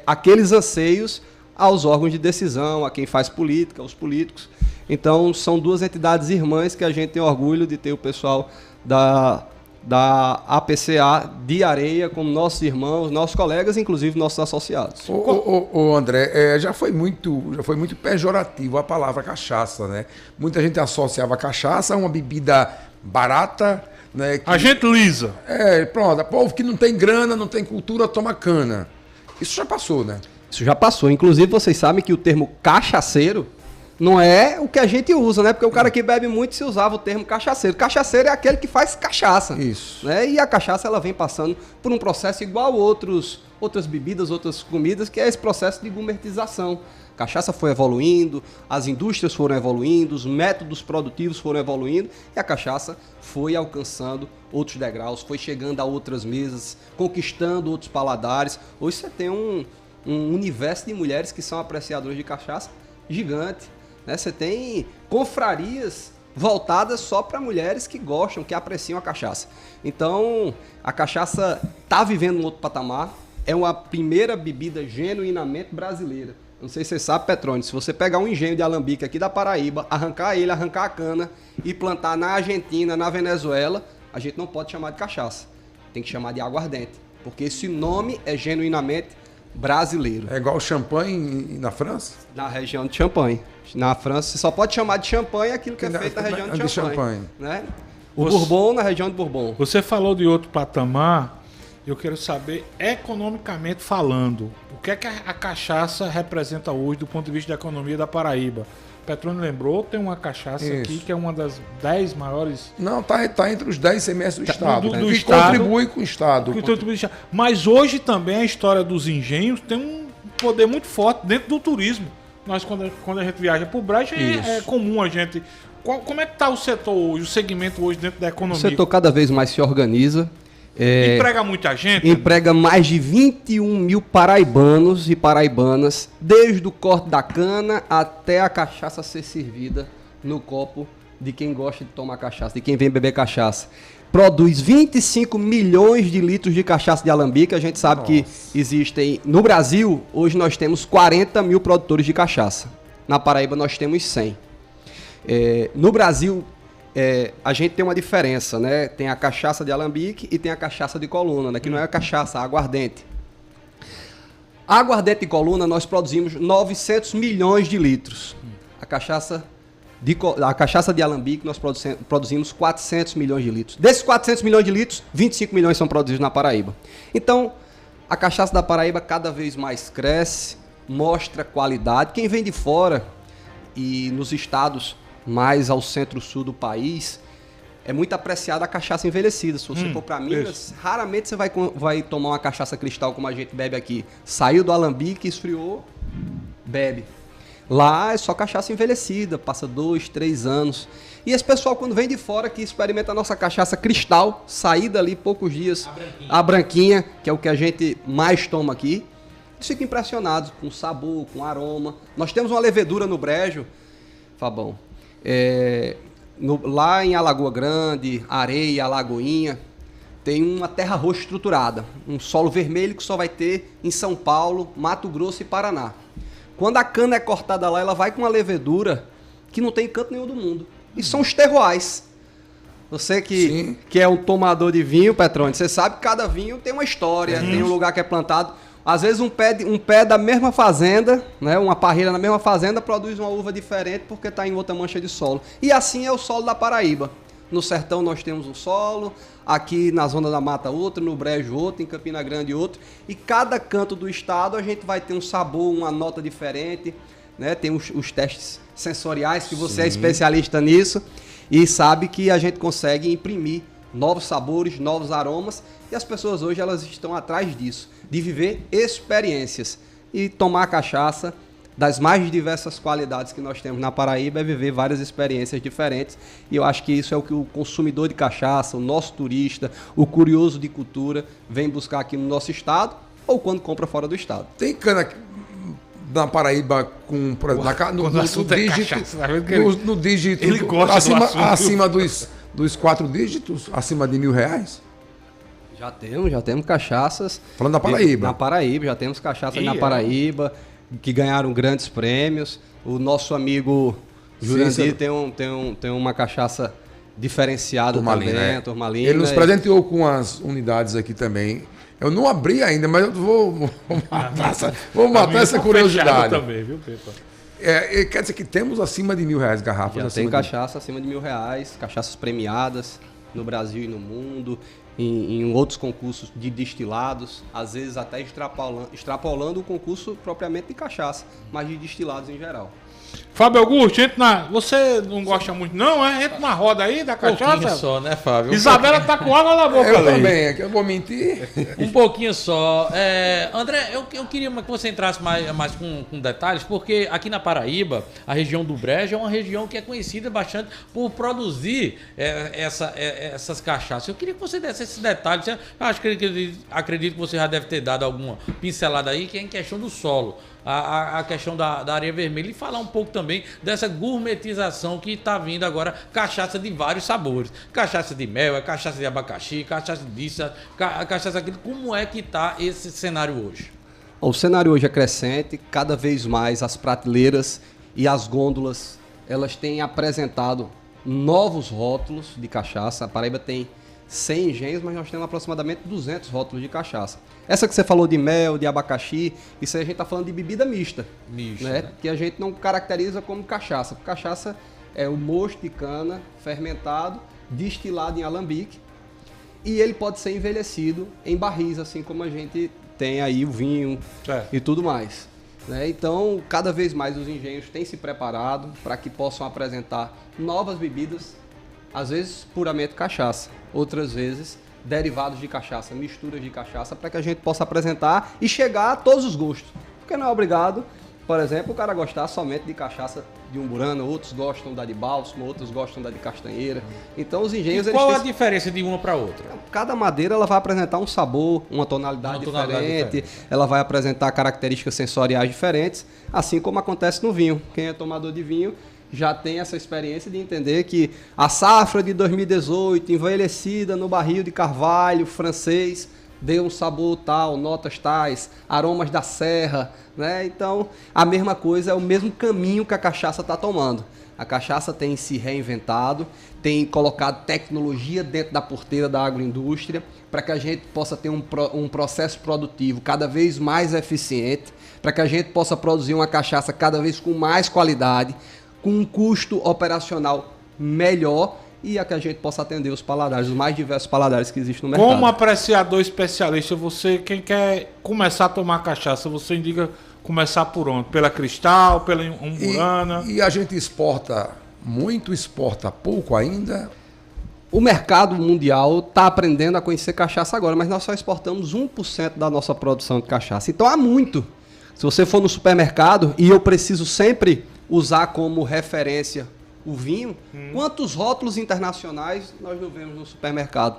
aqueles anseios aos órgãos de decisão, a quem faz política, aos políticos. Então, são duas entidades irmãs que a gente tem orgulho de ter o pessoal da APCA de Areia como nossos irmãos, nossos colegas, inclusive nossos associados. Ô André, já foi muito pejorativo a palavra cachaça, né? Muita gente associava a cachaça a uma bebida barata, né? A gente lisa. Pronto, povo que não tem grana, não tem cultura, toma cana. Isso já passou, né? Isso já passou. Inclusive, vocês sabem que o termo cachaceiro não é o que a gente usa, né? Porque o cara que bebe muito se usava o termo cachaceiro. Cachaceiro é aquele que faz cachaça. Isso. Né? E a cachaça, ela vem passando por um processo igual a outras bebidas, outras comidas, que é esse processo de gourmetização. A cachaça foi evoluindo, as indústrias foram evoluindo, os métodos produtivos foram evoluindo e a cachaça foi alcançando outros degraus, foi chegando a outras mesas, conquistando outros paladares. Hoje você tem um universo de mulheres que são apreciadoras de cachaça gigante, né? Você tem confrarias voltadas só para mulheres que gostam, que apreciam a cachaça. Então, a cachaça está vivendo um outro patamar, é uma primeira bebida genuinamente brasileira. Não sei se você sabe, Petrônio, se você pegar um engenho de alambique aqui da Paraíba, arrancar a cana e plantar na Argentina, na Venezuela, a gente não pode chamar de cachaça, tem que chamar de aguardente, porque esse nome é genuinamente brasileiro. É igual champanhe na França? Na região de Champagne. Na França, você só pode chamar de champanhe aquilo que é feito na região de Champagne. Né? O Bourbon na região de Bourbon. Você falou de outro patamar, eu quero saber, economicamente falando, o que é que a cachaça representa hoje do ponto de vista da economia da Paraíba? Petrônio lembrou, tem uma cachaça aqui que é uma das 10 maiores... Não, tá entre os 10 semestres do Estado. Do Estado, contribui com o Estado. Mas hoje também a história dos engenhos tem um poder muito forte dentro do turismo. Nós, quando a gente viaja para o Brejo, é comum a gente... Como é que está o setor hoje, o segmento hoje dentro da economia? O setor cada vez mais se organiza. Emprega muita gente? Emprega mais de 21 mil paraibanos e paraibanas, desde o corte da cana até a cachaça ser servida no copo de quem gosta de tomar cachaça, de quem vem beber cachaça. Produz 25 milhões de litros de cachaça de alambique. A gente sabe que existem... No Brasil, hoje nós temos 40 mil produtores de cachaça. Na Paraíba nós temos 100. No Brasil... a gente tem uma diferença, né? Tem a cachaça de alambique e tem a cachaça de coluna, né? Que não é a cachaça, a aguardente. A aguardente de coluna nós produzimos 900 milhões de litros. A cachaça de alambique nós produzimos 400 milhões de litros. Desses 400 milhões de litros, 25 milhões são produzidos na Paraíba. Então, a cachaça da Paraíba cada vez mais cresce, mostra qualidade. Quem vem de fora e nos estados mais ao centro-sul do país, é muito apreciada a cachaça envelhecida. Se você for para Minas, raramente você vai tomar uma cachaça cristal como a gente bebe aqui. Saiu do alambique, esfriou, bebe. Lá é só cachaça envelhecida, passa 2, 3 anos. E esse pessoal, quando vem de fora, que experimenta a nossa cachaça cristal, saída ali poucos dias, a branquinha, que é o que a gente mais toma aqui, eles ficam impressionados com o sabor, com o aroma. Nós temos uma levedura no Brejo, Fabão, lá em Alagoa Grande, Areia, Alagoinha, tem uma terra roxa estruturada, um solo vermelho que só vai ter em São Paulo, Mato Grosso e Paraná. Quando a cana é cortada lá, ela vai com uma levedura que não tem em canto nenhum do mundo. E são os terroirs. Você que é um tomador de vinho, Petrônio, você sabe que cada vinho tem uma história, tem um lugar que é plantado. Às vezes um pé da mesma fazenda, né, uma parreira na mesma fazenda, produz uma uva diferente porque está em outra mancha de solo. E assim é o solo da Paraíba. No sertão nós temos um solo, aqui na zona da mata outro, no Brejo outro, em Campina Grande outro. E cada canto do estado a gente vai ter um sabor, uma nota diferente, né? Tem os testes sensoriais, que você é especialista nisso, e sabe que a gente consegue imprimir novos sabores, novos aromas, e as pessoas hoje elas estão atrás disso, de viver experiências. E tomar cachaça das mais diversas qualidades que nós temos na Paraíba é viver várias experiências diferentes. E eu acho que isso é o que o consumidor de cachaça, o nosso turista, o curioso de cultura vem buscar aqui no nosso estado ou quando compra fora do estado. Tem cana na Paraíba com no dígito ele gosta acima dos 4 dígitos, acima de R$1.000? Já temos cachaças. Falando da Paraíba. Na Paraíba, já temos cachaças na Paraíba que ganharam grandes prêmios. O nosso amigo Jurandir tem uma cachaça diferenciada Turmalina, também, Turmalina. Ele nos presenteou com as unidades aqui também. Eu não abri ainda, mas eu vou matar essa curiosidade. Também, viu, Pepa? Quer dizer que temos acima de R$1.000 garrafas. Já tem cachaça acima de R$1.000, cachaças premiadas no Brasil e no mundo, em outros concursos de destilados, às vezes até extrapolando o concurso propriamente de cachaça, mas de destilados em geral. Fábio Augusto, você não gosta muito não, é? Entra na roda aí da cachaça. Um pouquinho só, né, Fábio? Isabela tá com água na boca. Eu também, eu vou mentir. Um pouquinho só. André, eu queria que você entrasse mais com detalhes, porque aqui na Paraíba, a região do Brejo é uma região que é conhecida bastante por produzir essas cachaças. Eu queria que você desse esses detalhes. Acredito que você já deve ter dado alguma pincelada aí, que é em questão do solo. A questão da areia vermelha e falar um pouco também dessa gourmetização que está vindo agora, cachaça de vários sabores, cachaça de mel, cachaça de abacaxi, cachaça disso, cachaça daquilo. Como é que está esse cenário hoje? O cenário hoje é crescente, cada vez mais as prateleiras e as gôndolas, elas têm apresentado novos rótulos de cachaça. A Paraíba tem 100 engenhos, mas nós temos aproximadamente 200 rótulos de cachaça. Essa que você falou de mel, de abacaxi, isso aí a gente está falando de bebida mista, né? Que a gente não caracteriza como cachaça. Cachaça é o mosto de cana fermentado, destilado em alambique, e ele pode ser envelhecido em barris, assim como a gente tem aí o vinho e tudo mais, né? Então, cada vez mais os engenhos têm se preparado para que possam apresentar novas bebidas, às vezes puramente cachaça, outras vezes derivados de cachaça, misturas de cachaça, para que a gente possa apresentar e chegar a todos os gostos. Porque não é obrigado, por exemplo, o cara gostar somente de cachaça de umburana, outros gostam da de bálsamo, outros gostam da de castanheira. Então os engenhos... E qual a diferença de uma para outra? Cada madeira ela vai apresentar um sabor, uma tonalidade diferente, ela vai apresentar características sensoriais diferentes, assim como acontece no vinho. Quem é tomador de vinho já tem essa experiência de entender que a safra de 2018, envelhecida no barril de carvalho francês, deu um sabor tal, notas tais, aromas da serra, né? Então, a mesma coisa, é o mesmo caminho que a cachaça está tomando. A cachaça tem se reinventado, tem colocado tecnologia dentro da porteira da agroindústria para que a gente possa ter um processo produtivo cada vez mais eficiente, para que a gente possa produzir uma cachaça cada vez com mais qualidade, com um custo operacional melhor e a que a gente possa atender os paladares, os mais diversos paladares que existem no mercado. Como apreciador especialista, quem quer começar a tomar cachaça, você indica começar por onde? Pela Cristal, pela Umburana? E a gente exporta muito, exporta pouco ainda? O mercado mundial está aprendendo a conhecer cachaça agora, mas nós só exportamos 1% da nossa produção de cachaça. Então há muito. Se você for no supermercado, e eu preciso sempre usar como referência o vinho, quantos rótulos internacionais nós não vemos no supermercado?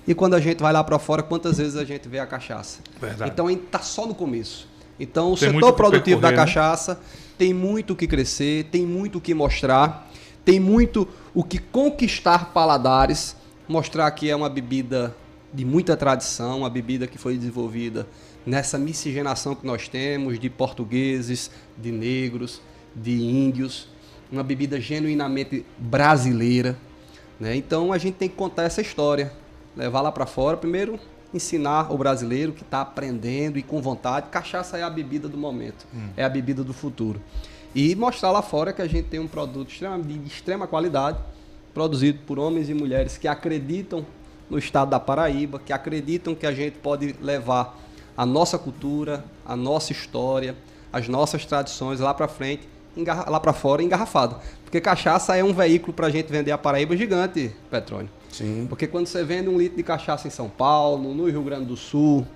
E quando a gente vai lá para fora, quantas vezes a gente vê a cachaça? Verdade. Então a gente está só no começo. Então o setor produtivo da cachaça tem muito o que crescer, tem muito o que mostrar, tem muito o que conquistar paladares, mostrar que é uma bebida de muita tradição, uma bebida que foi desenvolvida nessa miscigenação que nós temos de portugueses, de negros, de índios, uma bebida genuinamente brasileira, né? Então a gente tem que contar essa história, levar lá para fora, primeiro ensinar o brasileiro que está aprendendo e com vontade. Cachaça é a bebida do momento, é a bebida do futuro. E mostrar lá fora que a gente tem um produto de extrema qualidade, produzido por homens e mulheres que acreditam no estado da Paraíba, que acreditam que a gente pode levar a nossa cultura, a nossa história, as nossas tradições lá para frente, lá para fora, engarrafado. Porque cachaça é um veículo para a gente vender a Paraíba gigante, Petrônio. Sim. Porque quando você vende 1 litro de cachaça em São Paulo, no Rio Grande do Sul,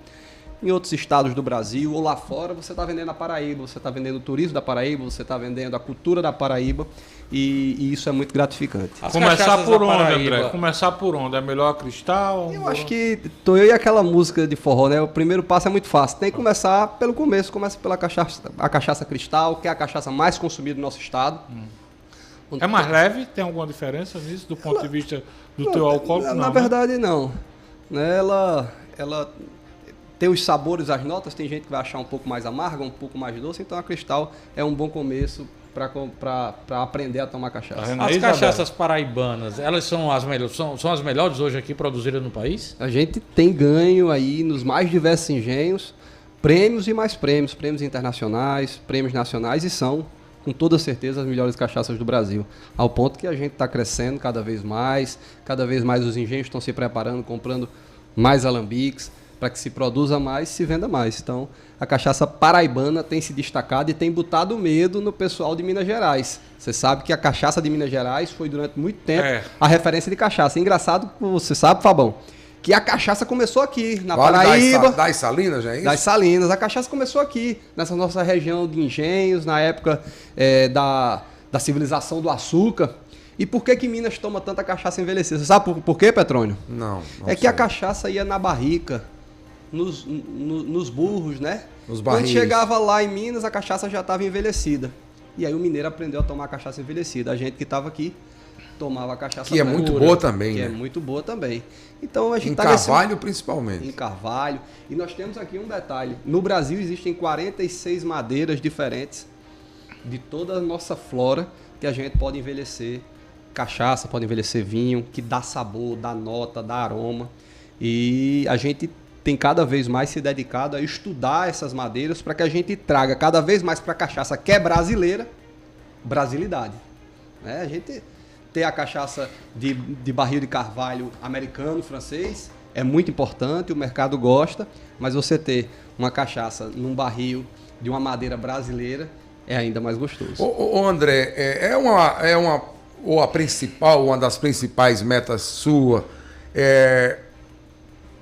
em outros estados do Brasil ou lá fora, você está vendendo a Paraíba, você está vendendo o turismo da Paraíba, você está vendendo a cultura da Paraíba e isso é muito gratificante. Começar por onde, André? Começar por onde? É melhor a Cristal? Eu acho que tô eu e aquela música de forró, né? O primeiro passo é muito fácil. Tem que começar pelo começo. Começa pela cachaça Cristal, que é a cachaça mais consumida do nosso estado. É mais leve? Tem alguma diferença nisso do ponto de vista do teu alcoólico? Na verdade, não. Ela tem os sabores, as notas, tem gente que vai achar um pouco mais amarga, um pouco mais doce, então a Cristal é um bom começo para aprender a tomar cachaça. As cachaças paraibanas, elas são as melhores hoje aqui produzidas no país? A gente tem ganho aí nos mais diversos engenhos, prêmios e mais prêmios internacionais, prêmios nacionais e são, com toda certeza, as melhores cachaças do Brasil. Ao ponto que a gente está crescendo cada vez mais os engenhos estão se preparando, comprando mais alambiques, para que se produza mais e se venda mais. Então, a cachaça paraibana tem se destacado e tem botado medo no pessoal de Minas Gerais. Você sabe que a cachaça de Minas Gerais foi durante muito tempo a referência de cachaça. É engraçado que você sabe, Fabão, que a cachaça começou aqui, na Paraíba. Das Salinas, já é isso? Das Salinas. A cachaça começou aqui, nessa nossa região de engenhos, na época da civilização do açúcar. E por que Minas toma tanta cachaça envelhecida? Você sabe por quê, Petrônio? Não é que a cachaça ia na barrica, nos burros, né? Nos barris. Quando chegava lá em Minas, a cachaça já estava envelhecida. E aí o mineiro aprendeu a tomar cachaça envelhecida. A gente que estava aqui tomava a cachaça que é muito boa também, que né? é muito boa também. Então a gente em Carvalho, principalmente. Em Carvalho. E nós temos aqui um detalhe. No Brasil existem 46 madeiras diferentes de toda a nossa flora que a gente pode envelhecer cachaça, pode envelhecer vinho, que dá sabor, dá nota, dá aroma. E a gente tem cada vez mais se dedicado a estudar essas madeiras para que a gente traga cada vez mais para a cachaça que é brasileira, brasilidade. A gente ter a cachaça de barril de carvalho americano, francês, é muito importante, o mercado gosta, mas você ter uma cachaça num barril de uma madeira brasileira é ainda mais gostoso. Ô André, uma das principais metas sua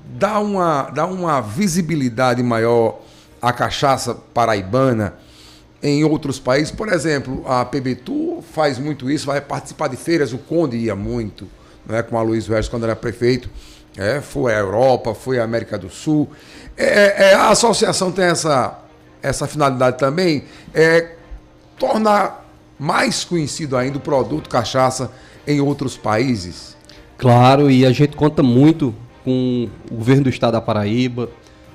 dá uma visibilidade maior à cachaça paraibana em outros países. Por exemplo, a PBTU faz muito isso, vai participar de feiras, o Conde ia muito, né, com a Luiz Regis quando era prefeito, foi à Europa, foi à América do Sul. A associação tem essa finalidade também, tornar mais conhecido ainda o produto cachaça em outros países. Claro, e a gente conta muito com o governo do estado da Paraíba,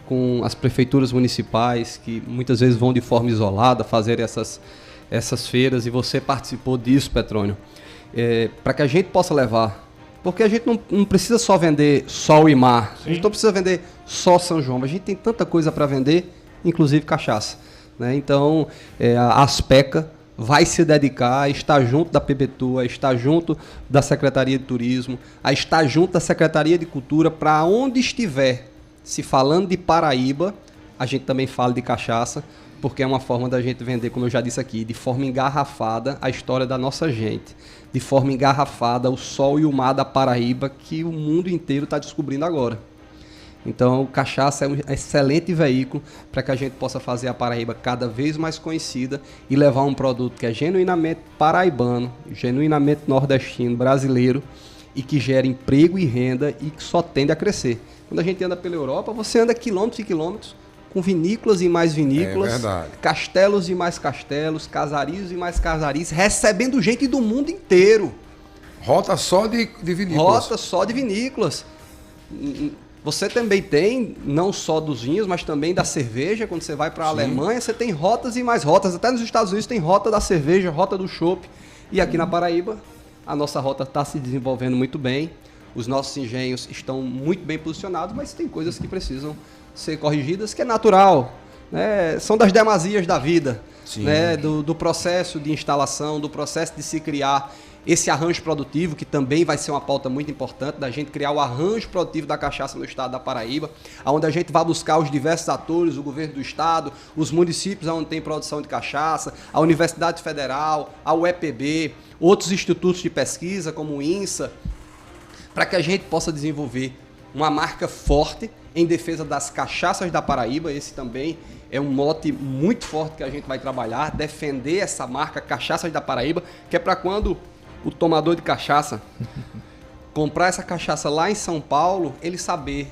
com as prefeituras municipais, que muitas vezes vão de forma isolada fazer essas feiras, e você participou disso, Petrônio, para que a gente possa levar, porque a gente não precisa só vender sol e mar, a gente não precisa vender só São João, a gente tem tanta coisa para vender, inclusive cachaça, né? Então, a Aspeca vai se dedicar a estar junto da PBTU, a estar junto da Secretaria de Turismo, a estar junto da Secretaria de Cultura, para onde estiver se falando de Paraíba, a gente também fala de cachaça, porque é uma forma da gente vender, como eu já disse aqui, de forma engarrafada a história da nossa gente, de forma engarrafada o sol e o mar da Paraíba, que o mundo inteiro está descobrindo agora. Então, o cachaça é um excelente veículo para que a gente possa fazer a Paraíba cada vez mais conhecida e levar um produto que é genuinamente paraibano, genuinamente nordestino, brasileiro, e que gera emprego e renda e que só tende a crescer. Quando a gente anda pela Europa, você anda quilômetros e quilômetros com vinícolas e mais vinícolas, castelos e mais castelos, casarios e mais casaris, recebendo gente do mundo inteiro. Rota só de vinícolas. Rota só de vinícolas. Você também tem, não só dos vinhos, mas também da cerveja. Quando você vai para a Alemanha, você tem rotas e mais rotas. Até nos Estados Unidos tem rota da cerveja, rota do chopp. E aqui na Paraíba, a nossa rota está se desenvolvendo muito bem. Os nossos engenhos estão muito bem posicionados, mas tem coisas que precisam ser corrigidas, que é natural, né? São das demasias da vida, né? Do processo de instalação, do processo de se criar esse arranjo produtivo, que também vai ser uma pauta muito importante, da gente criar o arranjo produtivo da cachaça no estado da Paraíba, onde a gente vai buscar os diversos atores, o governo do estado, os municípios onde tem produção de cachaça, a Universidade Federal, a UEPB, outros institutos de pesquisa, como o INSA, para que a gente possa desenvolver uma marca forte em defesa das cachaças da Paraíba. Esse também é um mote muito forte que a gente vai trabalhar, defender essa marca Cachaças da Paraíba, que é para quando o tomador de cachaça comprar essa cachaça lá em São Paulo, ele saber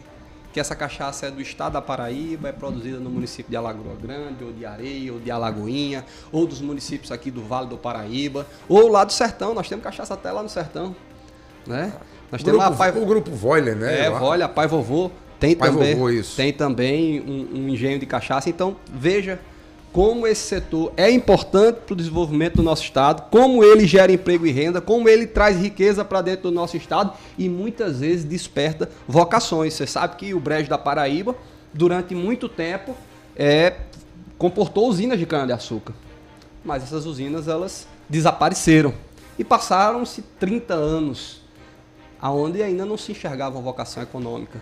que essa cachaça é do estado da Paraíba, é produzida no município de Alagoa Grande, ou de Areia, ou de Alagoinha, ou dos municípios aqui do Vale do Paraíba, ou lá do Sertão. Nós temos cachaça até lá no Sertão, né? Nós temos o grupo Voiler, né? Voiler, a Pai Vovô. Tem Pai também, Vovô, isso. Tem também um engenho de cachaça. Então, veja como esse setor é importante para o desenvolvimento do nosso estado, como ele gera emprego e renda, como ele traz riqueza para dentro do nosso estado e muitas vezes desperta vocações. Você sabe que o Brejo da Paraíba, durante muito tempo, comportou usinas de cana-de-açúcar. Mas essas usinas, elas desapareceram. E passaram-se 30 anos, onde ainda não se enxergava uma vocação econômica.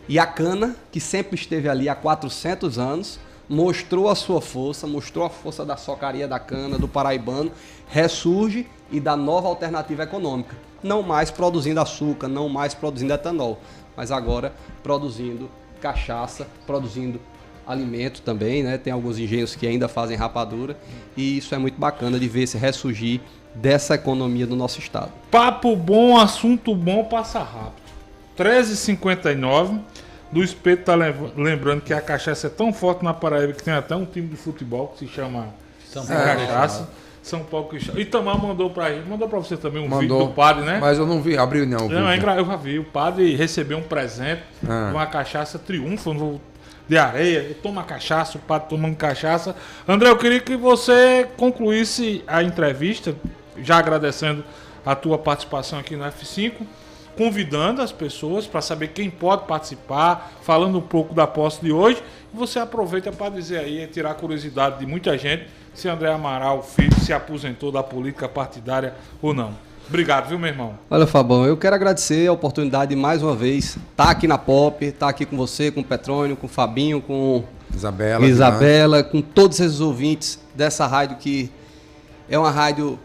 E a cana, que sempre esteve ali há 400 anos, mostrou a sua força, mostrou a força da socaria da cana, do paraibano, ressurge e dá nova alternativa econômica. Não mais produzindo açúcar, não mais produzindo etanol, mas agora produzindo cachaça, produzindo alimento também, né? Tem alguns engenhos que ainda fazem rapadura e isso é muito bacana de ver esse ressurgir dessa economia do nosso estado. Papo bom, assunto bom, passa rápido. 13h59. Do Espeto tá lembrando que a cachaça é tão forte na Paraíba que tem até um time de futebol que se chama São Paulo Cachaça. São Paulo Cachaça. Itamar mandou pra você também vídeo do padre, né? Mas eu não vi, abriu não. Eu já vi. O padre recebeu um presente de uma cachaça Triunfo de Areia. Ele toma cachaça, o padre tomando cachaça. André, eu queria que você concluísse a entrevista, já agradecendo a tua participação aqui no F5. Convidando as pessoas para saber quem pode participar, falando um pouco da posse de hoje. E você aproveita para dizer aí, tirar a curiosidade de muita gente, se André Amaral Filho se aposentou da política partidária ou não. Obrigado, viu, meu irmão? Olha, Fabão, eu quero agradecer a oportunidade de mais uma vez estar aqui na Pop, estar aqui com você, com o Petrônio, com o Fabinho, com Isabela, com todos esses ouvintes dessa rádio que é uma rádio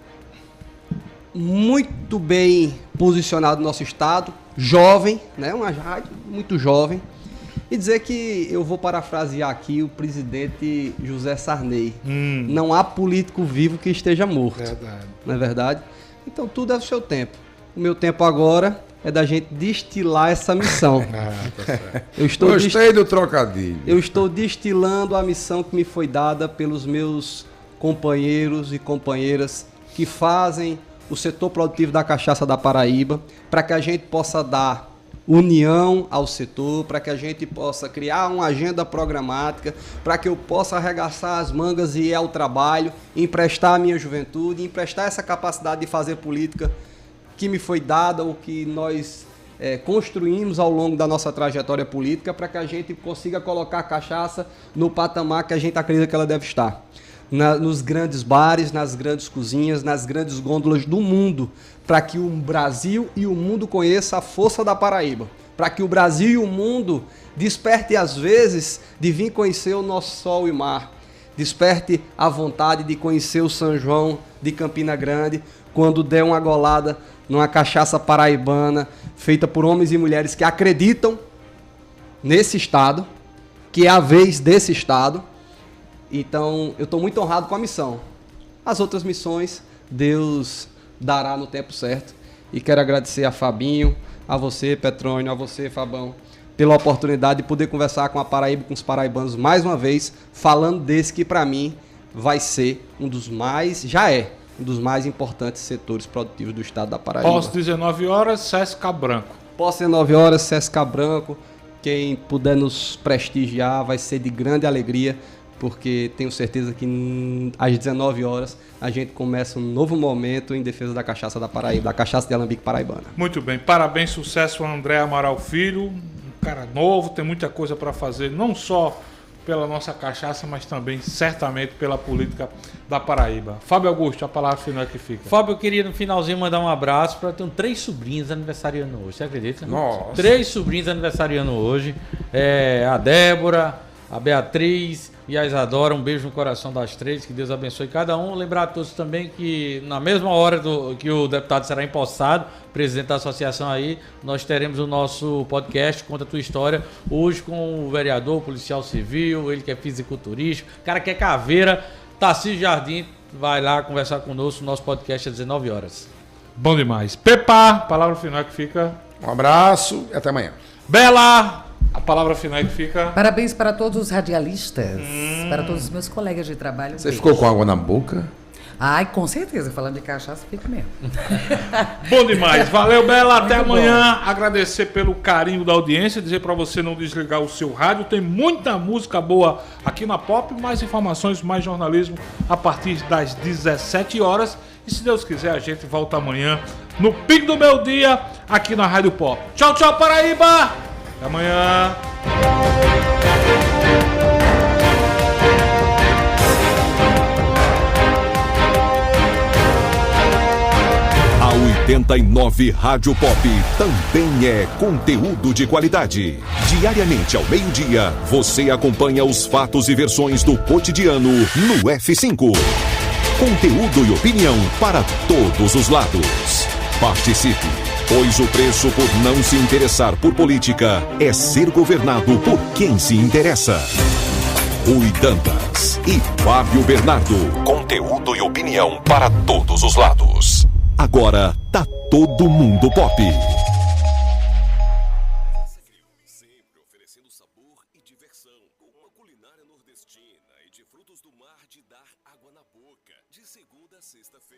muito bem posicionado no nosso estado, jovem, né? Uma rádio muito jovem. E dizer que eu vou parafrasear aqui o presidente José Sarney. Não há político vivo que esteja morto. Verdade. Não é verdade? Então tudo é o seu tempo. O meu tempo agora é da gente destilar essa missão. Tá certo. Gostei do trocadilho. Eu estou destilando a missão que me foi dada pelos meus companheiros e companheiras que fazem o setor produtivo da cachaça da Paraíba, para que a gente possa dar união ao setor, para que a gente possa criar uma agenda programática, para que eu possa arregaçar as mangas e ir ao trabalho, emprestar a minha juventude, emprestar essa capacidade de fazer política que me foi dada, ou que nós construímos ao longo da nossa trajetória política, para que a gente consiga colocar a cachaça no patamar que a gente acredita que ela deve estar. Nos grandes bares, nas grandes cozinhas, nas grandes gôndolas do mundo, para que o Brasil e o mundo conheçam a força da Paraíba, para que o Brasil e o mundo desperte às vezes de vir conhecer o nosso sol e mar, desperte a vontade de conhecer o São João de Campina Grande, quando der uma golada numa cachaça paraibana, feita por homens e mulheres que acreditam nesse estado, que é a vez desse estado. Então, eu estou muito honrado com a missão. As outras missões, Deus dará no tempo certo. E quero agradecer a Fabinho, a você, Petrônio, a você, Fabão, pela oportunidade de poder conversar com a Paraíba, com os paraibanos, mais uma vez, falando desse que, para mim, vai ser um dos mais importantes setores produtivos do estado da Paraíba. Posse 19 horas, CSK Branco. Posse 19 horas, CSK Branco. Quem puder nos prestigiar vai ser de grande alegria, porque tenho certeza que às 19 horas a gente começa um novo momento em defesa da cachaça da Paraíba, da cachaça de alambique paraibana. Muito bem, parabéns, sucesso ao André Amaral Filho, um cara novo, tem muita coisa para fazer, não só pela nossa cachaça, mas também certamente pela política da Paraíba. Fábio Augusto, a palavra final que fica. Fábio, eu queria no finalzinho mandar um abraço para ter 3 sobrinhos aniversariando hoje, você acredita? Nossa. 3 sobrinhos aniversariando hoje, a Débora, a Beatriz e a Isadora. Um beijo no coração das três, que Deus abençoe cada um. Lembrar a todos também que na mesma hora que o deputado será empossado, presidente da associação aí, nós teremos o nosso podcast Conta a Tua História, hoje com o vereador, policial civil, ele que é fisiculturista, cara que é caveira, Tarcísio Jardim, vai lá conversar conosco, nosso podcast às 19 horas. Bom demais. Pepa, palavra final que fica. Um abraço e até amanhã. Bela, a palavra final que fica. Parabéns para todos os radialistas, para todos os meus colegas de trabalho. Você ficou com água na boca? Ai, com certeza, falando de cachaça, fico mesmo. Bom demais. Valeu, Bela. Até Muito amanhã. Bom. Agradecer pelo carinho da audiência. Dizer para você não desligar o seu rádio. Tem muita música boa aqui na Pop. Mais informações, mais jornalismo a partir das 17 horas. E se Deus quiser, a gente volta amanhã no Pico do Meu Dia aqui na Rádio Pop. Tchau, tchau, Paraíba. Até amanhã. A 89 Rádio Pop também é conteúdo de qualidade. Diariamente ao meio-dia, você acompanha os fatos e versões do cotidiano no F5. Conteúdo e opinião para todos os lados. Participe, pois o preço por não se interessar por política é ser governado por quem se interessa. Rui Dantas e Fábio Bernardo. Conteúdo e opinião para todos os lados. Agora tá todo mundo pop. Sempre oferecendo sabor e diversão, com uma culinária nordestina e de frutos do mar de dar água na boca, de segunda a sexta-feira.